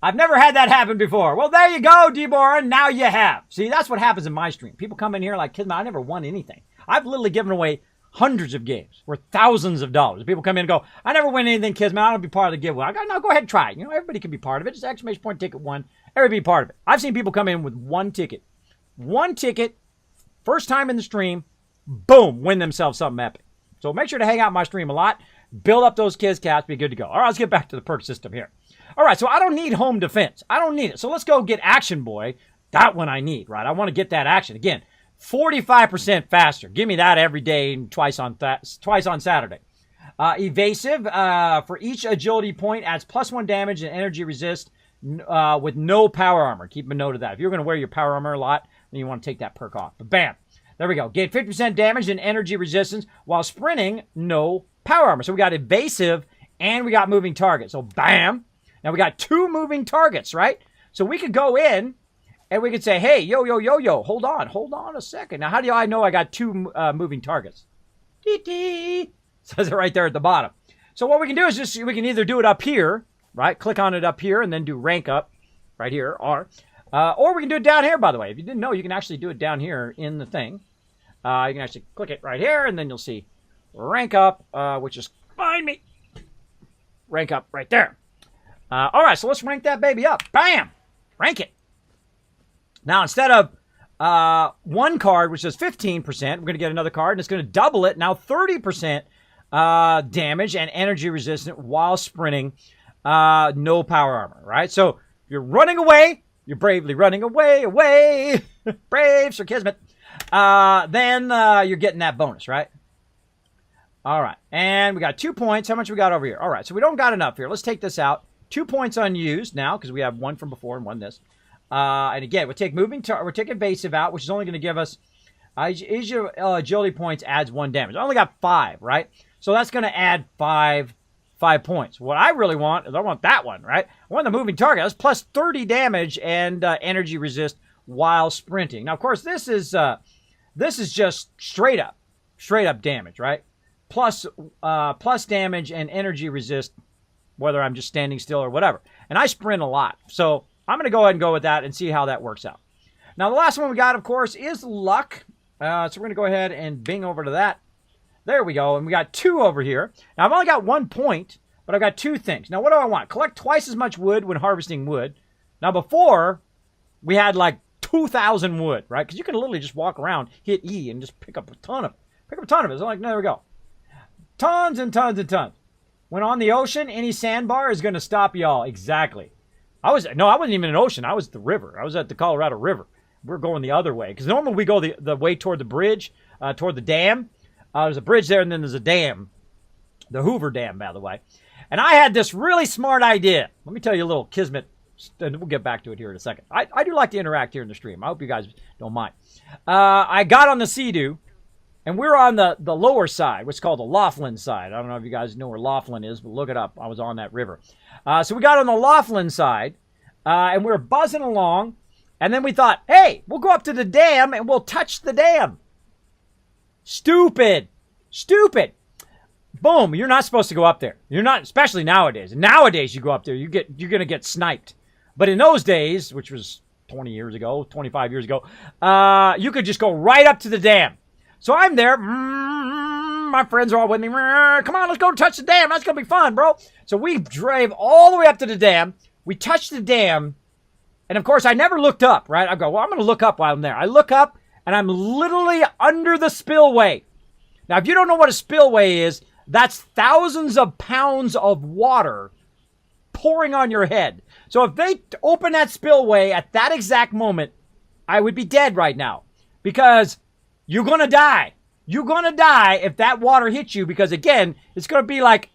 I've never had that happen before. Well, there you go, D-Bor. Now you have. See, that's what happens in my stream. People come in here like, Kismet, I never won anything. I've literally given away hundreds of games worth thousands of dollars. People come in and go, I never win anything, Kismet. I don't be part of the giveaway. I go, no, go ahead and try it. Everybody can be part of it. Just exclamation point ticket 1. Everybody be part of it. I've seen people come in with 1 ticket. 1 ticket, first time in the stream, boom, win themselves something epic. So make sure to hang out my stream a lot. Build up those Kiz Caps, be good to go. All right, let's get back to the perk system here. All right, so I don't need home defense. I don't need it. So let's go get Action Boy. That one I need, right? I want to get that action. Again, 45% faster. Give me that every day and twice on Saturday. Evasive, for each agility point, adds +1 damage and energy resist with no power armor. Keep a note of that. If you're going to wear your power armor a lot, then you want to take that perk off. But bam. There we go. Gain 50% damage and energy resistance while sprinting, no power armor. So we got evasive and we got moving target. So bam. Now we got 2 moving targets, right? So we could go in and we could say, hey, yo, hold on a second. Now how do I know I got 2 moving targets? Says it right there at the bottom. So what we can do is we can either do it up here, right? Click on it up here and then do rank up right here, R. Or we can do it down here, by the way. If you didn't know, you can actually do it down here in the thing. You can actually click it right here, and then you'll see rank up, which is find me. Rank up right there. All right, so let's rank that baby up. Bam! Rank it. Now, instead of 1 card, which is 15%, we're going to get another card, and it's going to double it. Now, 30% damage and energy resistant while sprinting. No power armor, right? So, if you're running away, you're bravely running away. Brave Sir Kismet. Then you're getting that bonus, right? All right. And we got 2 points. How much we got over here? All right. So we don't got enough here. Let's take this out. 2 points unused now because we have 1 from before and 1 this. And again, we'll take we'll take evasive out, which is only going to give us agility points adds 1 damage. I only got 5, right? So that's going to add 5 points. What I really want is I want that one, right? I want the moving target. That's plus 30 damage and energy resist while sprinting. Now, of course, this is just straight up damage, right? Plus damage and energy resist, whether I'm just standing still or whatever. And I sprint a lot, so I'm going to go ahead and go with that and see how that works out. Now, the last one we got, of course, is luck. So we're going to go ahead and bing over to that. There we go. And we got 2 over here. Now, I've only got 1 point, but I've got 2 things. Now, what do I want? Collect twice as much wood when harvesting wood. Now, before, we had like 2,000 wood, right? Because you can literally just walk around, hit E, and just pick up a ton of it. So like, there we go. Tons and tons and tons. When on the ocean, any sandbar is going to stop y'all. Exactly. I wasn't even in the ocean. I was at the river. I was at the Colorado River. We're going the other way. Because normally we go the way toward the bridge, toward the dam. There's a bridge there, and then there's a dam. The Hoover Dam, by the way. And I had this really smart idea. Let me tell you a little Kismet, and we'll get back to it here in a second. I do like to interact here in the stream. I hope you guys don't mind. I got on the Sea-Doo, and we're on the lower side, what's called the Laughlin side. I don't know if you guys know where Laughlin is, but look it up. I was on that river. So we got on the Laughlin side, and we were buzzing along, and then we thought, hey, we'll go up to the dam, and we'll touch the dam. Stupid. Boom, you're not supposed to go up there. You're not, especially nowadays. Nowadays, you go up there, you're going to get sniped. But in those days, which was 20 years ago, 25 years ago, you could just go right up to the dam. So I'm there. My friends are all with me. Come on, let's go touch the dam. That's going to be fun, bro. So we drove all the way up to the dam. We touched the dam. And, of course, I never looked up, right? I go, well, I'm going to look up while I'm there. I look up, and I'm literally under the spillway. Now, if you don't know what a spillway is, that's thousands of pounds of water pouring on your head. So if they open that spillway at that exact moment, I would be dead right now. Because you're going to die. You're going to die if that water hits you. Because, again, it's going to be like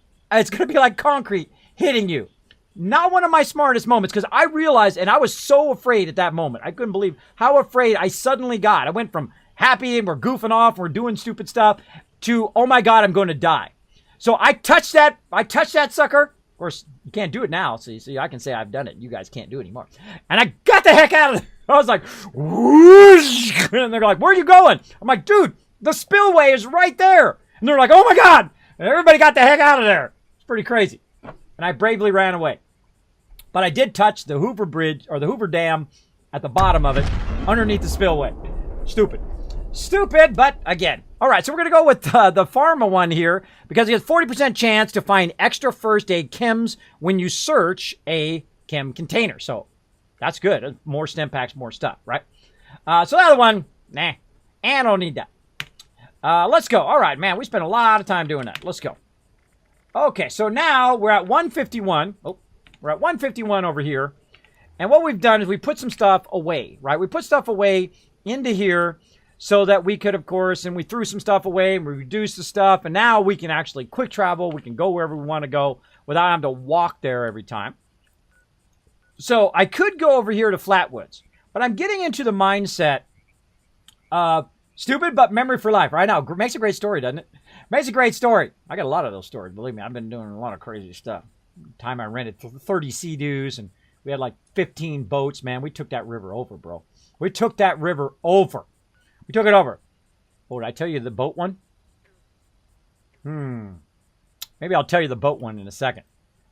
concrete hitting you. Not one of my smartest moments, because I realized, and I was so afraid at that moment. I couldn't believe how afraid I suddenly got. I went from happy and we're goofing off, we're doing stupid stuff, to, oh my God, I'm going to die. So I touched that sucker. Of course, you can't do it now. See, I can say I've done it. You guys can't do it anymore. And I got the heck out of there. I was like, whoosh. And they're like, where are you going? I'm like, dude, the spillway is right there. And they're like, oh my God. And everybody got the heck out of there. It's pretty crazy. And I bravely ran away. But I did touch the Hoover Bridge, or the Hoover Dam at the bottom of it, underneath the spillway. Stupid, but again. All right, so we're going to go with the Pharma one here, because it has 40% chance to find extra first aid chems when you search a chem container. So that's good. More stim packs, more stuff, right? So the other one, nah, I don't need that. Let's go. All right, man, we spent a lot of time doing that. Let's go. Okay, so now we're at 151. Oh, we're at 151 over here. And what we've done is we put some stuff away, right? We put stuff away into here so that we could, of course, and we threw some stuff away and we reduced the stuff. And now we can actually quick travel. We can go wherever we want to go without having to walk there every time. So I could go over here to Flatwoods, but I'm getting into the mindset of stupid but memory for life. Right now, makes a great story, doesn't it? Makes a great story. I got a lot of those stories. Believe me, I've been doing a lot of crazy stuff. Time I rented 30 Sea-Doos, and we had like 15 boats. Man, we took that river over, bro. We took that river over. We took it over. Oh, did I tell you the boat one? Maybe I'll tell you the boat one in a second.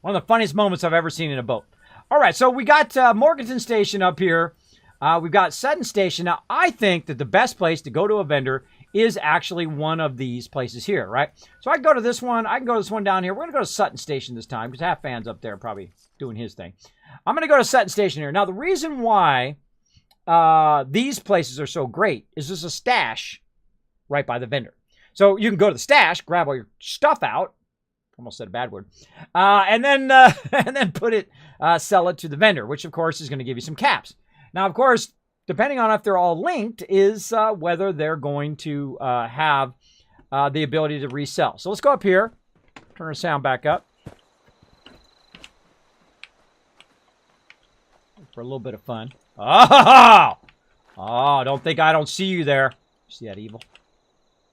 One of the funniest moments I've ever seen in a boat. All right, so we got Morganton Station up here. We've got Sutton Station. Now, I think that the best place to go to a vendor is actually one of these places here, right? So I can go to this one. I can go to this one down here. We're going to go to Sutton Station this time because Half Fan's up there probably doing his thing. I'm going to go to Sutton Station here. Now, the reason why these places are so great is there's a stash right by the vendor. So you can go to the stash, grab all your stuff out. Almost said a bad word. And then put it, sell it to the vendor, which of course is going to give you some caps. Now, of course, depending on if they're all linked is whether they're going to have the ability to resell. So let's go up here, turn our sound back up for a little bit of fun. Oh, don't think I don't see you there. See that evil?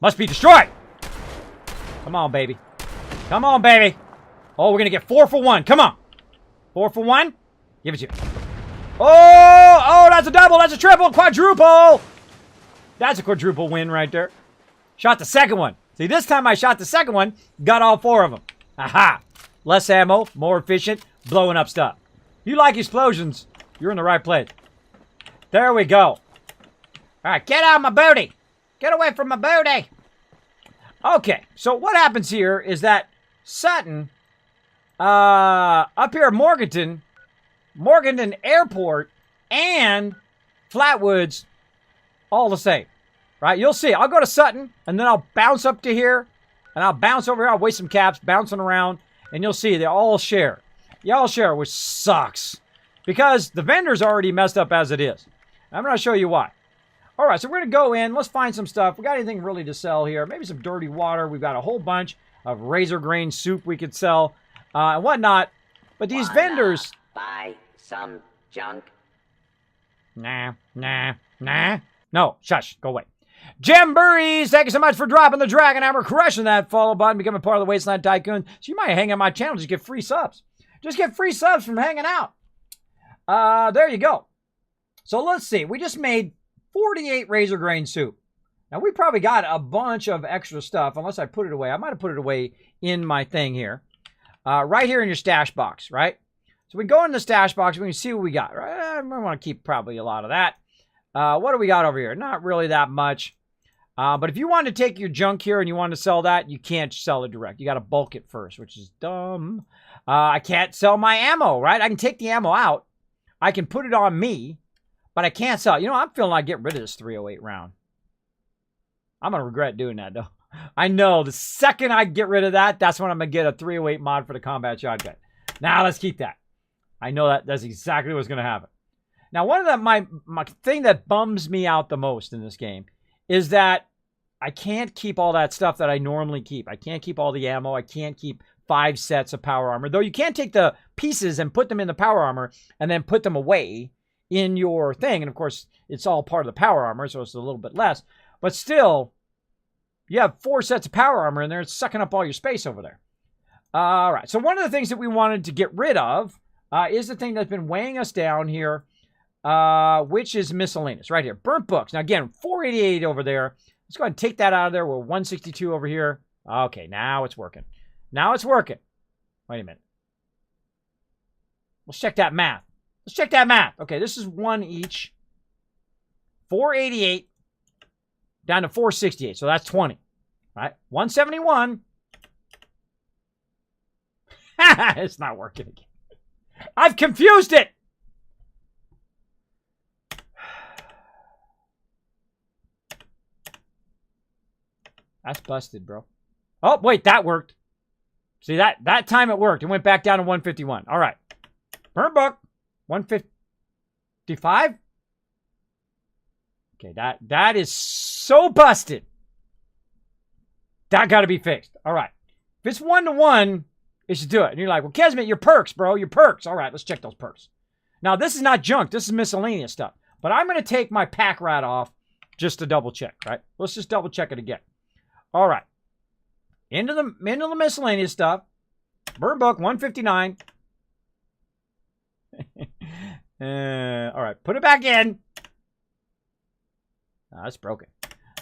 Must be destroyed. Come on, baby. Come on, baby. Oh, we're going to get 4 for 1. Come on. 4 for 1. Give it to you. Oh, that's a double. That's a triple. Quadruple. That's a quadruple win right there. Shot the second one. See, this time I shot the second one. Got all 4 of them. Aha. Less ammo. More efficient. Blowing up stuff. You like explosions. You're in the right place. There we go. All right. Get out of my booty. Get away from my booty. Okay. So what happens here is that Sutton, up here at Morganton Airport, and Flatwoods, all the same, right? You'll see. I'll go to Sutton, and then I'll bounce up to here, and I'll bounce over here. I'll waste some caps bouncing around, and you'll see they all share. They all share, which sucks, because the vendor's already messed up as it is. I'm going to show you why. All right, so we're going to go in. Let's find some stuff. We got anything really to sell here? Maybe some dirty water. We've got a whole bunch of razor grain soup we could sell and whatnot. But these vendors...
Buy some junk.
Nah. No, shush, go away. Jamborees, thank you so much for dropping the Dragon Hammer, crushing that follow button, becoming part of the Wasteland Tycoon. So you might hang on my channel, just get free subs. Just get free subs from hanging out. There you go. So let's see. We just made 48 razor grain soup. Now, we probably got a bunch of extra stuff, unless I put it away. I might have put it away in my thing here. Right here in your stash box, right? So we go in the stash box, we can see what we got. Right? I want to keep probably a lot of that. What do we got over here? Not really that much. But if you want to take your junk here and you want to sell that, you can't sell it direct. You got to bulk it first, which is dumb. I can't sell my ammo, right? I can take the ammo out. I can put it on me, but I can't sell it. You know, I'm feeling like getting rid of this 308 round. I'm going to regret doing that, though. I know the second I get rid of that, that's when I'm going to get a 308 mod for the combat shotgun. Now, let's keep that. I know that's exactly what's going to happen. Now, one of the, my thing that bums me out the most in this game is that I can't keep all that stuff that I normally keep. I can't keep all the ammo. I can't keep 5 sets of power armor. Though you can take the pieces and put them in the power armor and then put them away in your thing. And, of course, it's all part of the power armor, so it's a little bit less. But still, you have 4 sets of power armor in there. It's sucking up all your space over there. All right. So one of the things that we wanted to get rid of is the thing that's been weighing us down here, which is miscellaneous right here. Burnt books. Now, again, 488 over there. Let's go ahead and take that out of there. We're 162 over here. Okay, now it's working. Now it's working. Wait a minute. Let's check that math. Let's check that math. Okay, this is 1 each. 488 down to 468. So that's 20. All right, 171. It's not working again. I've confused it. That's busted, bro. Oh, wait, that worked. See, that time it worked. It went back down to 151. All right. Burnt book. 155. Okay, that is so busted. That got to be fixed. All right. If it's 1-to-1, it should do it. And you're like, well, Kismet, your perks, bro. Your perks. All right, let's check those perks. Now, this is not junk. This is miscellaneous stuff. But I'm going to take my pack rat off just to double check, right? Let's just double check it again. All right. Into the miscellaneous stuff. Burn book, 159. All right. Put it back in. Oh, that's broken.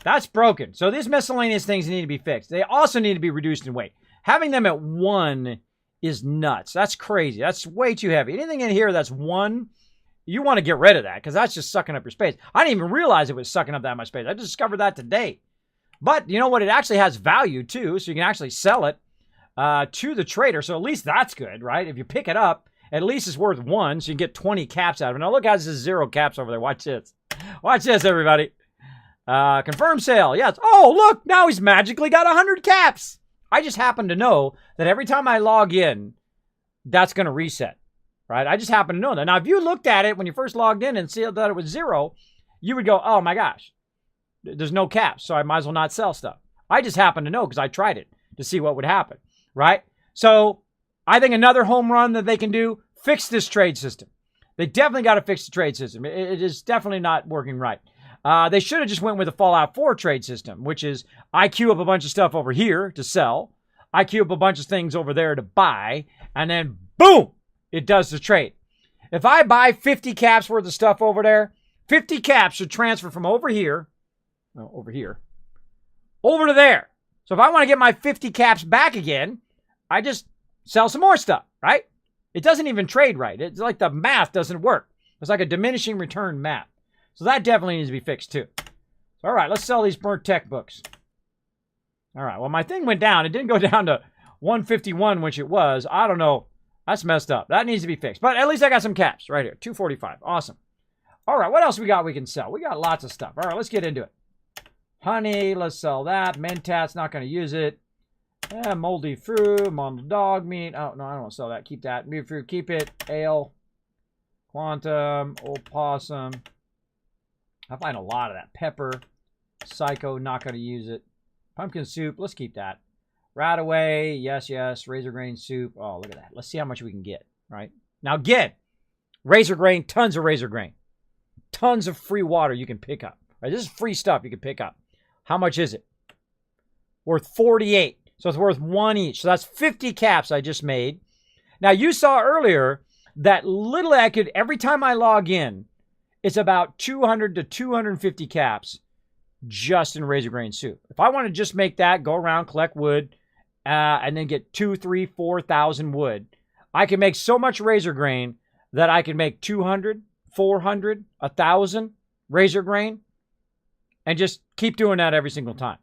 That's broken. So these miscellaneous things need to be fixed. They also need to be reduced in weight. Having them at 1 is nuts. That's crazy. That's way too heavy. Anything in here that's 1, you want to get rid of that because that's just sucking up your space. I didn't even realize it was sucking up that much space. I just discovered that today. But you know what? It actually has value too, so you can actually sell it to the trader. So at least that's good, right? If you pick it up, at least it's worth 1, so you can get 20 caps out of it. Now look how this is 0 caps over there. Watch this. Watch this, everybody. Confirm sale. Yes. Oh, look. Now he's magically got 100 caps. I just happen to know that every time I log in, that's going to reset, right? I just happen to know that. Now, if you looked at it when you first logged in and see that it was 0, you would go, oh my gosh, there's no caps, so I might as well not sell stuff. I just happen to know because I tried it to see what would happen, right? So I think another home run that they can do, fix this trade system. They definitely got to fix the trade system. It is definitely not working right. They should have just went with the Fallout 4 trade system, which is I queue up a bunch of stuff over here to sell. I queue up a bunch of things over there to buy. And then, boom, it does the trade. If I buy 50 caps worth of stuff over there, 50 caps should transfer from over here, over to there. So if I want to get my 50 caps back again, I just sell some more stuff, right? It doesn't even trade right. It's like the math doesn't work. It's like a diminishing return math. So that definitely needs to be fixed too. All right, let's sell these burnt tech books. All right, well, my thing went down. It didn't go down to 151, which it was. I don't know. That's messed up. That needs to be fixed. But at least I got some caps right here. 245. Awesome. All right, what else we got we can sell? We got lots of stuff. All right, let's get into it. Honey, let's sell that. Mentats, not going to use it. Moldy fruit, moldy dog meat. Oh, no, I don't want to sell that. Keep that. Meat fruit, keep it. Ale. Quantum. Old possum. I find a lot of that. Pepper. Psycho, not going to use it. Pumpkin soup, let's keep that. Radaway, yes, yes. Razor grain soup. Oh, look at that. Let's see how much we can get, right? Now, get razor grain, tons of razor grain. Tons of free water you can pick up. Right? This is free stuff you can pick up. How much is it? Worth 48. So it's worth 1 each. So that's 50 caps I just made. Now, you saw earlier that literally I could, every time I log in, it's about 200 to 250 caps just in razor grain soup. If I want to just make that, go around, collect wood, and then get 2,000, 3,000, 4,000 wood, I can make so much razor grain that I can make 200, 400, 1,000 razor grain and just keep doing that every single time.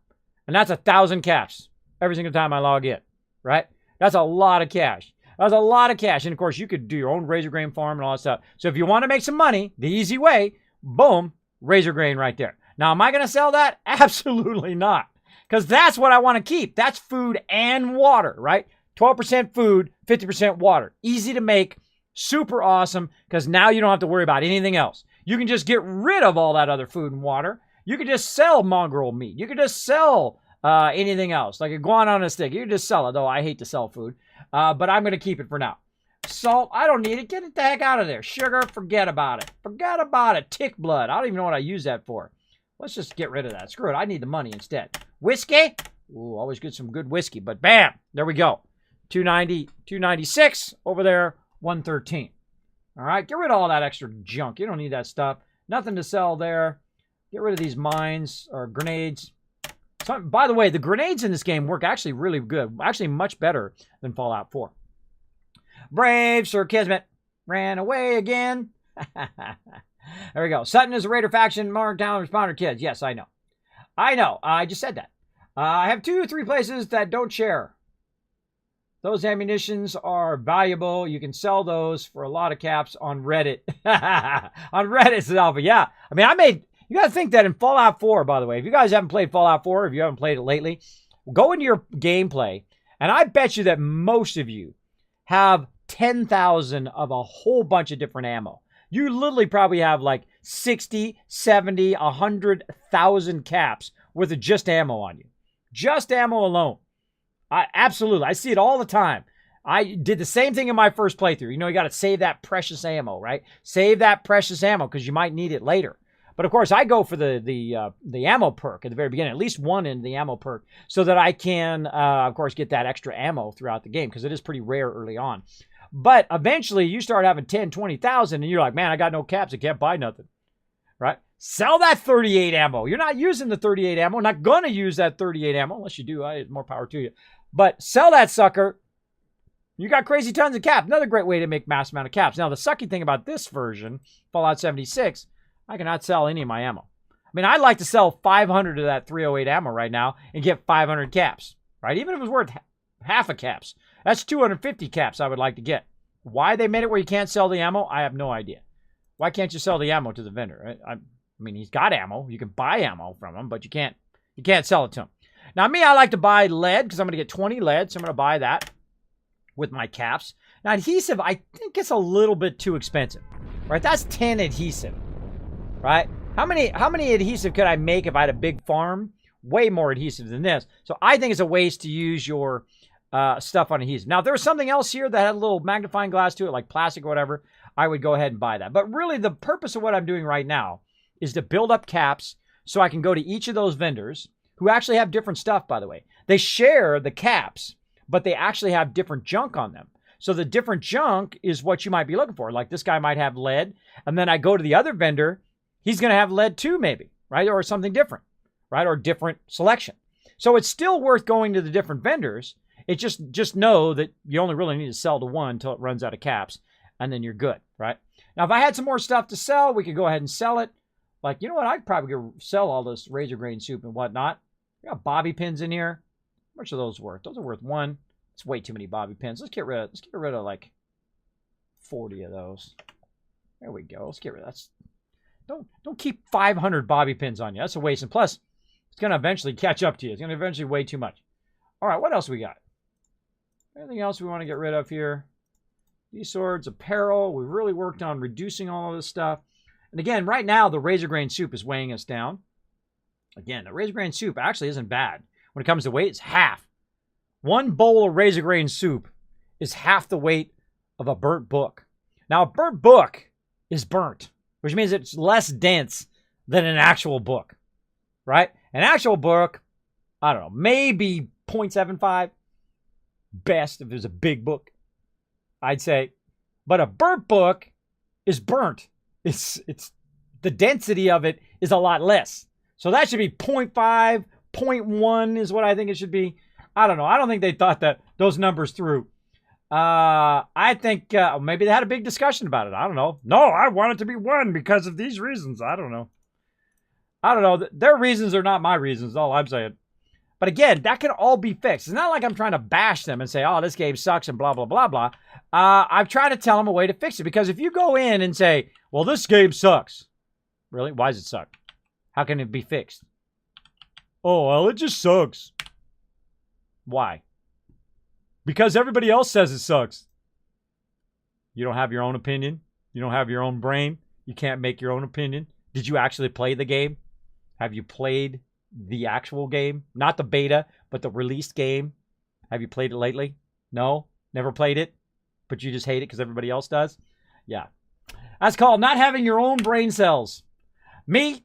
And that's 1,000 caps every single time I log in, right? That's a lot of cash. That's a lot of cash. And of course, you could do your own razor grain farm and all that stuff. So if you want to make some money, the easy way, boom, razor grain right there. Now, am I going to sell that? Absolutely not. Because that's what I want to keep. That's food and water, right? 12% food, 50% water. Easy to make, super awesome, because now you don't have to worry about anything else. You can just get rid of all that other food and water. You can just sell mongrel meat. You can just sell anything else, like iguana on a stick. You can just sell it, though I hate to sell food. But I'm going to keep it for now. Salt, I don't need it. Get it the heck out of there. Sugar, forget about it. Forget about it. Tick blood. I don't even know what I use that for. Let's just get rid of that. Screw it. I need the money instead. Whiskey. Ooh, always get some good whiskey. But bam, there we go. 290, 296 over there, 113. All right, get rid of all that extra junk. You don't need that stuff. Nothing to sell there. Get rid of these mines or grenades. So, by the way, the grenades in this game work actually really good. Actually much better than Fallout 4. Brave Sir Kismet ran away again. There we go. Sutton is a Raider faction. Morgantown responder kids. Yes, I know. I know. I just said that. I have 2 or 3 places that don't share. Those ammunitions are valuable. You can sell those for a lot of caps on Reddit. On Reddit, Alpha. Yeah. I mean, you got to think that in Fallout 4, by the way, if you guys haven't played Fallout 4, if you haven't played it lately, go into your gameplay, and I bet you that most of you have 10,000 of a whole bunch of different ammo. You literally probably have like 60, 70, 100,000 caps worth of just ammo on you. Just ammo alone. Absolutely. I see it all the time. I did the same thing in my first playthrough. You know, you got to save that precious ammo, right? Save that precious ammo because you might need it later. But of course, I go for the ammo perk at the very beginning, at least one in the ammo perk, so that I can, of course, get that extra ammo throughout the game because it is pretty rare early on. But eventually, you start having 10, 20,000, and you're like, man, I got no caps. I can't buy nothing, right? Sell that 38 ammo. You're not using the 38 ammo. Not going to use that 38 ammo unless you do. More power to you. But sell that sucker. You got crazy tons of caps. Another great way to make mass amount of caps. Now, the sucky thing about this version, Fallout 76, I cannot sell any of my ammo. I mean, I'd like to sell 500 of that 308 ammo right now and get 500 caps, right? Even if it was worth half a caps. That's 250 caps I would like to get. Why they made it where you can't sell the ammo, I have no idea. Why can't you sell the ammo to the vendor? I mean, he's got ammo. You can buy ammo from him, but you can't sell it to him. Now, me, I like to buy lead because I'm going to get 20 lead, so I'm going to buy that with my caps. Now, adhesive, I think it's a little bit too expensive, right? That's 10 adhesive, right? How many adhesive could I make if I had a big farm? Way more adhesive than this. So I think it's a waste to use your stuff on adhesive. Now, if there was something else here that had a little magnifying glass to it, like plastic or whatever, I would go ahead and buy that. But really, the purpose of what I'm doing right now is to build up caps so I can go to each of those vendors who actually have different stuff, by the way. They share the caps, but they actually have different junk on them. So the different junk is what you might be looking for. Like this guy might have lead, and then I go to the other vendor, he's going to have lead too, maybe, right? Or something different, right? Or different selection. So it's still worth going to the different vendors. It just know that you only really need to sell to one until it runs out of caps, and then you're good, right? Now, if I had some more stuff to sell, we could go ahead and sell it. Like, you know what? I'd probably go sell all this razor grain soup and whatnot. We got bobby pins in here. How much are those worth? Those are worth one. It's way too many bobby pins. Let's get rid of like 40 of those. There we go. Let's get rid of that. Don't keep 500 bobby pins on you. That's a waste. And plus, it's going to eventually catch up to you. It's going to eventually weigh too much. All right, what else we got? Anything else we want to get rid of here? These swords, apparel. We've really worked on reducing all of this stuff. And again, right now, the razor grain soup is weighing us down. Again, the razor grain soup actually isn't bad. When it comes to weight, it's half. One bowl of razor grain soup is half the weight of a burnt book. Now, a burnt book is burnt, which means it's less dense than an actual book, right? An actual book, I don't know, maybe 0.75. Best if there's a big book, I'd say. But a burnt book is burnt. It's the density of it is a lot less. So that should be 0.5, 0.1 is what I think it should be. I don't know. I don't think they thought that those numbers through. I think maybe they had a big discussion about it. I don't know. No, I want it to be 1 because of these reasons. I don't know. Their reasons are not my reasons, all I'm saying. But again, that can all be fixed. It's not like I'm trying to bash them and say, oh, this game sucks and blah, blah, blah, blah. I'm trying to tell them a way to fix it. Because if you go in and say, well, this game sucks. Really? Why does it suck? How can it be fixed? Oh, well, it just sucks. Why? Because everybody else says it sucks. You don't have your own opinion. You don't have your own brain. You can't make your own opinion. Did you actually play the game? Have you played the actual game? Not the beta, but the released game. Have you played it lately? No? Never played it? But you just hate it because everybody else does? Yeah. That's called not having your own brain cells. Me,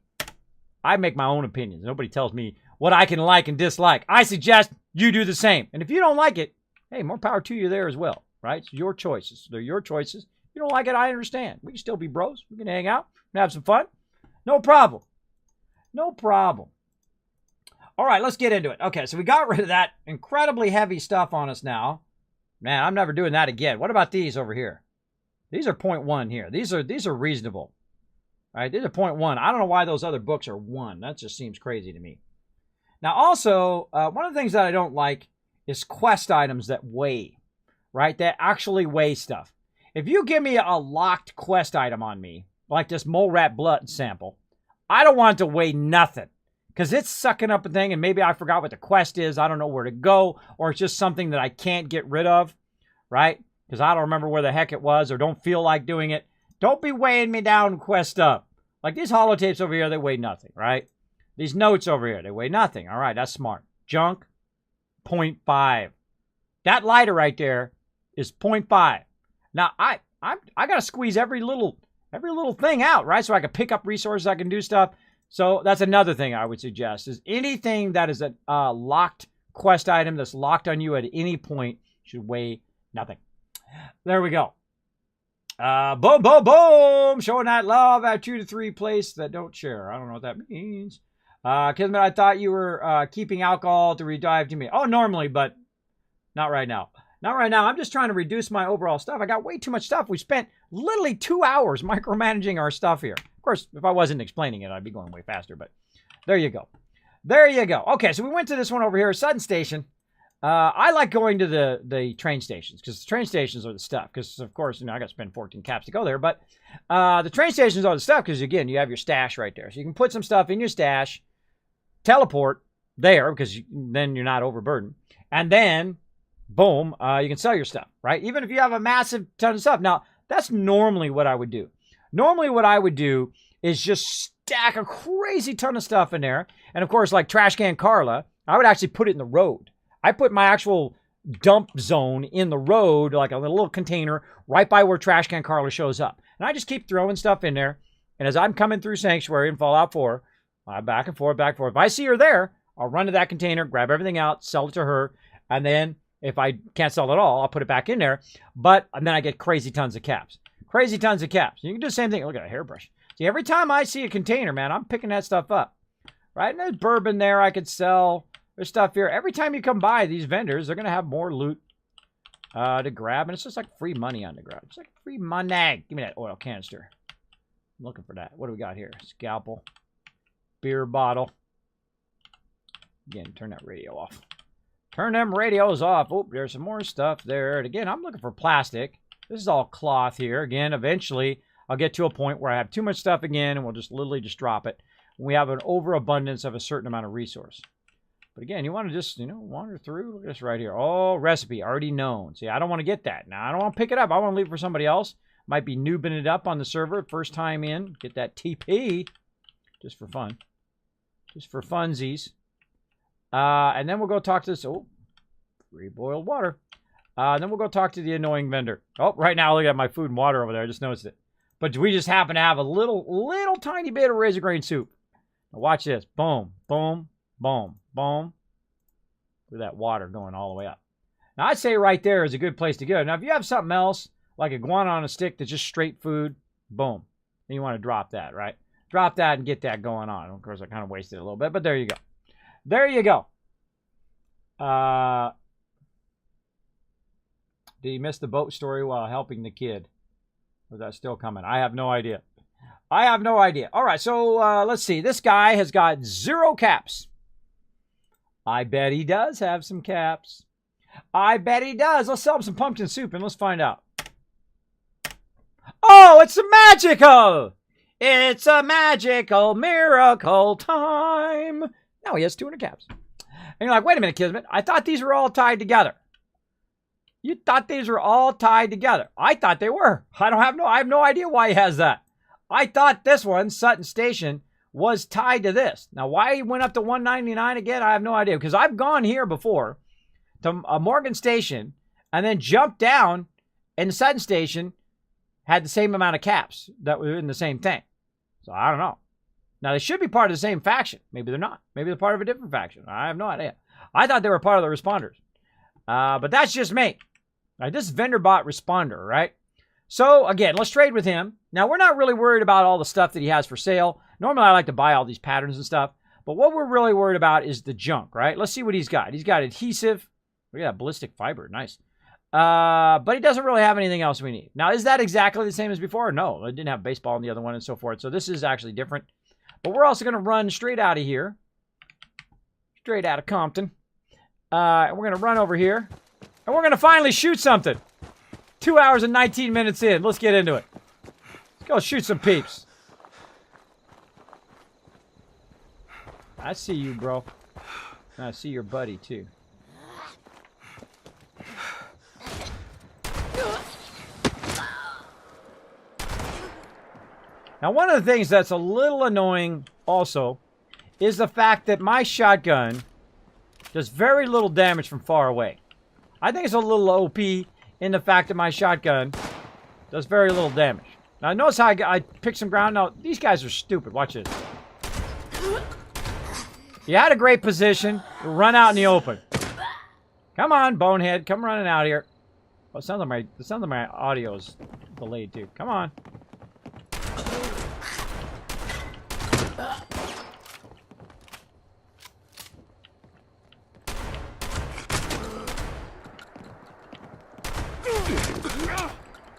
I make my own opinions. Nobody tells me what I can like and dislike. I suggest you do the same. And if you don't like it, hey, more power to you there as well, right? It's your choices. They're your choices. If you don't like it, I understand. We can still be bros. We can hang out and have some fun. No problem. No problem. All right, let's get into it. Okay, so we got rid of that incredibly heavy stuff on us now. Man, I'm never doing that again. What about these over here? These are 0.1 here. These are reasonable. All right, these are 0.1. I don't know why those other books are 1. That just seems crazy to me. Now, also, one of the things that I don't like is quest items that weigh, right? That actually weigh stuff. If you give me a locked quest item on me, like this mole rat blood sample, I don't want it to weigh nothing. Because it's sucking up a thing, and maybe I forgot what the quest is. I don't know where to go, or it's just something that I can't get rid of, right? Because I don't remember where the heck it was, or don't feel like doing it. Don't be weighing me down quest up. Like these holotapes over here, they weigh nothing, right? These notes over here, they weigh nothing. All right, that's smart. Junk, 0.5. That lighter right there, is 0.5. Now, I got to squeeze every little thing out, right? So I can pick up resources, I can do stuff. So that's another thing I would suggest is anything that is a locked quest item that's locked on you at any point should weigh nothing. There we go. Boom, boom, boom. Showing that love at 2 to 3 place that don't share. I don't know what that means. Kismet, I thought you were keeping alcohol to redive to me. Oh, normally, but not right now. Not right now. I'm just trying to reduce my overall stuff. I got way too much stuff. We spent literally 2 hours micromanaging our stuff here. Of course, if I wasn't explaining it, I'd be going way faster, but there you go. There you go. Okay, so we went to this one over here, Sutton Station. I like going to the train stations because the train stations are the stuff. Because, of course, I got to spend 14 caps to go there. But the train stations are the stuff because, again, you have your stash right there. So you can put some stuff in your stash, teleport there because then you're not overburdened. And then, boom, you can sell your stuff, right? Even if you have a massive ton of stuff. Now, that's normally what I would do. Normally what I would do is just stack a crazy ton of stuff in there. And, of course, like Trash Can Carla, I would actually put it in the road. I put my actual dump zone in the road, like a little container right by where Trash Can Carla shows up. And I just keep throwing stuff in there. And as I'm coming through Sanctuary and Fallout 4, back and forth, back and forth. If I see her there, I'll run to that container, grab everything out, sell it to her. And then if I can't sell it all, I'll put it back in there. And then I get crazy tons of caps. Crazy tons of caps. You can do the same thing. Look at a hairbrush. See, every time I see a container, man, I'm picking that stuff up. Right? And there's bourbon there I could sell. There's stuff here. Every time you come by these vendors, they're going to have more loot to grab. And it's just like free money on the grab. It's like free money. Give me that oil canister. I'm looking for that. What do we got here? Scalpel. Beer bottle. Again, turn that radio off. Turn them radios off. Oh, there's some more stuff there. And again, I'm looking for plastic. This is all cloth here. Again, eventually, I'll get to a point where I have too much stuff again, and we'll just literally just drop it. We have an overabundance of a certain amount of resource. But again, you want to just, wander through. Look at this right here. Oh, recipe, already known. See, I don't want to get that. Now, I don't want to pick it up. I want to leave it for somebody else. Might be noobing it up on the server. First time in. Get that TP. Just for fun. Just for funsies. And then we'll go talk to this. Oh, free boiled water. Then we'll go talk to the annoying vendor. Oh, right now, look at my food and water over there. I just noticed it. But we just happen to have a little tiny bit of razor grain soup. Now watch this. Boom, boom, boom, boom. Look at that water going all the way up. Now, I'd say right there is a good place to go. Now, if you have something else, like a guana on a stick that's just straight food, boom. Then you want to drop that, right? Drop that and get that going on. Of course, I kind of wasted it a little bit, but there you go. There you go. Did he miss the boat story while helping the kid? Or is that still coming? I have no idea. I have no idea. All right, so let's see. This guy has got 0 caps. I bet he does have some caps. I bet he does. Let's sell him some pumpkin soup and let's find out. Oh, it's a magical! It's a magical miracle time. Now he has 200 caps. And you're like, wait a minute, Kismet. I thought these were all tied together. You thought these were all tied together. I thought they were. I have no idea why he has that. I thought this one, Sutton Station, was tied to this. Now, why he went up to 199 again, I have no idea. Because I've gone here before to a Morgan Station and then jumped down, and the Sutton Station had the same amount of caps that were in the same thing. So I don't know. Now, they should be part of the same faction. Maybe they're not. Maybe they're part of a different faction. I have no idea. I thought they were part of the responders. But that's just me. All right, this is vendor bot responder, right? So, again, let's trade with him. Now, we're not really worried about all the stuff that he has for sale. Normally, I like to buy all these patterns and stuff. But what we're really worried about is the junk, right? Let's see what he's got. He's got adhesive. Look at that ballistic fiber. Nice. But he doesn't really have anything else we need. Now, is that exactly the same as before? No, it didn't have baseball in the other one and so forth. So this is actually different. But we're also going to run straight out of here. Straight out of Compton. And we're going to run over here. And we're going to finally shoot something. 2 hours and 19 minutes in. Let's get into it. Let's go shoot some peeps. I see you, bro. And I see your buddy, too. Now, one of the things that's a little annoying also is the fact that my shotgun does very little damage from far away. I think it's a little OP, in the fact that my shotgun does very little damage. Now, notice how I picked some ground. Now, these guys are stupid. Watch this. You had a great position. Run out in the open. Come on, bonehead. Come running out here. Oh, it sounds like my audio is delayed, too. Come on.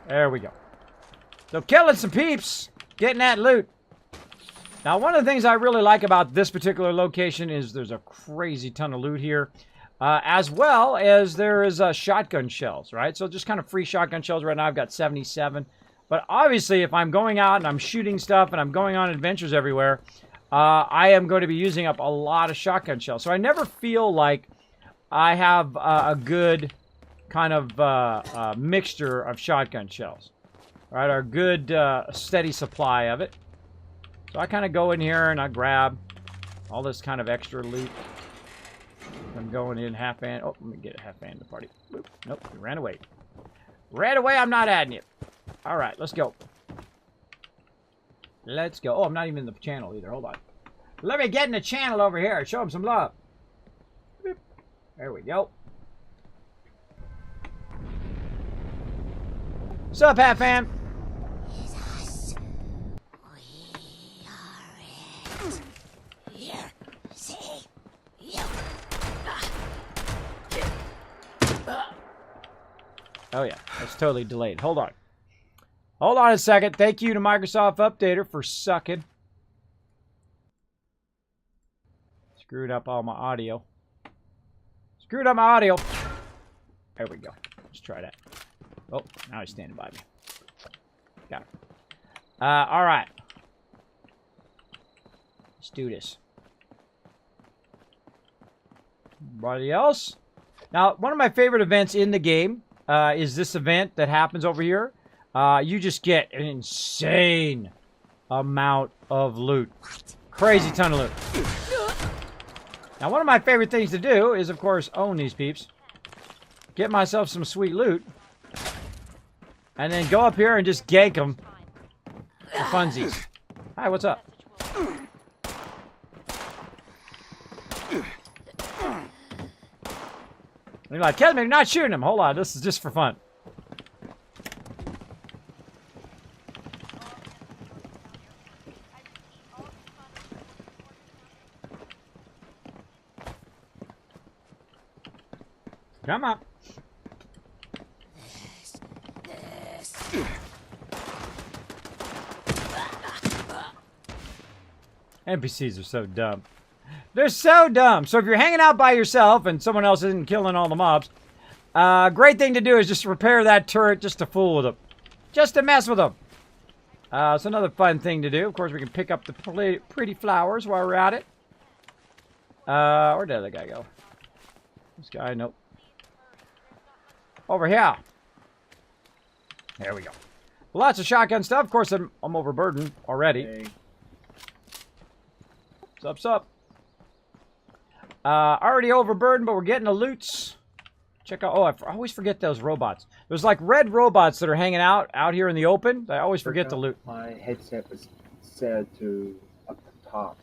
There we go. So killing some peeps, getting that loot. Now, one of the things I really like about this particular location is there's a crazy ton of loot here, as well as there is shotgun shells, right? So just kind of free shotgun shells right now. I've got 77. But obviously, if I'm going out and I'm shooting stuff and I'm going on adventures everywhere, I am going to be using up a lot of shotgun shells. So I never feel like I have a good kind of mixture of shotgun shells. All right, our good steady supply of it. So I kind of go in here and I grab all this kind of extra loot. I'm going in half-hand. Oh, let me get a half-hand to party. Oop, nope, you ran away. Ran away, I'm not adding you. All right, let's go. Let's go. Oh, I'm not even in the channel either. Hold on. Let me get in the channel over here. Show them some love. Boop. There we go. What's up, Hat Fam? Oh, yeah. That's totally delayed. Hold on. Hold on a second. Thank you to Microsoft Updater for sucking. Screwed up all my audio. Screwed up my audio. There we go. Let's try that. Oh, now he's standing by me. Got it. All right. Let's do this. Anybody else? Now, one of my favorite events in the game is this event that happens over here. You just get an insane amount of loot. Crazy ton of loot. Now, one of my favorite things to do is, of course, own these peeps. Get myself some sweet loot. And then go up here and just gank them for funsies. Hi, what's up? You're like, Kismet, you're not shooting him. Hold on, this is just for fun. Come on. NPCs are so dumb. They're so dumb. So if you're hanging out by yourself and someone else isn't killing all the mobs, great thing to do is just repair that turret just to fool with them. Just to mess with them. It's another fun thing to do. Of course, we can pick up the pretty flowers while we're at it. Where did the other guy go? This guy, nope. Over here. There we go. Lots of shotgun stuff. Of course, I'm overburdened already.
Hey.
Sup. Already overburdened, but we're getting the loots. Check out. Oh, I always forget those robots. There's like red robots that are hanging out here in the open. I always forget to loot.
My headset was set to up the top.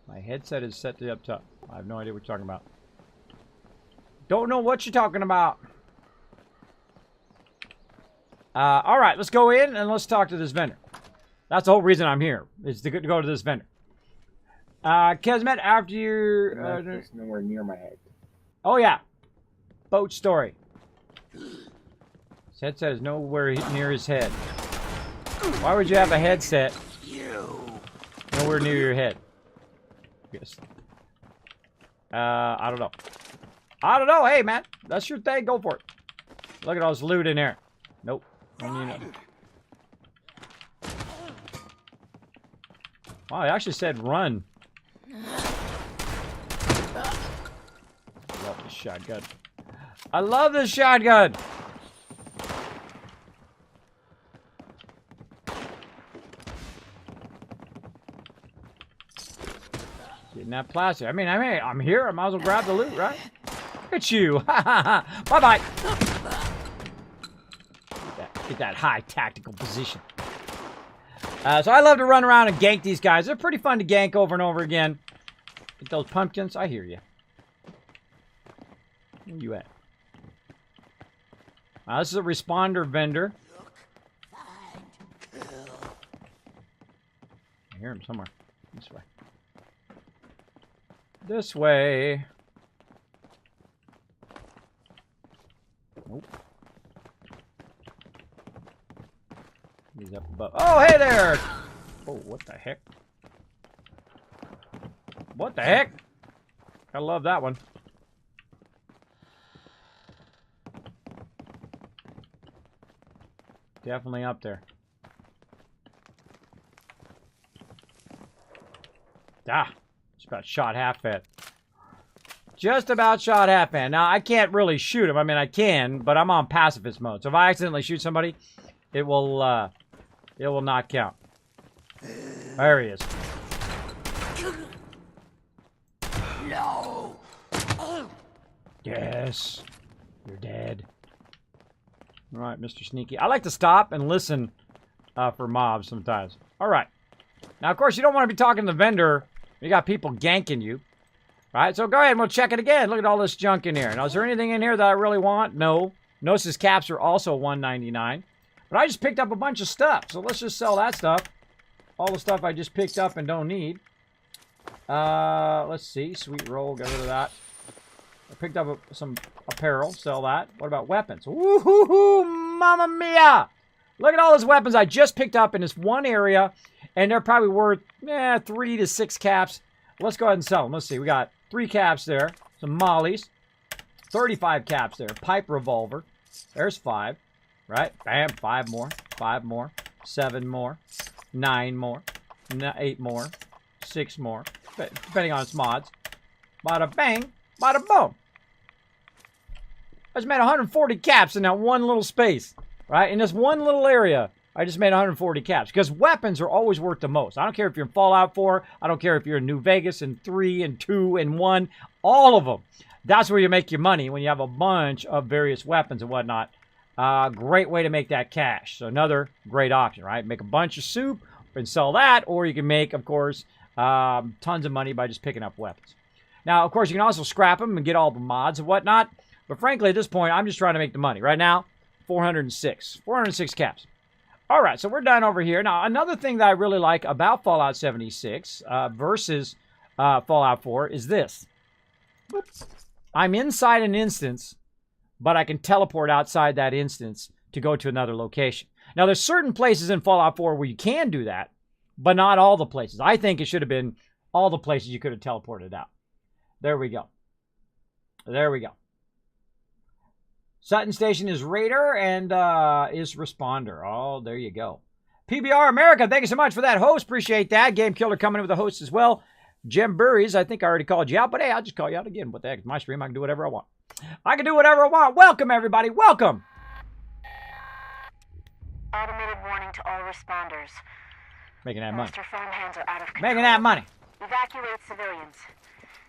My headset is set to up top. I have no idea what you're talking about. Don't know what you're talking about. All right, let's go in and let's talk to this vendor. That's the whole reason I'm here, is to go to this vendor. Kismet, after you...
It's nowhere near my head.
Oh, yeah. Boat story. His headset is nowhere near his head. Why would you have a headset nowhere near your head? Yes. I don't know. I don't know. Hey, man. That's your thing. Go for it. Look at all this loot in there. Nope. Don't need nothing. Wow, I actually said run. I love this shotgun. I love this shotgun! Getting that plastic. I mean, I'm here. I might as well grab the loot, right? Look at you. Bye-bye. Get that high tactical position. So I love to run around and gank these guys. They're pretty fun to gank over and over again. Get those pumpkins. I hear you. Where you at? This is a responder vendor. I hear him somewhere. This way. This way. Nope. He's up above. Oh, hey there! Oh, what the heck? What the heck? I love that one. Definitely up there. Just about shot half-fed. Just about shot half-fed. Now, I can't really shoot him. I mean, I can, but I'm on pacifist mode. So if I accidentally shoot somebody, it will not count. There he is.
No.
Yes. You're dead. All right, Mr. Sneaky. I like to stop and listen for mobs sometimes. All right. Now, of course, you don't want to be talking to the vendor. You got people ganking you. All right, so go ahead and we'll check it again. Look at all this junk in here. Now, is there anything in here that I really want? No. Notice his caps are also $1.99. But I just picked up a bunch of stuff. So let's just sell that stuff. All the stuff I just picked up and don't need. Let's see. Sweet roll. Get rid of that. I picked up some apparel. Sell that. What about weapons? Woohoo! Mamma mia! Look at all those weapons I just picked up in this one area. And they're probably worth 3 to 6 caps. Let's go ahead and sell them. Let's see. We got 3 caps there. Some mollies. 35 caps there. Pipe revolver. There's 5. Right? Bam. 5 more. 5 more. 7 more. 9 more. 8 more. 6 more. Depending on its mods. Bada bang. Bada boom. I just made 140 caps in that one little space. Right? In this one little area. I just made 140 caps. Because weapons are always worth the most. I don't care if you're in Fallout 4. I don't care if you're in New Vegas and 3 and 2 and 1. All of them. That's where you make your money. When you have a bunch of various weapons and whatnot. Great way to make that cash. So another great option, right? Make a bunch of soup and sell that. Or you can make, of course, tons of money by just picking up weapons. Now, of course, you can also scrap them and get all the mods and whatnot. But frankly, at this point, I'm just trying to make the money. Right now, 406. 406 caps. All right, so we're done over here. Now, another thing that I really like about Fallout 76 versus Fallout 4 is this. I'm inside an instance, but I can teleport outside that instance to go to another location. Now, there's certain places in Fallout 4 where you can do that, but not all the places. I think it should have been all the places you could have teleported out. There we go. There we go. Sutton Station is Raider and is Responder. Oh, there you go. PBR America, thank you so much for that host. Appreciate that. Game Killer coming in with a host as well. Jim Burries, I think I already called you out, but hey, I'll just call you out again. What the heck? It's my stream. I can do whatever I want. I can do whatever I want. Welcome, everybody. Welcome.
Automated warning to all responders.
Making that money.
Mr. Farmhands are out of control.
Making that money.
Evacuate civilians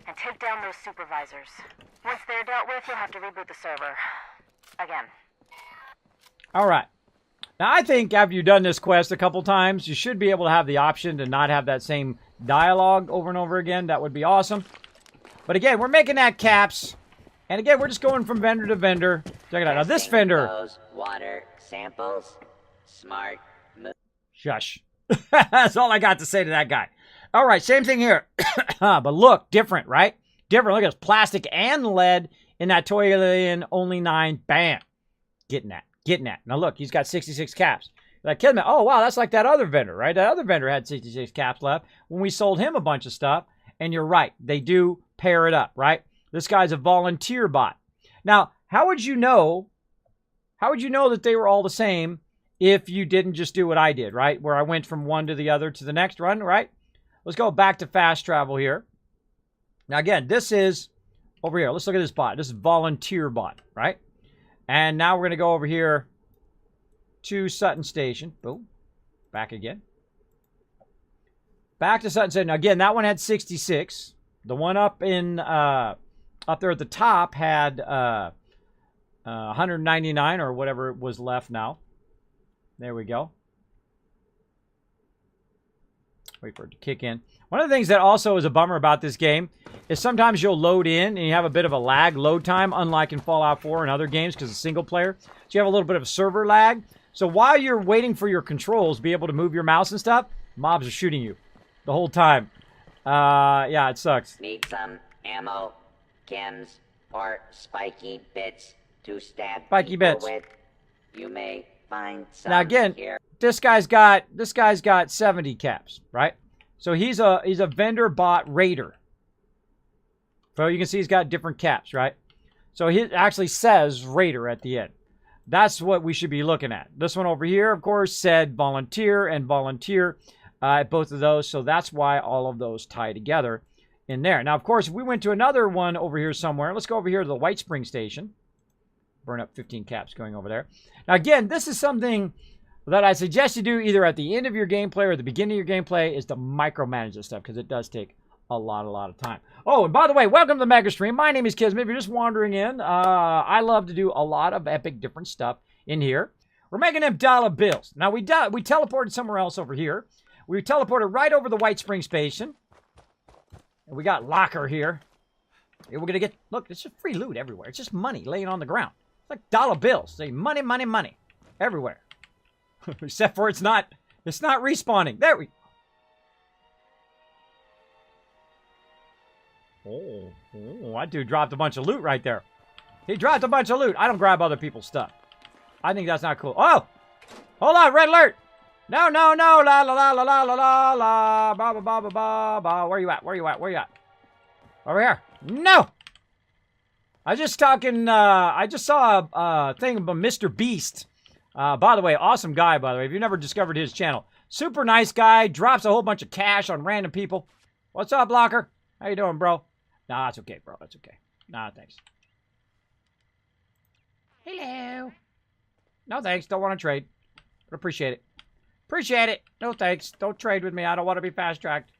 and take down those supervisors. Once they're dealt with, you'll have to reboot the server. Again.
All right. Now, I think after you've done this quest a couple times, you should be able to have the option to not have that same dialogue over and over again. That would be awesome. But again, we're making that caps. And again, we're just going from vendor to vendor. Check it out. Now, this vendor...
Those water samples. Smart move.
Shush. That's all I got to say to that guy. All right, same thing here. But look, different, right? Different. Look at this. Plastic and lead in that Toy Alien only 9. Bam. Getting that. Getting that. Now look, he's got 66 caps. Like, Kismet, oh wow, that's like that other vendor, right? That other vendor had 66 caps left when we sold him a bunch of stuff. And you're right. They do pair it up, right? This guy's a volunteer bot. Now, how would you know that they were all the same if you didn't just do what I did, right? Where I went from one to the other to the next run, right? Let's go back to fast travel here. Now, again, this is over here. Let's look at this bot. This is volunteer bot, right? And now we're going to go over here to Sutton Station. Boom. Back again. Back to Sutton Station. Now, again, that one had 66. The one up in up there at the top had 199 or whatever was left now. There we go. Wait for it to kick in. One of the things that also is a bummer about this game is sometimes you'll load in and you have a bit of a lag load time, unlike in Fallout 4 and other games because it's single player. So you have a little bit of a server lag. So while you're waiting for your controls to be able to move your mouse and stuff, mobs are shooting you the whole time. Yeah, it sucks.
Need some ammo, chems, or spiky bits to stab
Spiky
people
bits.
with? You may find some
Now again,
here.
this guy's got 70 caps, right? So he's a vendor bot raider. So you can see he's got different caps, right? So he actually says raider at the end. That's what we should be looking at. This one over here, of course, said volunteer and volunteer at both of those. So that's why all of those tie together in there. Now, of course, if we went to another one over here somewhere, let's go over here to the White Spring Station. Burn up 15 caps going over there. Now, again, this is something that I suggest you do either at the end of your gameplay or at the beginning of your gameplay is to micromanage this stuff because it does take a lot of time. Oh, and by the way, welcome to the Mega Stream. My name is Kismet. If you're just wandering in, I love to do a lot of epic different stuff in here. We're making them dollar bills. Now, we teleported somewhere else over here. We teleported right over the White Spring Station. And we got locker here. Here we're going to get, look, it's just free loot everywhere. It's just money laying on the ground. It's like dollar bills. Say money, money, money. Everywhere. Except for it's not respawning. There we Oh, that dude dropped a bunch of loot right there. He dropped a bunch of loot. I don't grab other people's stuff. I think that's not cool. Oh! Hold on, red alert! No, no, no! La la la la la la la la ba ba ba ba ba ba. Where you at? Where you at? Where you at? Over here. No! I just saw a thing about Mr. Beast. By the way, awesome guy, by the way. If you've never discovered his channel. Super nice guy. Drops a whole bunch of cash on random people. What's up, Locker? How you doing, bro? Nah, it's okay, bro. It's okay. Nah, thanks. Hello. No, thanks. Don't want to trade. But appreciate it. Appreciate it. No, thanks. Don't trade with me. I don't want to be fast-tracked.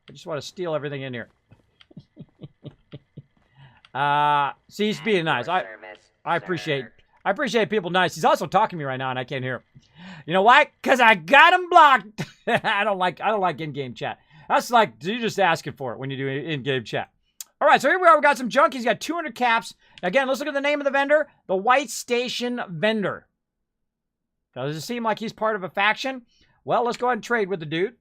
I just want to steal everything in here. See, he's being nice. I appreciate people nice. He's also talking to me right now, and I can't hear him. You know why? Because I got him blocked. I don't like in-game chat. That's like, you're just asking for it when you do in-game chat. All right, so here we are. We got some junk. He's got 200 caps. Again, let's look at the name of the vendor. The White Station Vendor. Does it seem like he's part of a faction? Well, let's go ahead and trade with the dude.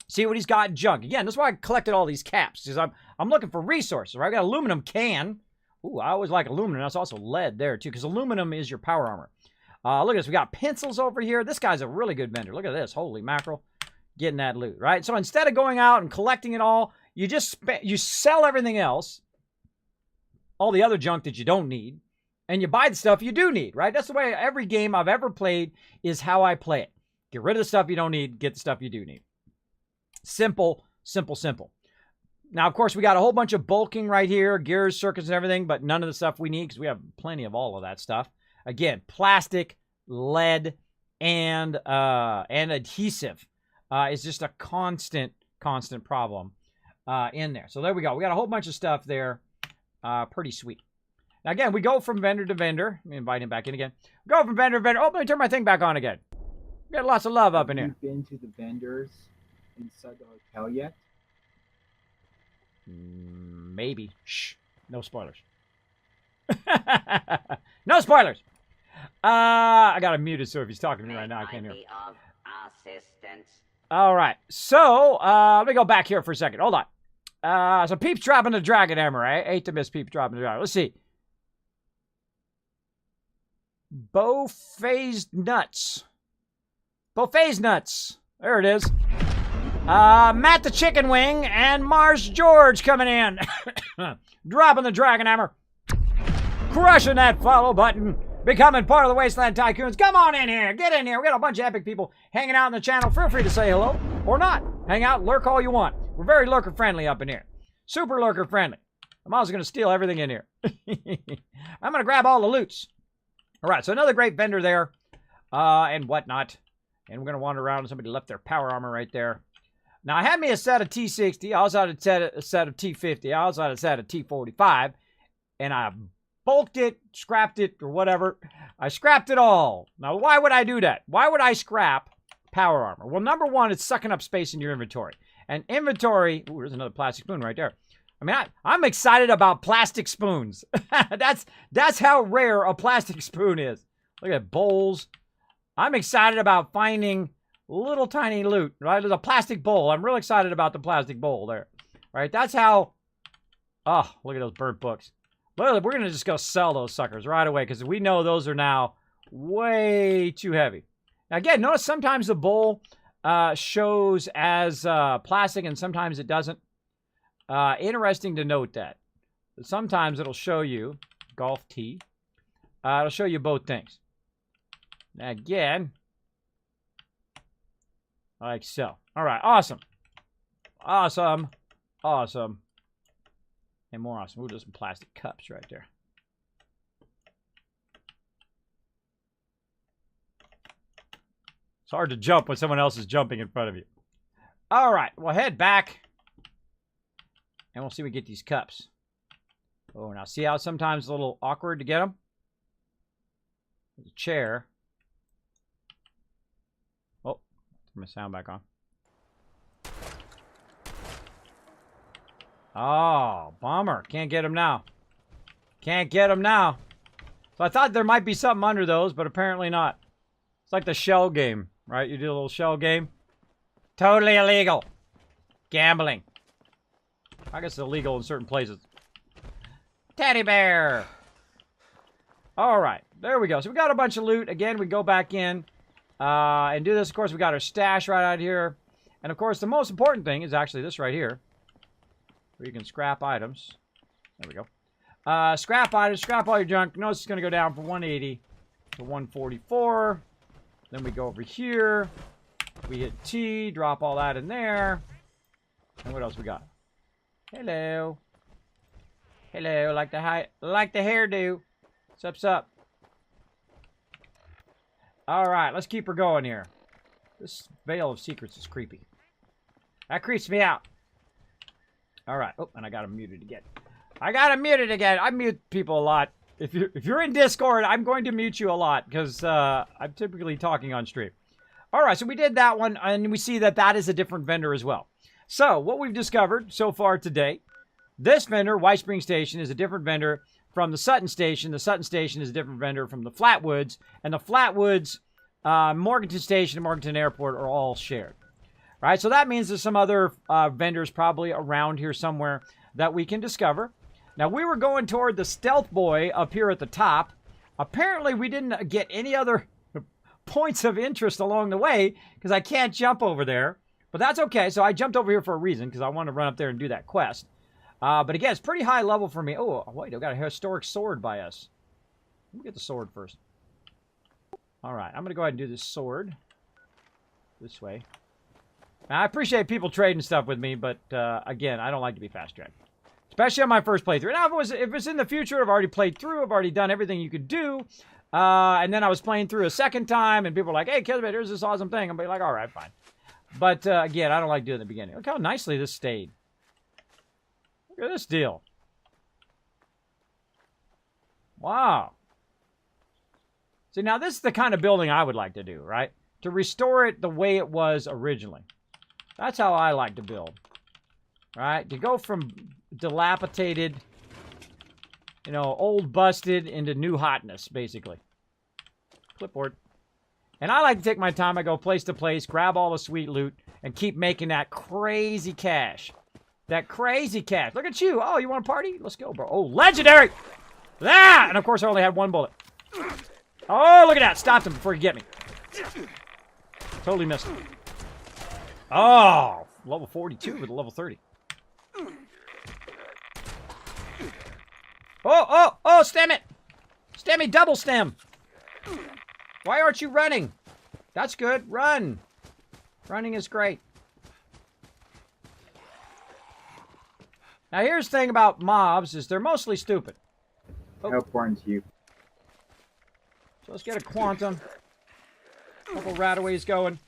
See what he's got in junk. Again, that's why I collected all these caps. Because I'm looking for resources, right? I got aluminum can. Ooh, I always like aluminum. That's also lead there, too. Because aluminum is your power armor. Look at this. We got pencils over here. This guy's a really good vendor. Look at this. Holy mackerel. Getting that loot, right? So instead of going out and collecting it all, you just you sell everything else, all the other junk that you don't need, and you buy the stuff you do need, right? That's the way every game I've ever played is how I play it. Get rid of the stuff you don't need, get the stuff you do need. Simple, simple, simple. Now, of course, we got a whole bunch of bulking right here, gears, circuits, and everything, but none of the stuff we need because we have plenty of all of that stuff. Again, plastic, lead, and adhesive. It's just a constant problem in there. So there we go. We got a whole bunch of stuff there. Pretty sweet. Now, again, we go from vendor to vendor. Let me invite him back in again. Go from vendor to vendor. Oh, let me turn my thing back on again. We got lots of love up in here.
Have you been to the vendors inside the hotel yet?
Maybe. Shh. No spoilers. No spoilers. I got him muted, so if he's talking to me right now, I can't hear him.
Assistance.
All right, so let me go back here for a second. Hold on. So Peep's dropping the dragon hammer. I hate to miss Peep's dropping the dragon. Let's see. Beaufay's nuts. Beaufay's nuts. There it is. Matt the Chicken Wing and Mars George coming in. Dropping the dragon hammer. Crushing that follow button. Becoming part of the Wasteland Tycoons. Come on in here. Get in here. We got a bunch of epic people hanging out in the channel. Feel free to say hello or not. Hang out, lurk all you want. We're very lurker friendly up in here. Super lurker friendly. I'm also going to steal everything in here. I'm going to grab all the loots. All right, so another great vendor there and whatnot. And we're going to wander around and somebody left their power armor right there. Now, I had me a set of T60. I also had a set of T50. I also had a set of T45. And I bulked it, scrapped it, or whatever. I scrapped it all. Now, why would I do that? Why would I scrap power armor? Well, number one, it's sucking up space in your inventory. And inventory... Ooh, there's another plastic spoon right there. I mean, I'm excited about plastic spoons. That's how rare a plastic spoon is. Look at bowls. I'm excited about finding little tiny loot, right? There's a plastic bowl. I'm real excited about the plastic bowl there, right? That's how... Oh, look at those burnt books. We're going to just go sell those suckers right away because we know those are now way too heavy. Now, again, notice sometimes the bowl shows as plastic and sometimes it doesn't. Interesting to note that. Sometimes it'll show you, golf tee, it'll show you both things. Now, again, like so. All right, awesome. Awesome. Awesome. And more awesome. Ooh, there's some plastic cups right there. It's hard to jump when someone else is jumping in front of you. All right, we'll head back. And we'll see if we get these cups. Oh, now see how sometimes it's a little awkward to get them? There's a chair. Oh, turn my sound back on. Oh, bummer. Can't get them now. Can't get them now. So I thought there might be something under those, but apparently not. It's like the shell game, right? You do a little shell game. Totally illegal. Gambling. I guess it's illegal in certain places. Teddy bear. All right. There we go. So we got a bunch of loot. Again, we go back in and do this. Of course, we got our stash right out here. And, of course, the most important thing is actually this right here. Where you can scrap items. There we go. Scrap items. Scrap all your junk. Notice it's going to go down from 180 to 144. Then we go over here. We hit T. Drop all that in there. And what else we got? Hello. Hello. Like the hairdo. What's up? All right. Let's keep her going here. This veil of secrets is creepy. That creeps me out. All right. Oh, and I got him muted again. I mute people a lot. If you're in Discord, I'm going to mute you a lot because I'm typically talking on stream. All right, so we did that one, and we see that that is a different vendor as well. So what we've discovered so far today, this vendor, White Spring Station, is a different vendor from the Sutton Station. The Sutton Station is a different vendor from the Flatwoods, and the Flatwoods, Morganton Station, and Morganton Airport are all shared. Right, so that means there's some other vendors probably around here somewhere that we can discover. Now, we were going toward the Stealth Boy up here at the top. Apparently, we didn't get any other points of interest along the way because I can't jump over there. But that's okay. So I jumped over here for a reason because I want to run up there and do that quest. But again, it's pretty high level for me. Oh, wait, I've got a historic sword by us. Let me get the sword first. All right, I'm going to go ahead and do this sword this way. Now, I appreciate people trading stuff with me, but again, I don't like to be fast-tracked. Especially on my first playthrough. Now, if it's in the future, I've already played through. I've already done everything you could do. And then I was playing through a second time, and people were like, hey, Kismet, here's this awesome thing. I'm like, all right, fine. But again, I don't like doing it in the beginning. Look how nicely this stayed. Look at this deal. Wow. See, now this is the kind of building I would like to do, right? To restore it the way it was originally. That's how I like to build. Right? To go from dilapidated, you know, old busted into new hotness, basically. Clipboard. And I like to take my time. I go place to place, grab all the sweet loot, and keep making that crazy cash. That crazy cash. Look at you. Oh, you want to party? Let's go, bro. Oh, legendary! Ah! And of course, I only had one bullet. Oh, look at that. Stopped him before he get me. Totally missed him. Oh, level 42 with a level 30. Oh, stem it. Stem me, double stem. Why aren't you running? That's good. Run. Running is great. Now, here's the thing about mobs is they're mostly stupid. Oh.
How important to you?
So let's get a quantum. Couple rataways going.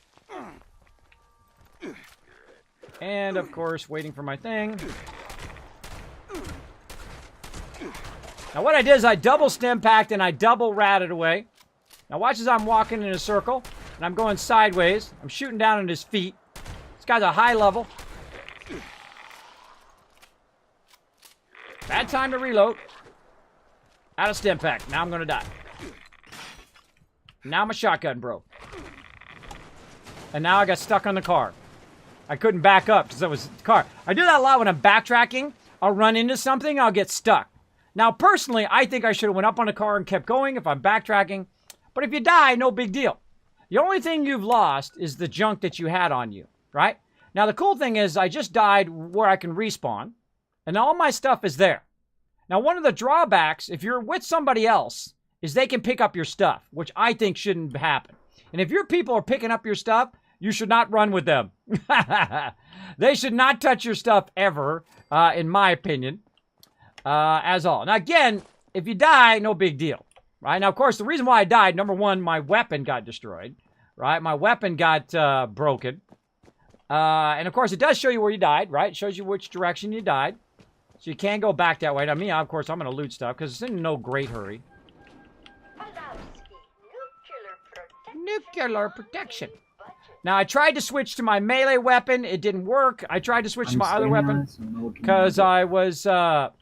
And, of course, waiting for my thing. Now, what I did is I double stim packed and I double ratted away. Now, watch as I'm walking in a circle. And I'm going sideways. I'm shooting down at his feet. This guy's a high level. Bad time to reload. Out of stim pack. Now I'm going to die. Now my shotgun broke. And now I got stuck on the car. I couldn't back up because I was the car. I do that a lot when I'm backtracking. I'll run into something. I'll get stuck. Now, personally, I think I should have went up on a car and kept going if I'm backtracking. But if you die, no big deal. The only thing you've lost is the junk that you had on you, right? Now, the cool thing is I just died where I can respawn. And all my stuff is there. Now, one of the drawbacks, if you're with somebody else, is they can pick up your stuff, which I think shouldn't happen. And if your people are picking up your stuff, you should not run with them. They should not touch your stuff ever, in my opinion, as all. Now, again, if you die, no big deal, right? Now, of course, the reason why I died, number one, my weapon got destroyed, right? My weapon got broken. And, of course, it does show you where you died, right? It shows you which direction you died. So you can't go back that way. Now, me, of course, I'm going to loot stuff because it's in no great hurry. Nuclear protection. Now, I tried to switch to my melee weapon. It didn't work. I tried to switch to my other weapon because I was trying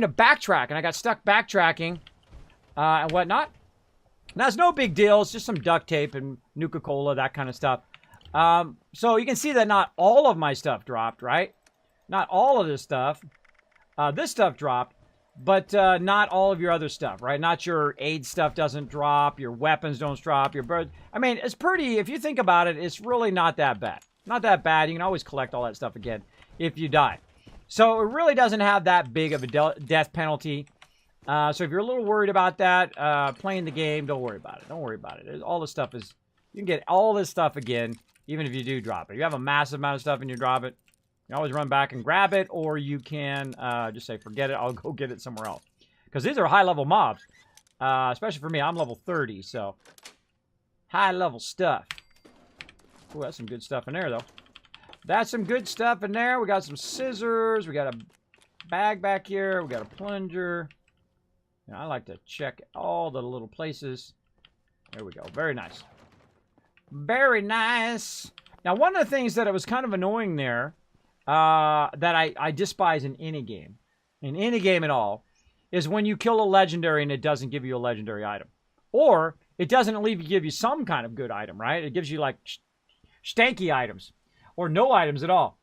to backtrack, and I got stuck backtracking and whatnot. Now, it's no big deal. It's just some duct tape and Nuka-Cola, that kind of stuff. So you can see that not all of my stuff dropped, right? Not all of this stuff. This stuff dropped. But not all of your other stuff, right? Not your aid stuff doesn't drop, your weapons don't drop, your bird. I mean, it's pretty, if you think about it, it's really not that bad. Not that bad. You can always collect all that stuff again if you die. So it really doesn't have that big of a death penalty. So if you're a little worried about that, playing the game, don't worry about it. Don't worry about it. All the stuff is, you can get all this stuff again, even if you do drop it. If you have a massive amount of stuff and you drop it, you always run back and grab it, or you can just say, forget it, I'll go get it somewhere else. Because these are high-level mobs. Especially for me, I'm level 30, so high-level stuff. Ooh, that's some good stuff in there, though. That's some good stuff in there. We got some scissors. We got a bag back here. We got a plunger. And I like to check all the little places. There we go. Very nice. Very nice. Now, one of the things that it was kind of annoying there, that I despise in any game at all, is when you kill a legendary and it doesn't give you a legendary item. Or it doesn't at least give you some kind of good item, right? It gives you like stanky items or no items at all.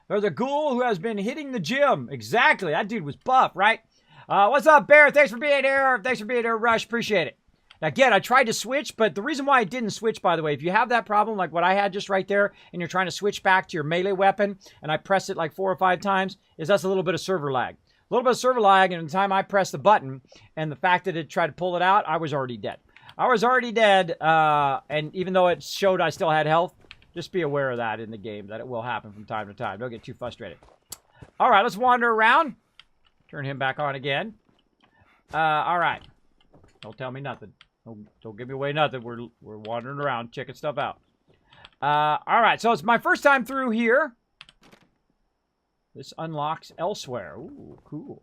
There's a ghoul who has been hitting the gym. Exactly. That dude was buff, right? What's up, Bear? Thanks for being here. Thanks for being here, Rush. Appreciate it. Again, I tried to switch, but the reason why I didn't switch, by the way, if you have that problem like what I had just right there, and you're trying to switch back to your melee weapon, and I press it like 4 or 5 times, is that's a little bit of server lag. A little bit of server lag, and the time I pressed the button, and the fact that it tried to pull it out, I was already dead. I was already dead, and even though it showed I still had health, just be aware of that in the game, that it will happen from time to time. Don't get too frustrated. All right, let's wander around. Turn him back on again. All right. Don't tell me nothing. Don't give me away nothing. We're wandering around, checking stuff out. All right, so it's my first time through here. This unlocks elsewhere. Ooh, cool.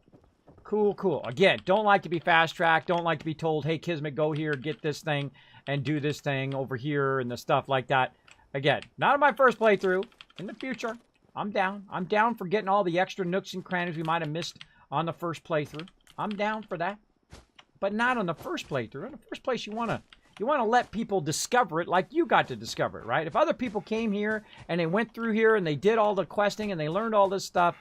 Cool, cool. Again, don't like to be fast-tracked. Don't like to be told, hey, Kismet, go here, get this thing, and do this thing over here, and the stuff like that. Again, not in my first playthrough. In the future, I'm down. I'm down for getting all the extra nooks and crannies we might have missed on the first playthrough. I'm down for that. But not on the first playthrough. In the first place, you want to let people discover it like you got to discover it, right? If other people came here and they went through here and they did all the questing and they learned all this stuff,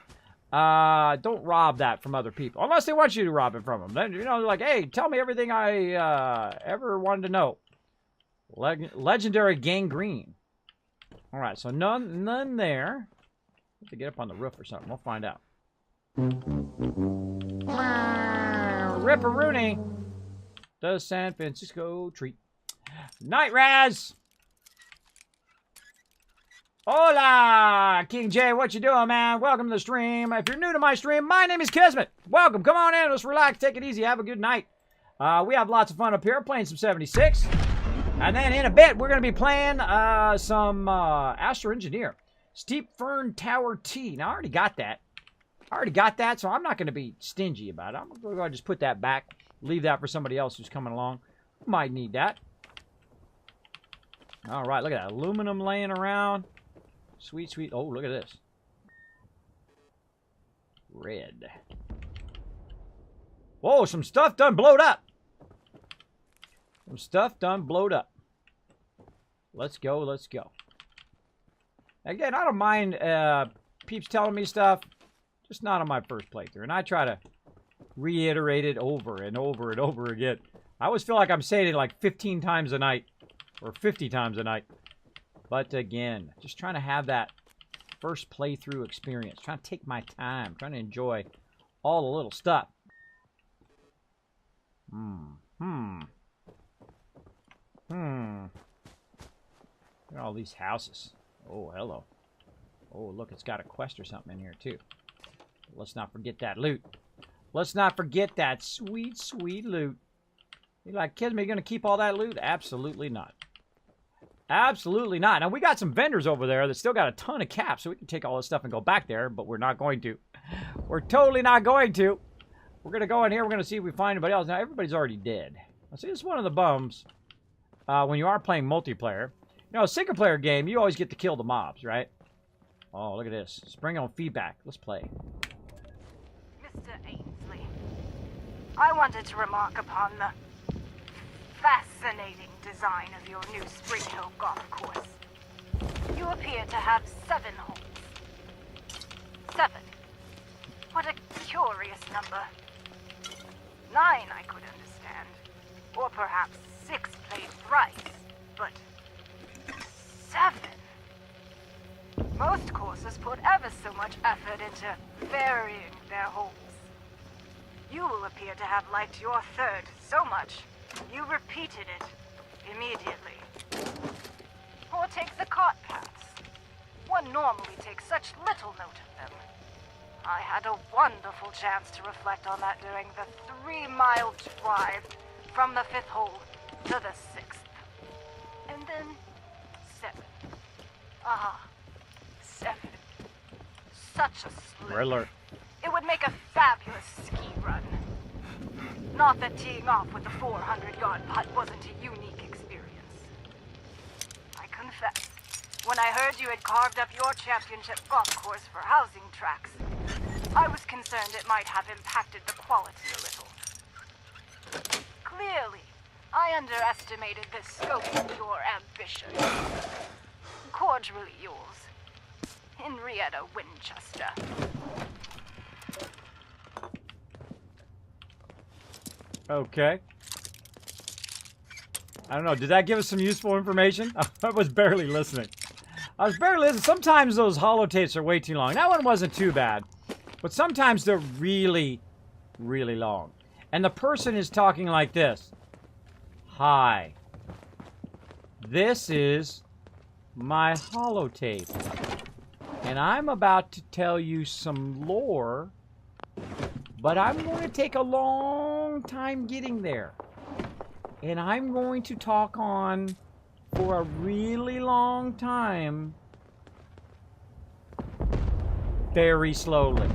don't rob that from other people. Unless they want you to rob it from them. Then, you know, like, hey, tell me everything I ever wanted to know. Legendary gangrene. All right, so none there. Have to get up on the roof or something. We'll find out. Ripperoonie. The San Francisco treat. Night Raz. Hola, King J. What you doing, man? Welcome to the stream. If you're new to my stream, my name is Kismet. Welcome. Come on in. Let's relax. Take it easy. Have a good night. We have lots of fun up here playing some 76. And then in a bit, we're going to be playing some Astro Engineer. Steep Fern Tower T. Now, I already got that. So I'm not going to be stingy about it. I'm going to just put that back. Leave that for somebody else who's coming along. Might need that. All right, look at that. Aluminum laying around. Sweet, sweet. Oh, look at this. Red. Whoa, some stuff done blowed up. Let's go, let's go. Again, I don't mind peeps telling me stuff. Just not on my first playthrough. And I try to reiterate it over and over and over again. I always feel like I'm saying it like 15 times a night. Or 50 times a night. But again, just trying to have that first playthrough experience. Trying to take my time. Trying to enjoy all the little stuff. Look at all these houses. Oh, hello. Oh, look, it's got a quest or something in here, too. Let's not forget that loot. Let's not forget that sweet, sweet loot. You're like, kids, are you going to keep all that loot? Absolutely not. Absolutely not. Now, we got some vendors over there that still got a ton of caps, so we can take all this stuff and go back there, but we're not going to. We're totally not going to. We're going to go in here. We're going to see if we find anybody else. Now, everybody's already dead. Now, see, this is one of the bums when you are playing multiplayer. You know, a single-player game, you always get to kill the mobs, right? Oh, look at this. Spring on feedback. Let's play.
Mr. Ainsley, I wanted to remark upon the fascinating design of your new Spring Hill golf course. You appear to have 7 holes. 7. What a curious number. 9 I could understand. Or perhaps 6 played thrice. But 7? Most courses put ever so much effort into varying their holes. You will appear to have liked your 3rd so much, you repeated it immediately. Or take the cart paths. One normally takes such little note of them. I had a wonderful chance to reflect on that during the 3-mile drive from the 5th hole to the 6th. And then 7. Ah, 7. Such a slip.
Alert.
It would make a fabulous ski run. Not that teeing off with the 400-yard putt wasn't a unique experience. I confess, when I heard you had carved up your championship golf course for housing tracks, I was concerned it might have impacted the quality a little. Clearly, I underestimated the scope of your ambition. Cordially yours, Henrietta Winchester.
Okay. I don't know. Did that give us some useful information? I was barely listening. Sometimes those holotapes are way too long. That one wasn't too bad. But sometimes they're really, really long. And the person is talking like this. Hi. This is my holotape. And I'm about to tell you some lore. But I'm going to take a long time getting there. And I'm going to talk on for a really long time. Very slowly.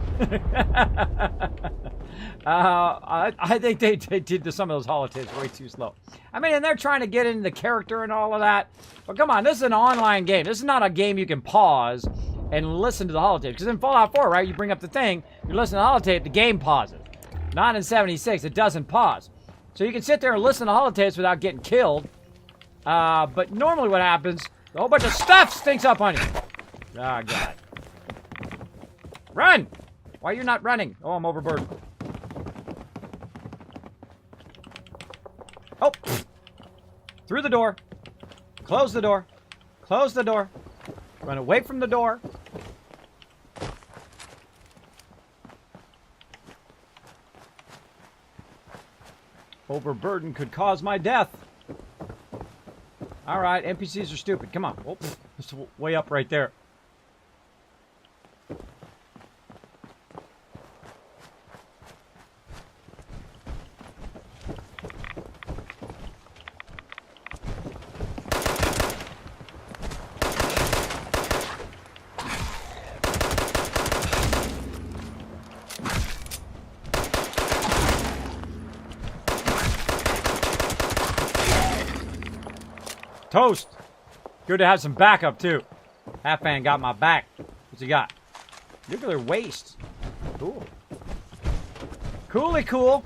I think they did some of those holotapes way too slow. I mean, and they're trying to get into the character and all of that. But come on, this is an online game. This is not a game you can pause and listen to the holotape. Because in Fallout 4, right, you bring up the thing, you listen to the holotape, the game pauses. Not in 76, it doesn't pause. So you can sit there and listen to holotapes without getting killed. But normally what happens, a whole bunch of stuff stinks up on you. Oh, God. Run! Why are you not running? Oh, I'm overburdened. Oh! Through the door. Close the door. Close the door. Run away from the door. Overburden could cause my death. Alright, NPCs are stupid. Come on. Oh, it's way up right there. Toast. Good to have some backup, too. Half-fan got my back. What's he got? Nuclear waste. Cool. Cooly cool.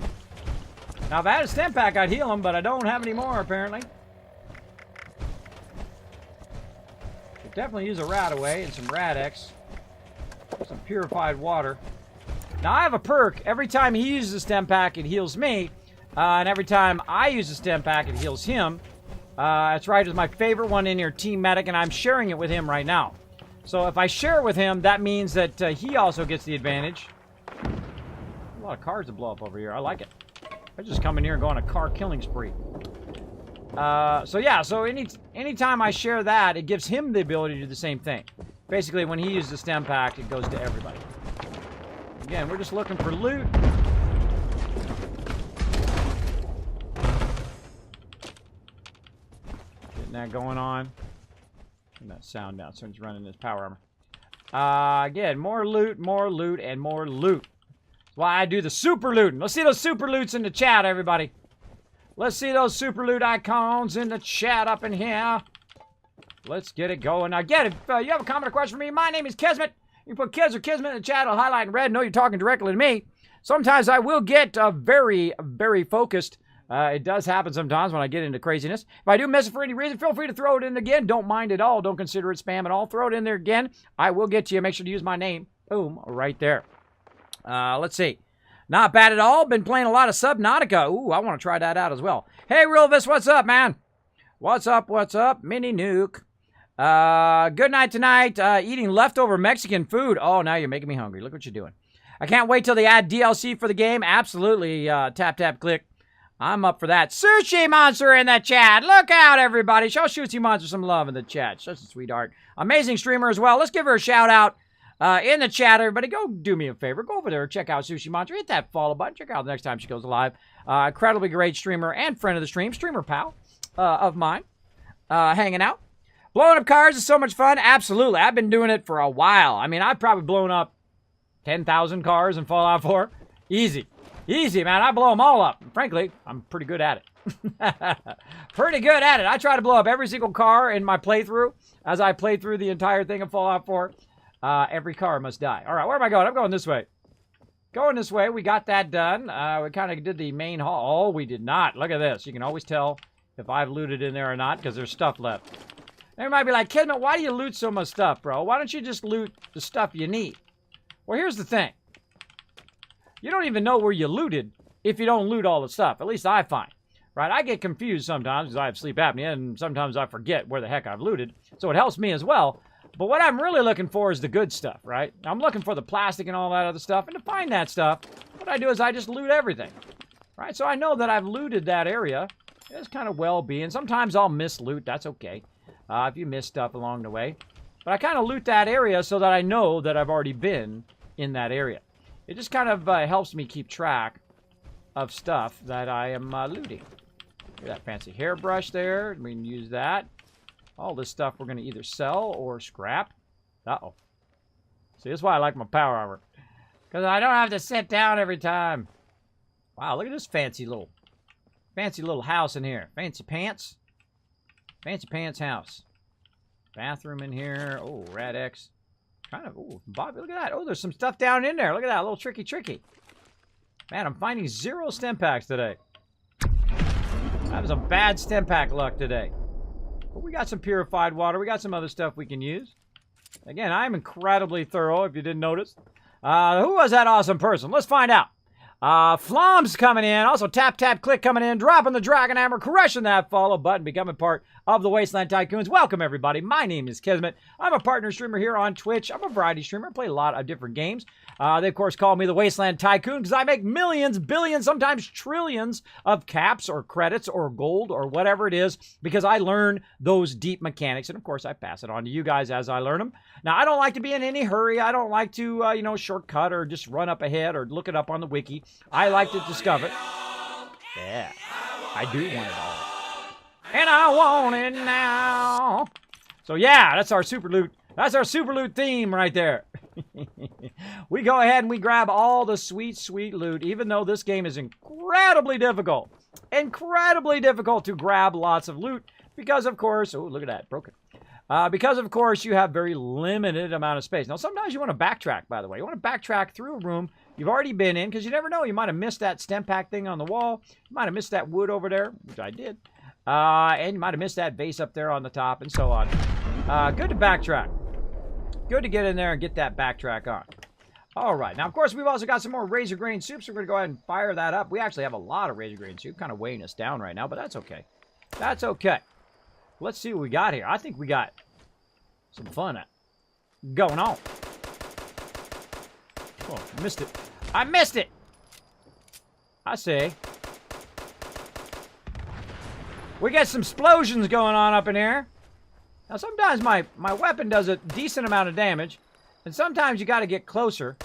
Now, if I had a stim pack, I'd heal him, but I don't have any more, apparently. Could definitely use a rat away and some Rad-X. Some purified water. Now, I have a perk. Every time he uses a stim pack, it heals me. And every time I use a stim pack, it heals him. That's right, it's my favorite one in here, Team Medic, and I'm sharing it with him right now. So if I share it with him, that means that he also gets the advantage. A lot of cars to blow up over here. I like it. I just come in here and go on a car killing spree. So yeah, so anytime I share that, it gives him the ability to do the same thing. Basically, when he uses the stim pack, it goes to everybody. Again, we're just looking for loot. Getting that going on. Turn that sound down so he's running his power armor. Again, more loot, and more loot. That's why I do the super looting. Let's see those super loots in the chat, everybody. Let's see those super loot icons in the chat up in here. Let's get it going. Now, again, if you have a comment or question for me, my name is Kismet. You put Kiz or Kismet in the chat, I'll highlight in red. Know you're talking directly to me. Sometimes I will get very, very focused. It does happen sometimes when I get into craziness. If I do miss it for any reason, feel free to throw it in again. Don't mind at all. Don't consider it spam at all. Throw it in there again. I will get to you. Make sure to use my name. Boom, right there. Let's see. Not bad at all. Been playing a lot of Subnautica. Ooh, I want to try that out as well. Hey, Realvis, what's up, man? What's up, what's up? Mini Nuke. Good night tonight. Eating leftover Mexican food. Oh, now you're making me hungry. Look what you're doing. I can't wait till they add DLC for the game. Absolutely, tap, tap, click. I'm up for that. Sushi Monster in the chat. Look out, everybody. Show Sushi Monster some love in the chat. Such a sweetheart. Amazing streamer as well. Let's give her a shout out in the chat, everybody. Go do me a favor. Go over there. Check out Sushi Monster. Hit that follow button. Check out the next time she goes live. Incredibly great streamer and friend of the stream. Streamer pal of mine. Hanging out. Blowing up cars is so much fun. Absolutely. I've been doing it for a while. I mean, I've probably blown up 10,000 cars in Fallout 4. Easy. Easy, man. I blow them all up. And frankly, I'm pretty good at it. Pretty good at it. I try to blow up every single car in my playthrough as I play through the entire thing of Fallout 4. Every car must die. All right, where am I going? I'm going this way. Going this way. We got that done. We kind of did the main hall. Oh, we did not. Look at this. You can always tell if I've looted in there or not because there's stuff left. They might be like, Kismet, why do you loot so much stuff, bro? Why don't you just loot the stuff you need? Well, here's the thing. You don't even know where you looted if you don't loot all the stuff. At least I find. Right? I get confused sometimes because I have sleep apnea, and sometimes I forget where the heck I've looted. So it helps me as well. But what I'm really looking for is the good stuff, right? I'm looking for the plastic and all that other stuff. And to find that stuff, what I do is I just loot everything. Right? So I know that I've looted that area. It's kind of well-being. Sometimes I'll miss loot. That's okay. If you miss stuff along the way. But I kind of loot that area so that I know that I've already been in that area. It just kind of helps me keep track of stuff that I am looting. Look at that fancy hairbrush there. We can use that. All this stuff we're going to either sell or scrap. Uh-oh. See, that's why I like my power armor. Because I don't have to sit down every time. Wow, look at this fancy little house in here. Fancy pants. Fancy pants house. Bathroom in here. Oh, Rad-X. Kind of, oh, Bobby, look at that. Oh, there's some stuff down in there. Look at that, a little tricky. Man, I'm finding 0 stim packs today. That was a bad stim pack luck today. But we got some purified water. We got some other stuff we can use. Again, I'm incredibly thorough, if you didn't notice. Who was that awesome person? Let's find out. Flom's coming in. Also, tap, tap, click coming in. Dropping the dragon hammer. Crushing that follow button. Becoming part of the Wasteland Tycoons. Welcome, everybody. My name is Kismet. I'm a partner streamer here on Twitch. I'm a variety streamer. I play a lot of different games. They, of course, call me the Wasteland Tycoon because I make millions, billions, sometimes trillions of caps or credits or gold or whatever it is because I learn those deep mechanics. And, of course, I pass it on to you guys as I learn them. Now, I don't like to be in any hurry. I don't like to, shortcut or just run up ahead or look it up on the wiki. I like to discover it. Yeah, I do want it all. And I want it now. So, yeah, that's our super loot. That's our super loot theme right there. We go ahead and we grab all the sweet, sweet loot, even though this game is incredibly difficult. Incredibly difficult to grab lots of loot Because, of course, oh, look at that, broken. Because, of course, you have very limited amount of space. Now, sometimes you want to backtrack, by the way. You want to backtrack through a room you've already been in, because you never know. You might have missed that stem pack thing on the wall. You might have missed that wood over there, which I did. And you might have missed that vase up there on the top, and so on. Good to backtrack. Good to get in there and get that backtrack on. All right. Now, of course, we've also got some more razor grain soup, so we're going to go ahead and fire that up. We actually have a lot of razor grain soup, kind of weighing us down right now, but that's okay. That's okay. Let's see what we got here. I think we got some fun going on. Oh, missed it. I missed it! I say. We got some explosions going on up in here. Now, sometimes my weapon does a decent amount of damage, and sometimes you got to get closer.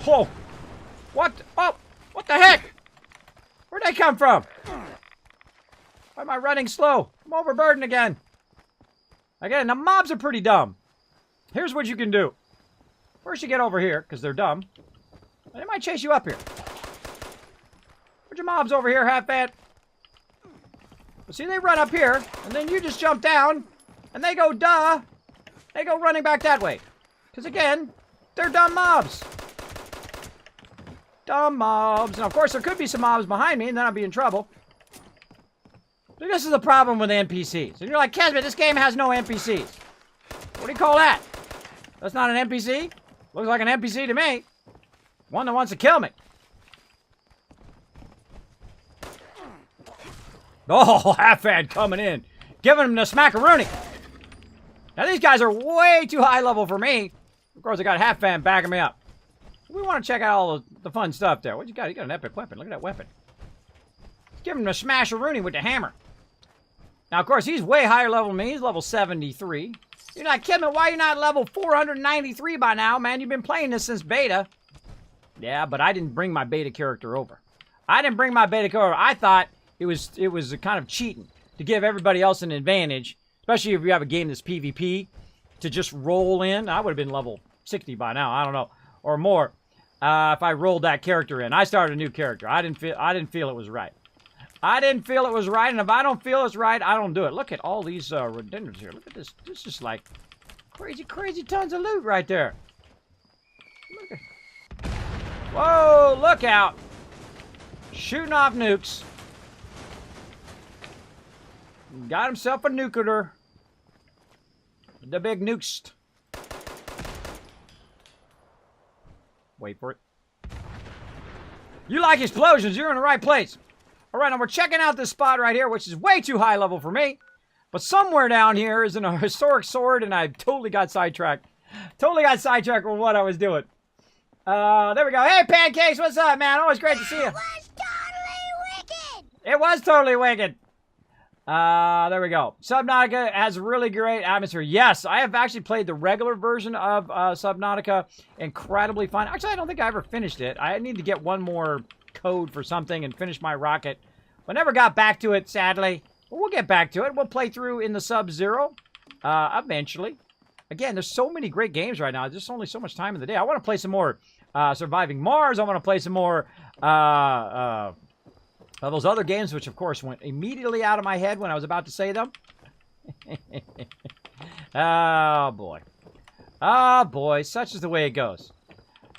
Oh! What? Oh! What the heck? Where'd they come from? Why am I running slow? I'm overburdened again. Again, the mobs are pretty dumb. Here's what you can do. First you get over here, because they're dumb. And they might chase you up here. Where's your mobs over here, half-fat? Well, see, they run up here, and then you just jump down, and they go, duh. They go running back that way. Because again, they're dumb mobs. Dumb mobs. And of course, there could be some mobs behind me, and then I'll be in trouble. This is the problem with NPCs. And you're like, Kismet, this game has no NPCs. What do you call that? That's not an NPC? Looks like an NPC to me. One that wants to kill me. Oh, half-fad coming in. Giving him the smackaroonie. Now, these guys are way too high level for me. Of course, I got half-fad backing me up. We want to check out all the fun stuff there. What you got? You got an epic weapon. Look at that weapon. Give him the smasharoonie with the hammer. Now, of course, he's way higher level than me. He's level 73. You're not kidding me. Why are you not level 493 by now, man? You've been playing this since beta. Yeah, but I didn't bring my beta character over. I didn't bring my beta character over. I thought it was a kind of cheating to give everybody else an advantage, especially if you have a game that's PvP, to just roll in. I would have been level 60 by now. I don't know, or more, if I rolled that character in. I started a new character. I didn't feel it was right. I didn't feel it was right, and if I don't feel it's right, I don't do it. Look at all these redemptions here. Look at this. This is like crazy, crazy tons of loot right there. Look at... Whoa, look out. Shooting off nukes. Got himself a nuclear. The big nukes. Wait for it. You like explosions, you're in the right place. All right, now we're checking out this spot right here, which is way too high level for me. But somewhere down here is a historic sword, and I totally got sidetracked. Totally got sidetracked with what I was doing. There we go. Hey, Pancakes, what's up, man? Always great to see you.
It was totally wicked!
It was totally wicked. There we go. Subnautica has really great atmosphere. Yes, I have actually played the regular version of Subnautica. Incredibly fun. Actually, I don't think I ever finished it. I need to get one more code for something and finish my rocket. But never got back to it, sadly. But we'll get back to it. We'll play through in the Sub-Zero eventually. Again, there's so many great games right now. There's only so much time in the day. I want to play some more Surviving Mars. I want to play some more those other games, which, of course, went immediately out of my head when I was about to say them. Oh, boy. Oh, boy. Such is the way it goes.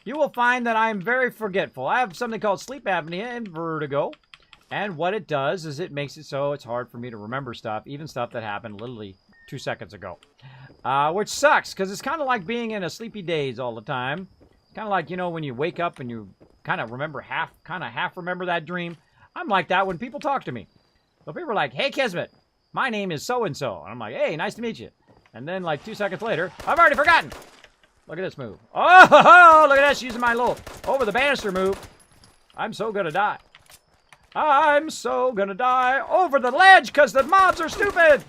You will find that I am very forgetful. I have something called sleep apnea and vertigo. And what it does is it makes it so it's hard for me to remember stuff, even stuff that happened literally 2 seconds ago. Which sucks, because it's kind of like being in a sleepy daze all the time. Kind of like, you know, when you wake up and you kind of remember half remember that dream. I'm like that when people talk to me. So people are like, hey, Kismet, my name is so-and-so. And I'm like, hey, nice to meet you. And then like 2 seconds later, I've already forgotten. Look at this move. Oh, look at that. She's using my little over the banister move. I'm so gonna die. I'm so gonna die over the ledge because the mobs are stupid.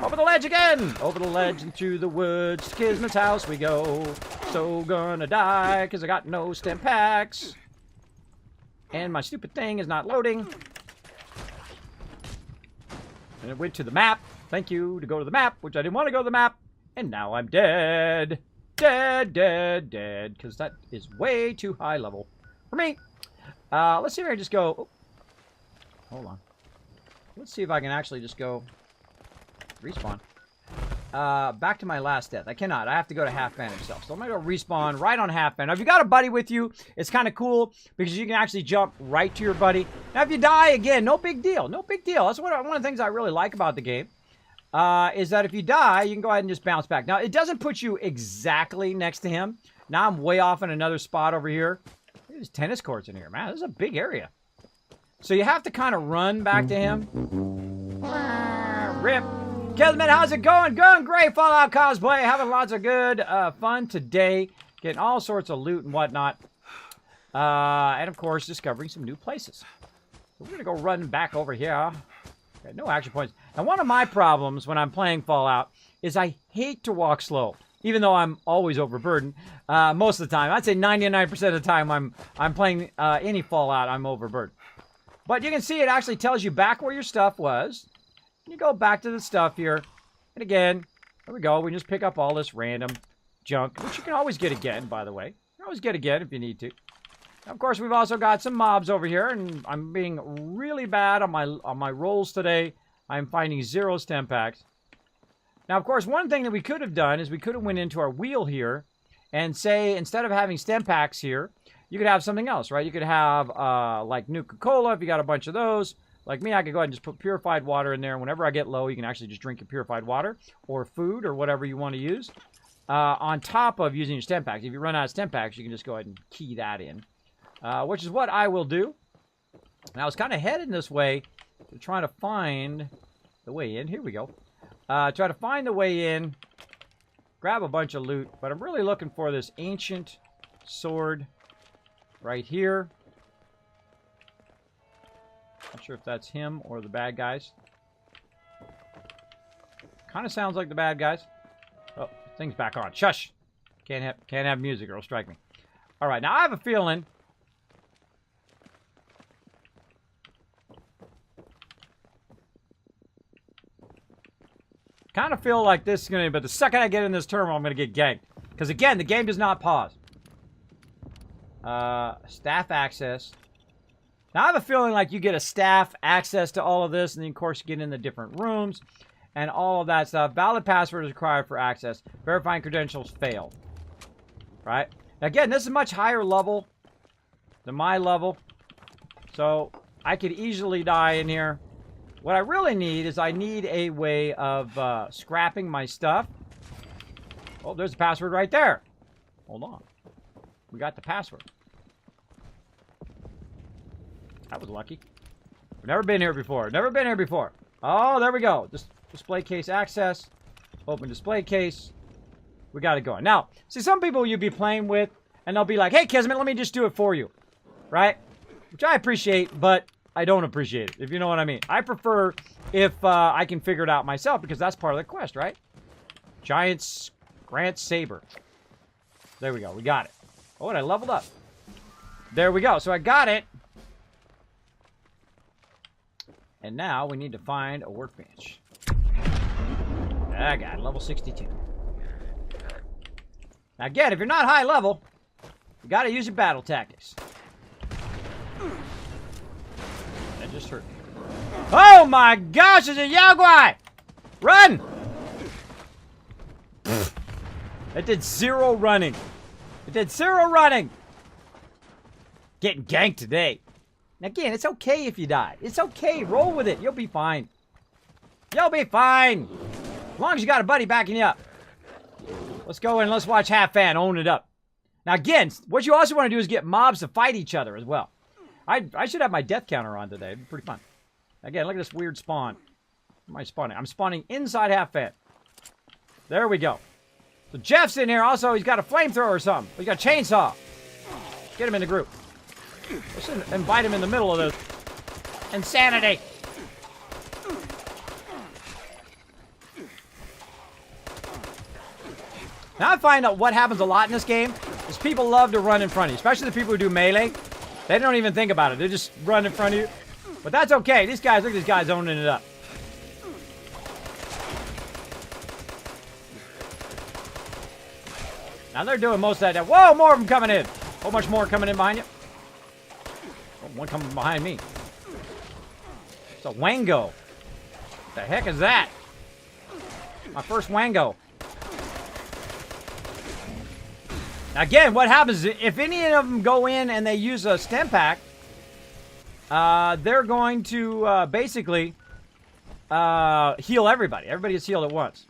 Over the ledge again. Over the ledge and through the woods. To Kismet's house we go. So gonna die because I got no stem packs. And my stupid thing is not loading. And it went to the map. Thank you to go to the map, which I didn't want to go to the map. And now I'm dead. Dead, dead, dead. Because that is way too high level for me. Let's see if I can just go... Oh, hold on. Let's see if I can actually just go... Respawn. Back to my last death. I cannot. I have to go to Half-Man himself. So I'm going to go respawn right on Half-Man. Now, if you got a buddy with you, it's kind of cool because you can actually jump right to your buddy. Now, if you die, again, no big deal. No big deal. That's one of the things I really like about the game. Is that if you die, you can go ahead and just bounce back. Now, it doesn't put you exactly next to him. Now I'm way off in another spot over here. There's tennis courts in here, man. This is a big area. So you have to kind of run back to him. Rip. Kismet, how's it going? Going great, Fallout cosplay. Having lots of good fun today. Getting all sorts of loot and whatnot. And, of course, discovering some new places. So we're going to go running back over here. Okay, no action points. And one of my problems when I'm playing Fallout is I hate to walk slow. Even though I'm always overburdened. Most of the time. I'd say 99% of the time I'm playing any Fallout, I'm overburdened. But you can see it actually tells you back where your stuff was. You go back to the stuff here. And again, there we go. We just pick up all this random junk, which you can always get again, by the way. You can always get again if you need to. Now, of course, we've also got some mobs over here, and I'm being really bad on my rolls today. I'm finding 0 stem packs. Now, of course, one thing that we could have done is we could have went into our wheel here and say, instead of having stem packs here, you could have something else, right? You could have, like, Nuka-Cola, if you got a bunch of those. Like me, I could go ahead and just put purified water in there. Whenever I get low, you can actually just drink your purified water or food or whatever you want to use on top of using your stem packs. If you run out of stem packs, you can just go ahead and key that in, which is what I will do. And I was kind of heading this way to try to find the way in. Here we go. Try to find the way in, grab a bunch of loot, but I'm really looking for this ancient sword right here. Not sure if that's him or the bad guys. Kind of sounds like the bad guys. Oh, thing's back on. Shush! Can't have music or it'll strike me. All right, now I have a feeling. Kind of feel like this is going to, but the second I get in this terminal, I'm going to get ganked. Because again, the game does not pause. Staff access. Now, I have a feeling like you get a staff access to all of this, and then, of course, you get in the different rooms and all of that stuff. Valid password is required for access. Verifying credentials failed. Right? Again, this is much higher level than my level, so I could easily die in here. What I really need is I need a way of scrapping my stuff. Oh, there's the password right there. Hold on. We got the password. That was lucky. We've never been here before. Never been here before. Oh, there we go. Display case access. Open display case. We got it going. Now, see, some people you'll be playing with, and they'll be like, hey, Kismet, let me just do it for you. Right? Which I appreciate, but I don't appreciate it, if you know what I mean. I prefer if I can figure it out myself, because that's part of the quest, right? Giant Grant Saber. There we go. We got it. Oh, and I leveled up. There we go. So I got it. And now we need to find a workbench. I got it, level 62. Now again, if you're not high level, you gotta use your battle tactics. That just hurt me. Oh my gosh, it's a Yaguai! Run! It did 0 running. It did 0 running. Getting ganked today. Again, it's okay if you die. It's okay. Roll with it. You'll be fine. You'll be fine. As long as you got a buddy backing you up. Let's go and let's watch Half-Man own it up. Now, again, what you also want to do is get mobs to fight each other as well. I should have my death counter on today. It'd be pretty fun. Again, look at this weird spawn. Where am I spawning? I'm spawning inside Half-Man. There we go. So Jeff's in here. Also, he's got a flamethrower or something. He's got a chainsaw. Get him in the group. Let's invite him in the middle of this insanity. Now I find out what happens a lot in this game is people love to run in front of you, especially the people who do melee. They don't even think about it. They just run in front of you. But that's okay. These guys, look at these guys owning it up. Now they're doing most of that. Whoa, more of them coming in. A whole bunch more coming in behind you. Oh one coming behind me. It's a Wango. What the heck is that? My first Wango. Again, what happens if any of them go in and they use a stim pack? They're going to basically heal everybody. Everybody is healed at once.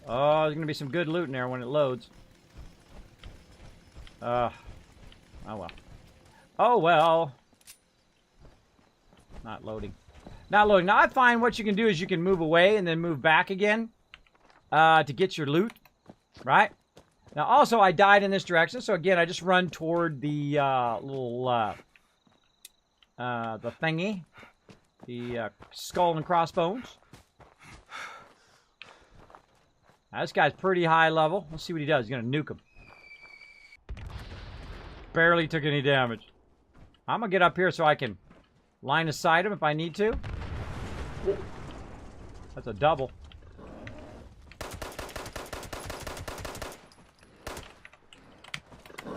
Oh, there's going to be some good loot in there when it loads. Oh well. Oh well. Not loading. Not loading. Now I find what you can do is you can move away and then move back again to get your loot. Right? Now also I died in this direction, so again I just run toward the little the thingy. The skull and crossbones. Now, this guy's pretty high level. Let's see what he does. He's going to nuke him. Barely took any damage. I'm going to get up here so I can line of sight him if I need to. That's a double.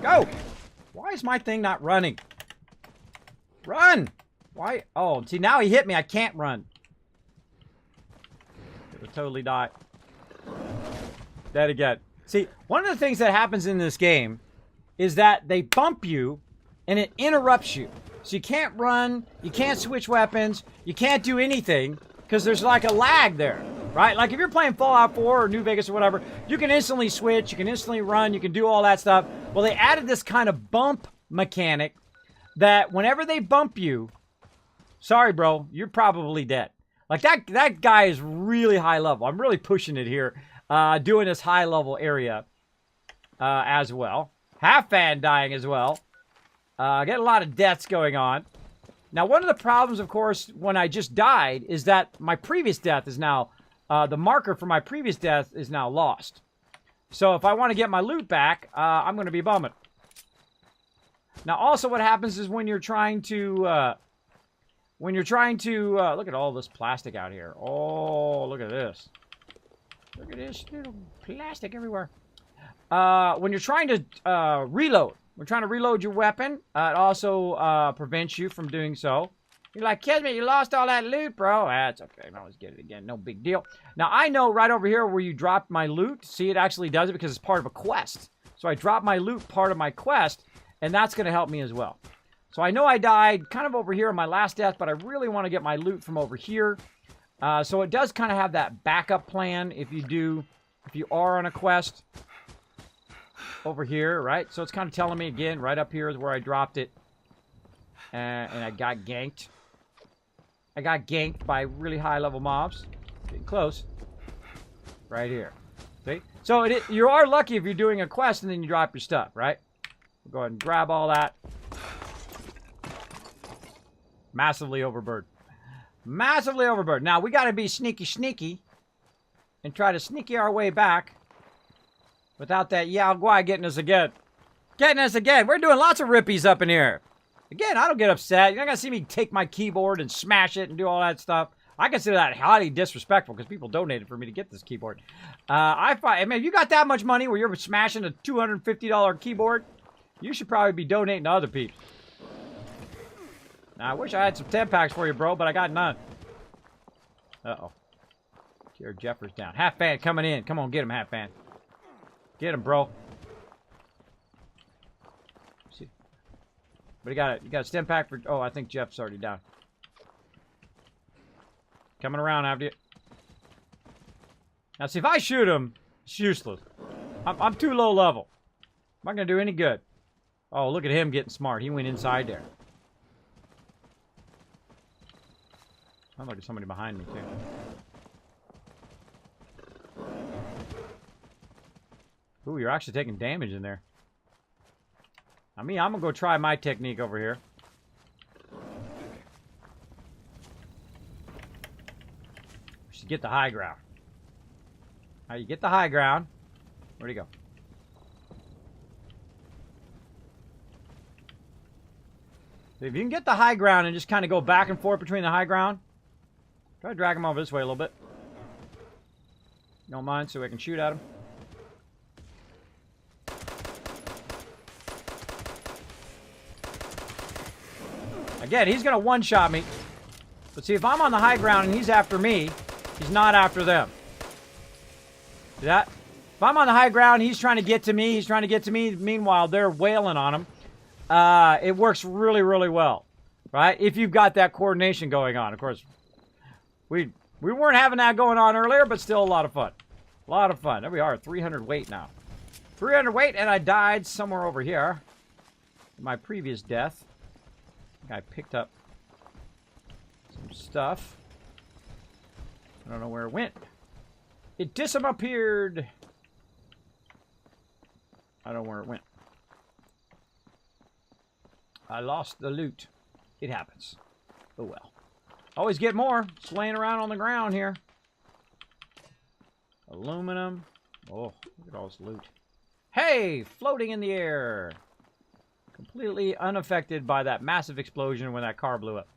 Go! Why is my thing not running? Run! Why? Oh, see, now he hit me. I can't run. It would totally die. Dead again. See, one of the things that happens in this game is that they bump you and it interrupts you. So you can't run, you can't switch weapons, you can't do anything because there's like a lag there, right? Like if you're playing Fallout 4 or New Vegas or whatever, you can instantly switch, you can instantly run, you can do all that stuff. Well, they added this kind of bump mechanic that whenever they bump you, sorry, bro, you're probably dead. Like that guy is really high level. I'm really pushing it here. Doing this high level area as well. Half-fan dying as well. Get a lot of deaths going on. Now, one of the problems, of course, when I just died is that my previous death is now, the marker for my previous death is now lost. So if I want to get my loot back, I'm going to be bumming. Now, also what happens is when you're trying to, look at all this plastic out here. Oh, look at this. Look at this little plastic everywhere. When you're trying to reload, your weapon, it also prevents you from doing so. You're like, Kismet, you lost all that loot, bro. That's okay. I can always get it again. No big deal. Now, I know right over here where you dropped my loot. See, it actually does it because it's part of a quest. So I dropped my loot part of my quest, and that's going to help me as well. So I know I died kind of over here in my last death, but I really want to get my loot from over here. So it does kind of have that backup plan if you are on a quest over here, right? So it's kind of telling me again, right up here is where I dropped it. And I got ganked. I got ganked by really high level mobs. Getting close. Right here. See? So you are lucky if you're doing a quest and then you drop your stuff, right? Go ahead and grab all that. Massively overburdened. Massively overburdened. Now, we got to be sneaky and try to sneaky our way back without that Yao Guai getting us again. We're doing lots of rippies up in here. Again, I don't get upset. You're not going to see me take my keyboard and smash it and do all that stuff. I consider that highly disrespectful because people donated for me to get this keyboard. I mean, if you got that much money where you're smashing a $250 keyboard, you should probably be donating to other people. Now, I wish I had some 10 packs for you, bro, but I got none. Uh-oh. Jared Jeffers down. Half fan coming in. Come on, get him, half fan. Get him, bro. See. But you got a stem pack for... Oh, I think Jeff's already down. Coming around after you. Now, see, if I shoot him, it's useless. I'm too low level. I'm not going to do any good. Oh, look at him getting smart. He went inside there. Sounds like there's somebody behind me, too. Ooh, you're actually taking damage in there. I mean, I'm going to go try my technique over here. We should get the high ground. How you get the high ground? Where'd he go? If you can get the high ground and just kind of go back and forth between the high ground, try to drag him over this way a little bit. Don't mind, so I can shoot at him. Again, he's going to one-shot me. But see, if I'm on the high ground and he's after me, he's not after them. See that? If I'm on the high ground, he's trying to get to me. He's trying to get to me. Meanwhile, they're wailing on him. It works really, really well. Right? If you've got that coordination going on. Of course, we weren't having that going on earlier, but still a lot of fun. A lot of fun. There we are, 300 weight now. 300 weight, and I died somewhere over here. In my previous death. I picked up some stuff. I don't know where it went. It disappeared. I don't know where it went. I lost the loot. It happens. Oh well. Always get more. It's laying around on the ground here. Aluminum. Oh, look at all this loot. Hey! Floating in the air. Completely unaffected by that massive explosion when that car blew up.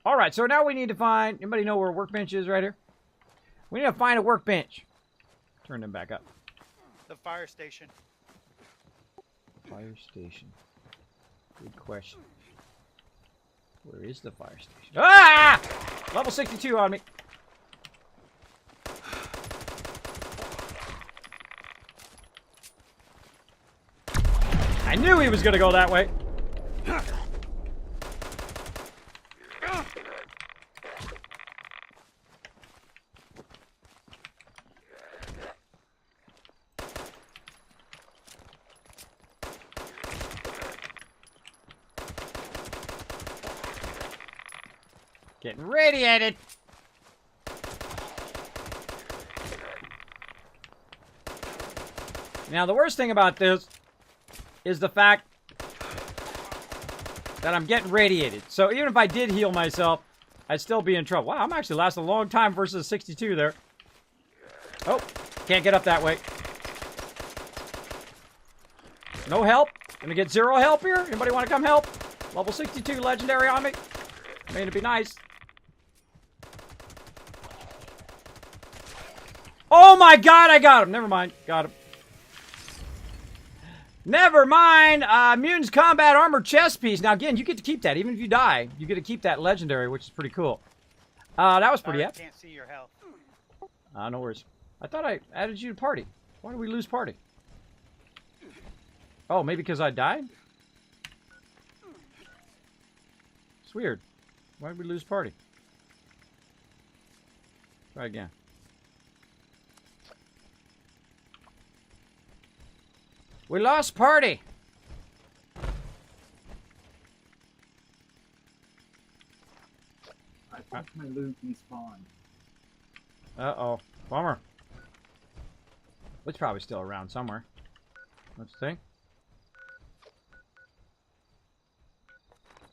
Alright, so now we need to find... Anybody know where a workbench is right here? We need to find a workbench. Turn them back up.
The fire station.
Fire station. Good question. Where is the fire station? Ah! Level 62 on me. I knew he was going to go that way. Getting radiated. Now, the worst thing about this is the fact that I'm getting radiated. So even if I did heal myself, I'd still be in trouble. Wow, I'm actually lasting a long time versus 62 there. Oh, can't get up that way. No help. Gonna get 0 help here. Anybody want to come help? Level 62 legendary on me. I mean, it'd be nice. Oh my god, I got him. Never mind. Got him. Never mind. Mutant's Combat Armor chest piece. Now, again, you get to keep that. Even if you die, you get to keep that legendary, which is pretty cool. That was pretty epic.
I can't see your health.
No worries. I thought I added you to party. Why did we lose party? Oh, maybe because I died? It's weird. Why did we lose party? Try again. We lost party.
I thought my loot respawned.
Uh-oh. Bummer. It's probably still around somewhere. Let's think.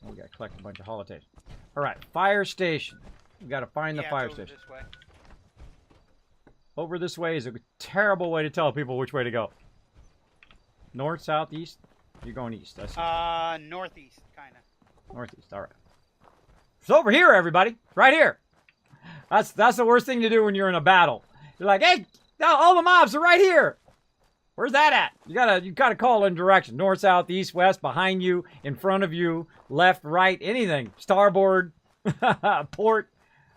We gotta collect a bunch of holotays. Alright, fire station. We gotta find the fire station.
This way.
Over this way is a terrible way to tell people which way to go. North, south, east? You're going east. I see.
Northeast, kinda.
Northeast, alright. It's over here, everybody. Right here. That's the worst thing to do when you're in a battle. You're like, hey, all the mobs are right here. Where's that at? You gotta call in direction. North, south, east, west, behind you, in front of you, left, right, anything. Starboard, port,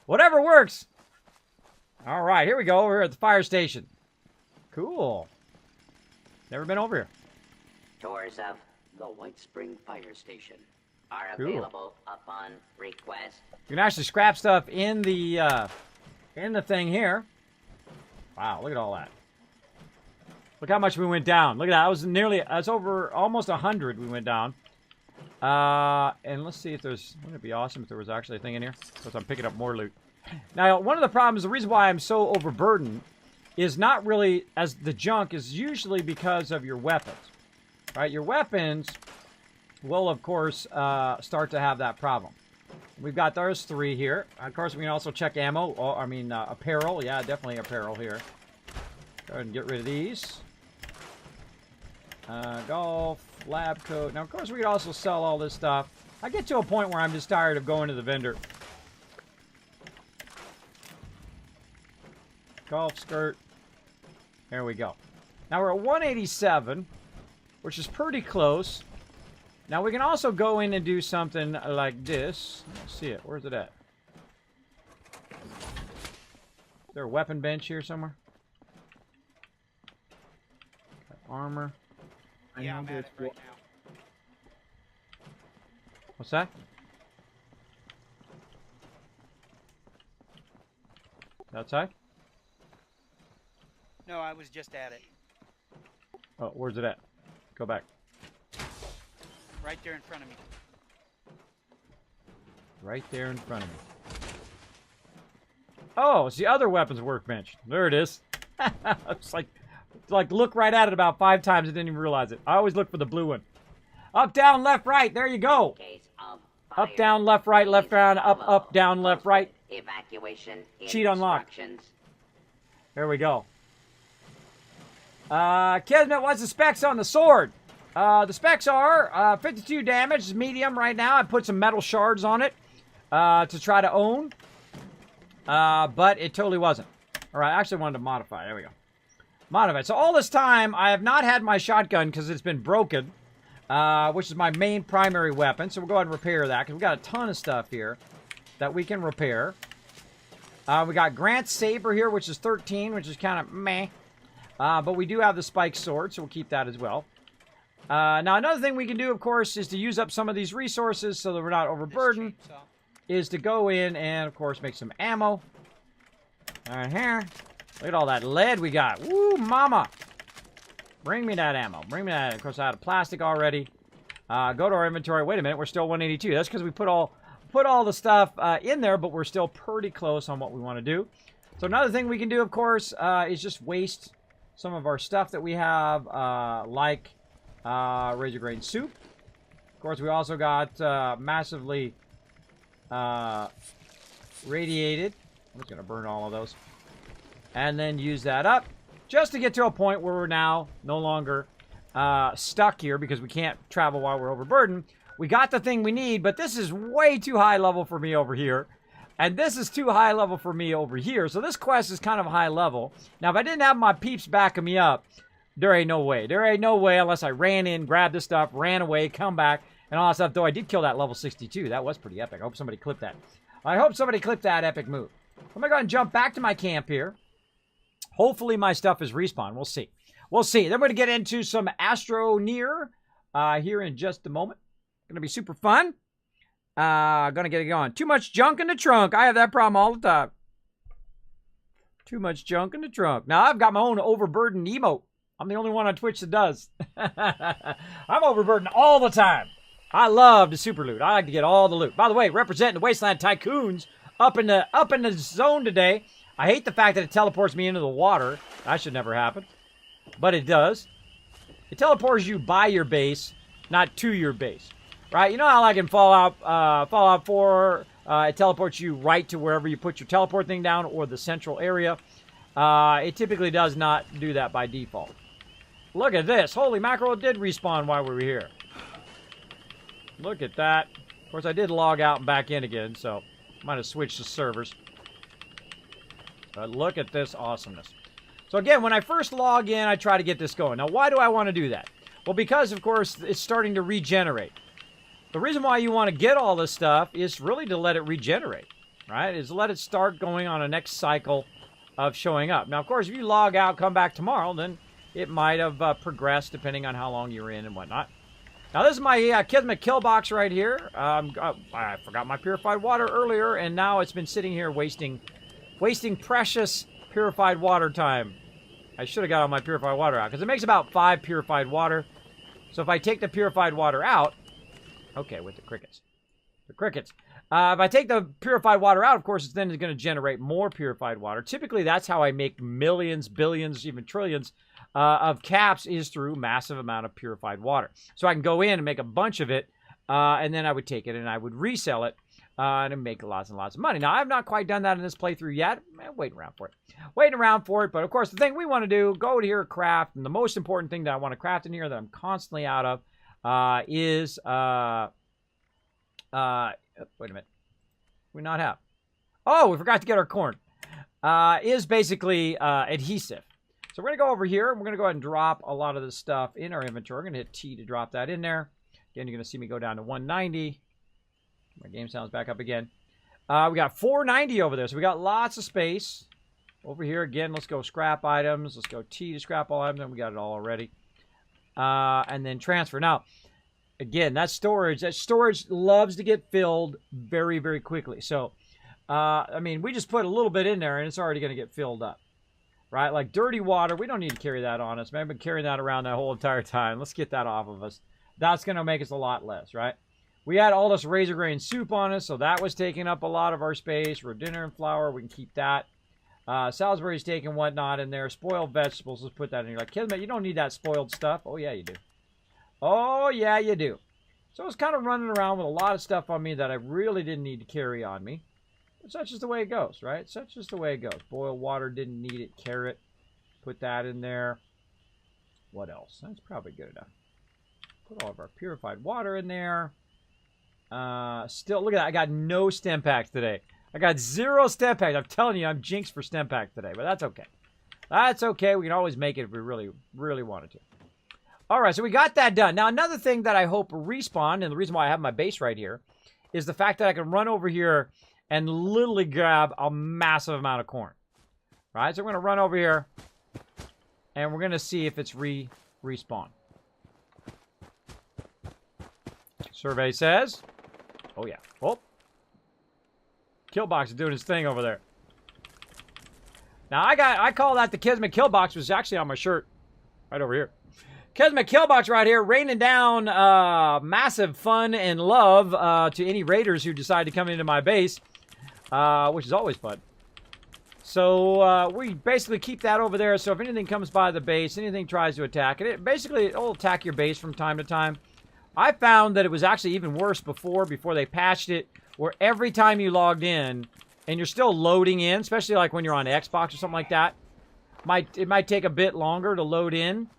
whatever works. Alright, here we go. We're at the fire station. Cool. Never been over here.
Tours of the White Spring Fire Station are
Cool.
available upon request.
You can actually scrap stuff in the thing here. Wow, look at all that. Look how much we went down. Look at that. That's over almost 100 we went down. And let's see if wouldn't it be awesome if there was actually a thing in here? Because I'm picking up more loot. Now, one of the problems, the reason why I'm so overburdened is not really as the junk, is usually because of your weapons. Right? Your weapons will, of course, start to have that problem. We've got those 3 here. Of course, we can also check ammo. Apparel. Yeah, definitely apparel here. Go ahead and get rid of these. Golf, lab coat. Now, of course, we could also sell all this stuff. I get to a point where I'm just tired of going to the vendor. Golf skirt. There we go. Now we're at 187, which is pretty close. Now we can also go in and do something like this. Let's see it. Where's it at? Is there a weapon bench here somewhere? Got armor.
Yeah, I'm at it right now.
What's that? Outside?
No, I was just at it.
Oh, where's it at? Go back.
Right there in front of me.
Right there in front of me. Oh, it's the other weapons workbench. There it is. It's like look right at it about 5 times and didn't even realize it. I always look for the blue one. Up, down, left, right. There you go.
Case of
Up,
fire.
down, left, right, left, down, up, down, left, right.
Evacuation
Cheat unlocked.
instructions.
There we go. Kismet, what's the specs on the sword? The specs are 52 damage, is medium right now. I put some metal shards on it to try to own. But it totally wasn't. All right, I actually wanted to modify. There we go. Modify. So all this time, I have not had my shotgun because it's been broken, which is my main primary weapon. So we'll go ahead and repair that because we've got a ton of stuff here that we can repair. We got Grant's Saber here, which is 13, which is kind of meh. But we do have the spike sword, so we'll keep that as well. Now, another thing we can do, of course, is to use up some of these resources so that we're not overburdened, is to go in and, of course, make some ammo. Right here. Look at all that lead we got. Woo, mama. Bring me that ammo. Bring me that. Of course, I had plastic already. Go to our inventory. Wait a minute, we're still 182. That's because we put all the stuff in there, but we're still pretty close on what we want to do. So another thing we can do, of course, is just waste some of our stuff that we have, like razor grain soup. Of course, we also got massively radiated. I'm just going to burn all of those. And then use that up just to get to a point where we're now no longer stuck here because we can't travel while we're overburdened. We got the thing we need, but this is way too high level for me over here. And this is too high level for me over here. So this quest is kind of high level. Now, if I didn't have my peeps backing me up, there ain't no way. There ain't no way unless I ran in, grabbed this stuff, ran away, come back, and all that stuff. Though I did kill that level 62. That was pretty epic. I hope somebody clipped that. I hope somebody clipped that epic move. I'm going to go ahead and jump back to my camp here. Hopefully my stuff is respawned. We'll see. We'll see. Then we're going to get into some Astro Near here in just a moment. Going to be super fun. Gonna get it going. Too much junk in the trunk. I have that problem all the time. Too much junk in the trunk. Now, I've got my own overburdened emote. I'm the only one on Twitch that does. I'm overburdened all the time. I love the super loot. I like to get all the loot. By the way, representing the Wasteland Tycoons up in the zone today. I hate the fact that it teleports me into the water. That should never happen. But it does. It teleports you by your base, not to your base. Right? You know how like in Fallout 4, it teleports you right to wherever you put your teleport thing down or the central area. It typically does not do that by default. Look at this. Holy mackerel, it did respawn while we were here. Look at that. Of course, I did log out and back in again, so might have switched the servers. But look at this awesomeness. So again, when I first log in, I try to get this going. Now, why do I want to do that? Well, because, of course, it's starting to regenerate. The reason why you want to get all this stuff is really to let it regenerate, right? Is let it start going on a next cycle of showing up. Now, of course, if you log out, come back tomorrow, then it might have progressed depending on how long you were in and whatnot. Now, this is my Kismet kill box right here. I forgot my purified water earlier, and now it's been sitting here wasting precious purified water time. I should have got all my purified water out, because it makes about 5 purified water. So if I take the purified water out, okay, with the crickets. The crickets. If I take the purified water out, of course, it's then going to generate more purified water. Typically, that's how I make millions, billions, even trillions of caps is through massive amount of purified water. So I can go in and make a bunch of it, and then I would take it and I would resell it and make lots and lots of money. Now, I have not quite done that in this playthrough yet. I'm waiting around for it. Waiting around for it. But, of course, the thing we want to do, go to here, craft. And the most important thing that I want to craft in here that I'm constantly out of is, wait a minute. We not have. Oh, we forgot to get our corn. Is basically adhesive. So we're going to go over here, and we're going to go ahead and drop a lot of this stuff in our inventory. We're going to hit T to drop that in there. Again, you're going to see me go down to 190. My game sound's back up again. We got 490 over there, so we got lots of space. Over here, again, let's go scrap items. Let's go T to scrap all items. We got it all already. And then transfer. Now, again, that storage loves to get filled very, very quickly. So, I mean, we just put a little bit in there, and it's already going to get filled up. Right? Like dirty water, we don't need to carry that on us. Man, I've been carrying that around that whole entire time. Let's get that off of us. That's going to make us a lot less, right? We had all this razor grain soup on us, so that was taking up a lot of our space. We're dinner and flour, we can keep that. Salisbury steak and whatnot in there. Spoiled vegetables, let's put that in here. Like, Kismet, you don't need that spoiled stuff. Oh, yeah, you do. Oh, yeah, you do. So I was kind of running around with a lot of stuff on me that I really didn't need to carry on me. But such is the way it goes, right? Such is the way it goes. Boiled water, didn't need it. Carrot, put that in there. What else? That's probably good enough. Put all of our purified water in there. Still, look at that. I got no stem packs today. I got 0 stem packs. I'm telling you, I'm jinxed for stem packs today, but that's okay. That's okay. We can always make it if we really, really wanted to. All right, so we got that done. Now, another thing that I hope respawn, and the reason why I have my base right here, is the fact that I can run over here and literally grab a massive amount of corn. Right? So we're going to run over here, and we're going to see if it's respawn. Survey says, oh yeah. Oh. Killbox is doing his thing over there. Now I call that the Kismet Killbox, was actually on my shirt. Right over here. Kismet Killbox right here, raining down massive fun and love to any raiders who decide to come into my base. Which is always fun. So we basically keep that over there, so if anything comes by the base, anything tries to attack it, it'll attack your base from time to time. I found that it was actually even worse before they patched it, where every time you logged in, and you're still loading in, especially like when you're on Xbox or something like that, it might take a bit longer to load in,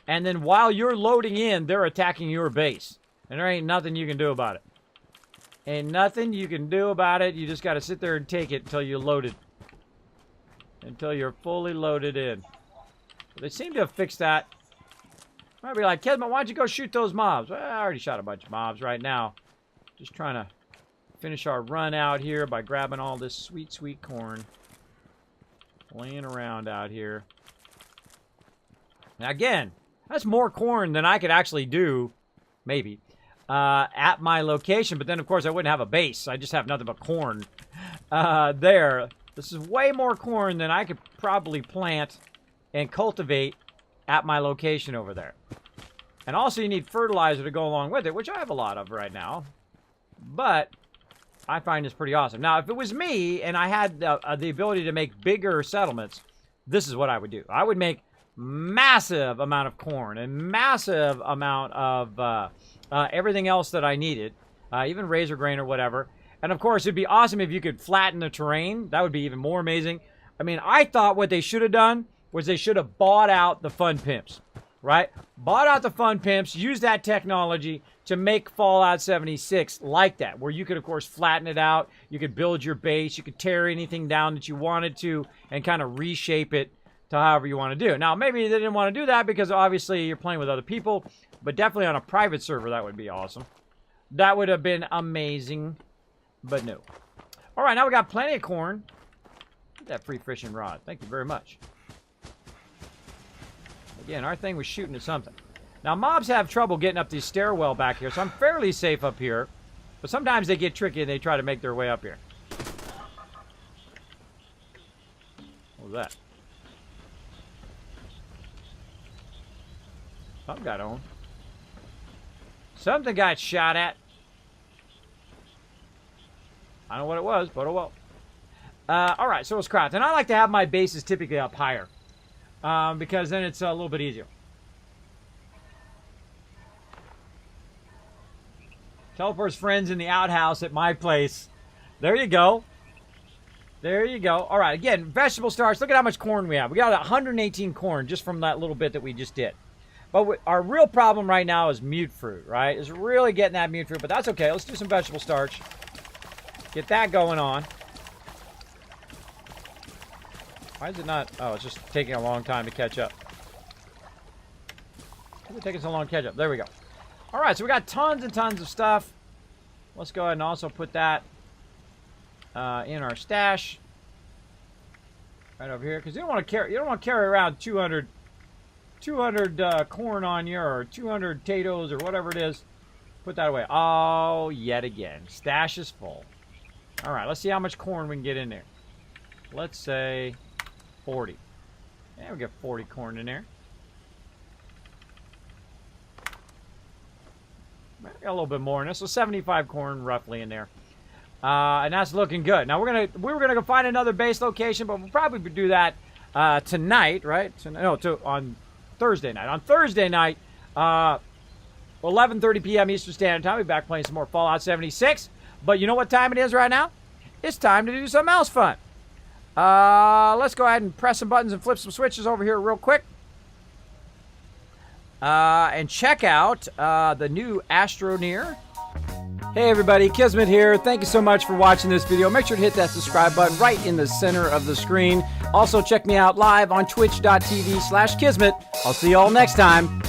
and then while you're loading in, they're attacking your base. And there ain't nothing you can do about it. Ain't nothing you can do about it. You just got to sit there and take it until you're loaded. Until you're fully loaded in. But they seem to have fixed that. Might be like, Kismet, why don't you go shoot those mobs? Well, I already shot a bunch of mobs right now. Just trying to finish our run out here by grabbing all this sweet, sweet corn. Laying around out here. Now again, that's more corn than I could actually do, maybe, at my location. But then, of course, I wouldn't have a base. I just have nothing but corn there. This is way more corn than I could probably plant and cultivate at my location over there. And also you need fertilizer to go along with it, which I have a lot of right now. But I find this pretty awesome. Now, if it was me and I had the ability to make bigger settlements, this is what I would do. I would make massive amount of corn and massive amount of everything else that I needed, even razor grain or whatever. And of course, it'd be awesome if you could flatten the terrain. That would be even more amazing. I mean, I thought what they should have done was they should have bought out the Fun Pimps, right? Bought out the Fun Pimps, used that technology to make Fallout 76 like that, where you could, of course, flatten it out. You could build your base. You could tear anything down that you wanted to and kind of reshape it to however you want to do it. Now, maybe they didn't want to do that because obviously you're playing with other people, but definitely on a private server, that would be awesome. That would have been amazing, but no. All right, now we got plenty of corn. Get that free fishing rod. Thank you very much. Again, our thing was shooting at something. Now, mobs have trouble getting up this stairwell back here, so I'm fairly safe up here. But sometimes they get tricky and they try to make their way up here. What was that? Something got on. Something got shot at. I don't know what it was, but oh well. Alright, so it's craft. And I like to have my bases typically up higher. Because then it's a little bit easier. Teleport's friends in the outhouse at my place. There you go. There you go. All right, again, vegetable starch. Look at how much corn we have. We got 118 corn just from that little bit that we just did. But our real problem right now is mute fruit, right? Is really getting that mute fruit, but that's okay. Let's do some vegetable starch. Get that going on. Why is it not? Oh, it's just taking a long time to catch up. Why is it taking so long to catch up? There we go. All right, so we got tons and tons of stuff. Let's go ahead and also put that in our stash right over here, because you don't want to carry around 200 corn on you, or 200 potatoes, or whatever it is. Put that away. Oh, yet again, stash is full. All right, let's see how much corn we can get in there. Let's say 40. Yeah, we get 40 corn in there. Got a little bit more in this, so 75 corn roughly in there, and that's looking good. Now we were gonna go find another base location, but we'll probably do that tonight, right? On Thursday night. On Thursday night, 11:30 p.m. Eastern Standard Time. We'll be back playing some more Fallout 76. But you know what time it is right now? It's time to do something else fun. Let's go ahead and press some buttons and flip some switches over here real quick. And check out the new Astroneer. Hey everybody, Kismet here. Thank you so much for watching this video. Make sure to hit that subscribe button right in the center of the screen. Also check me out live on twitch.tv/Kismet. I'll see you all next time.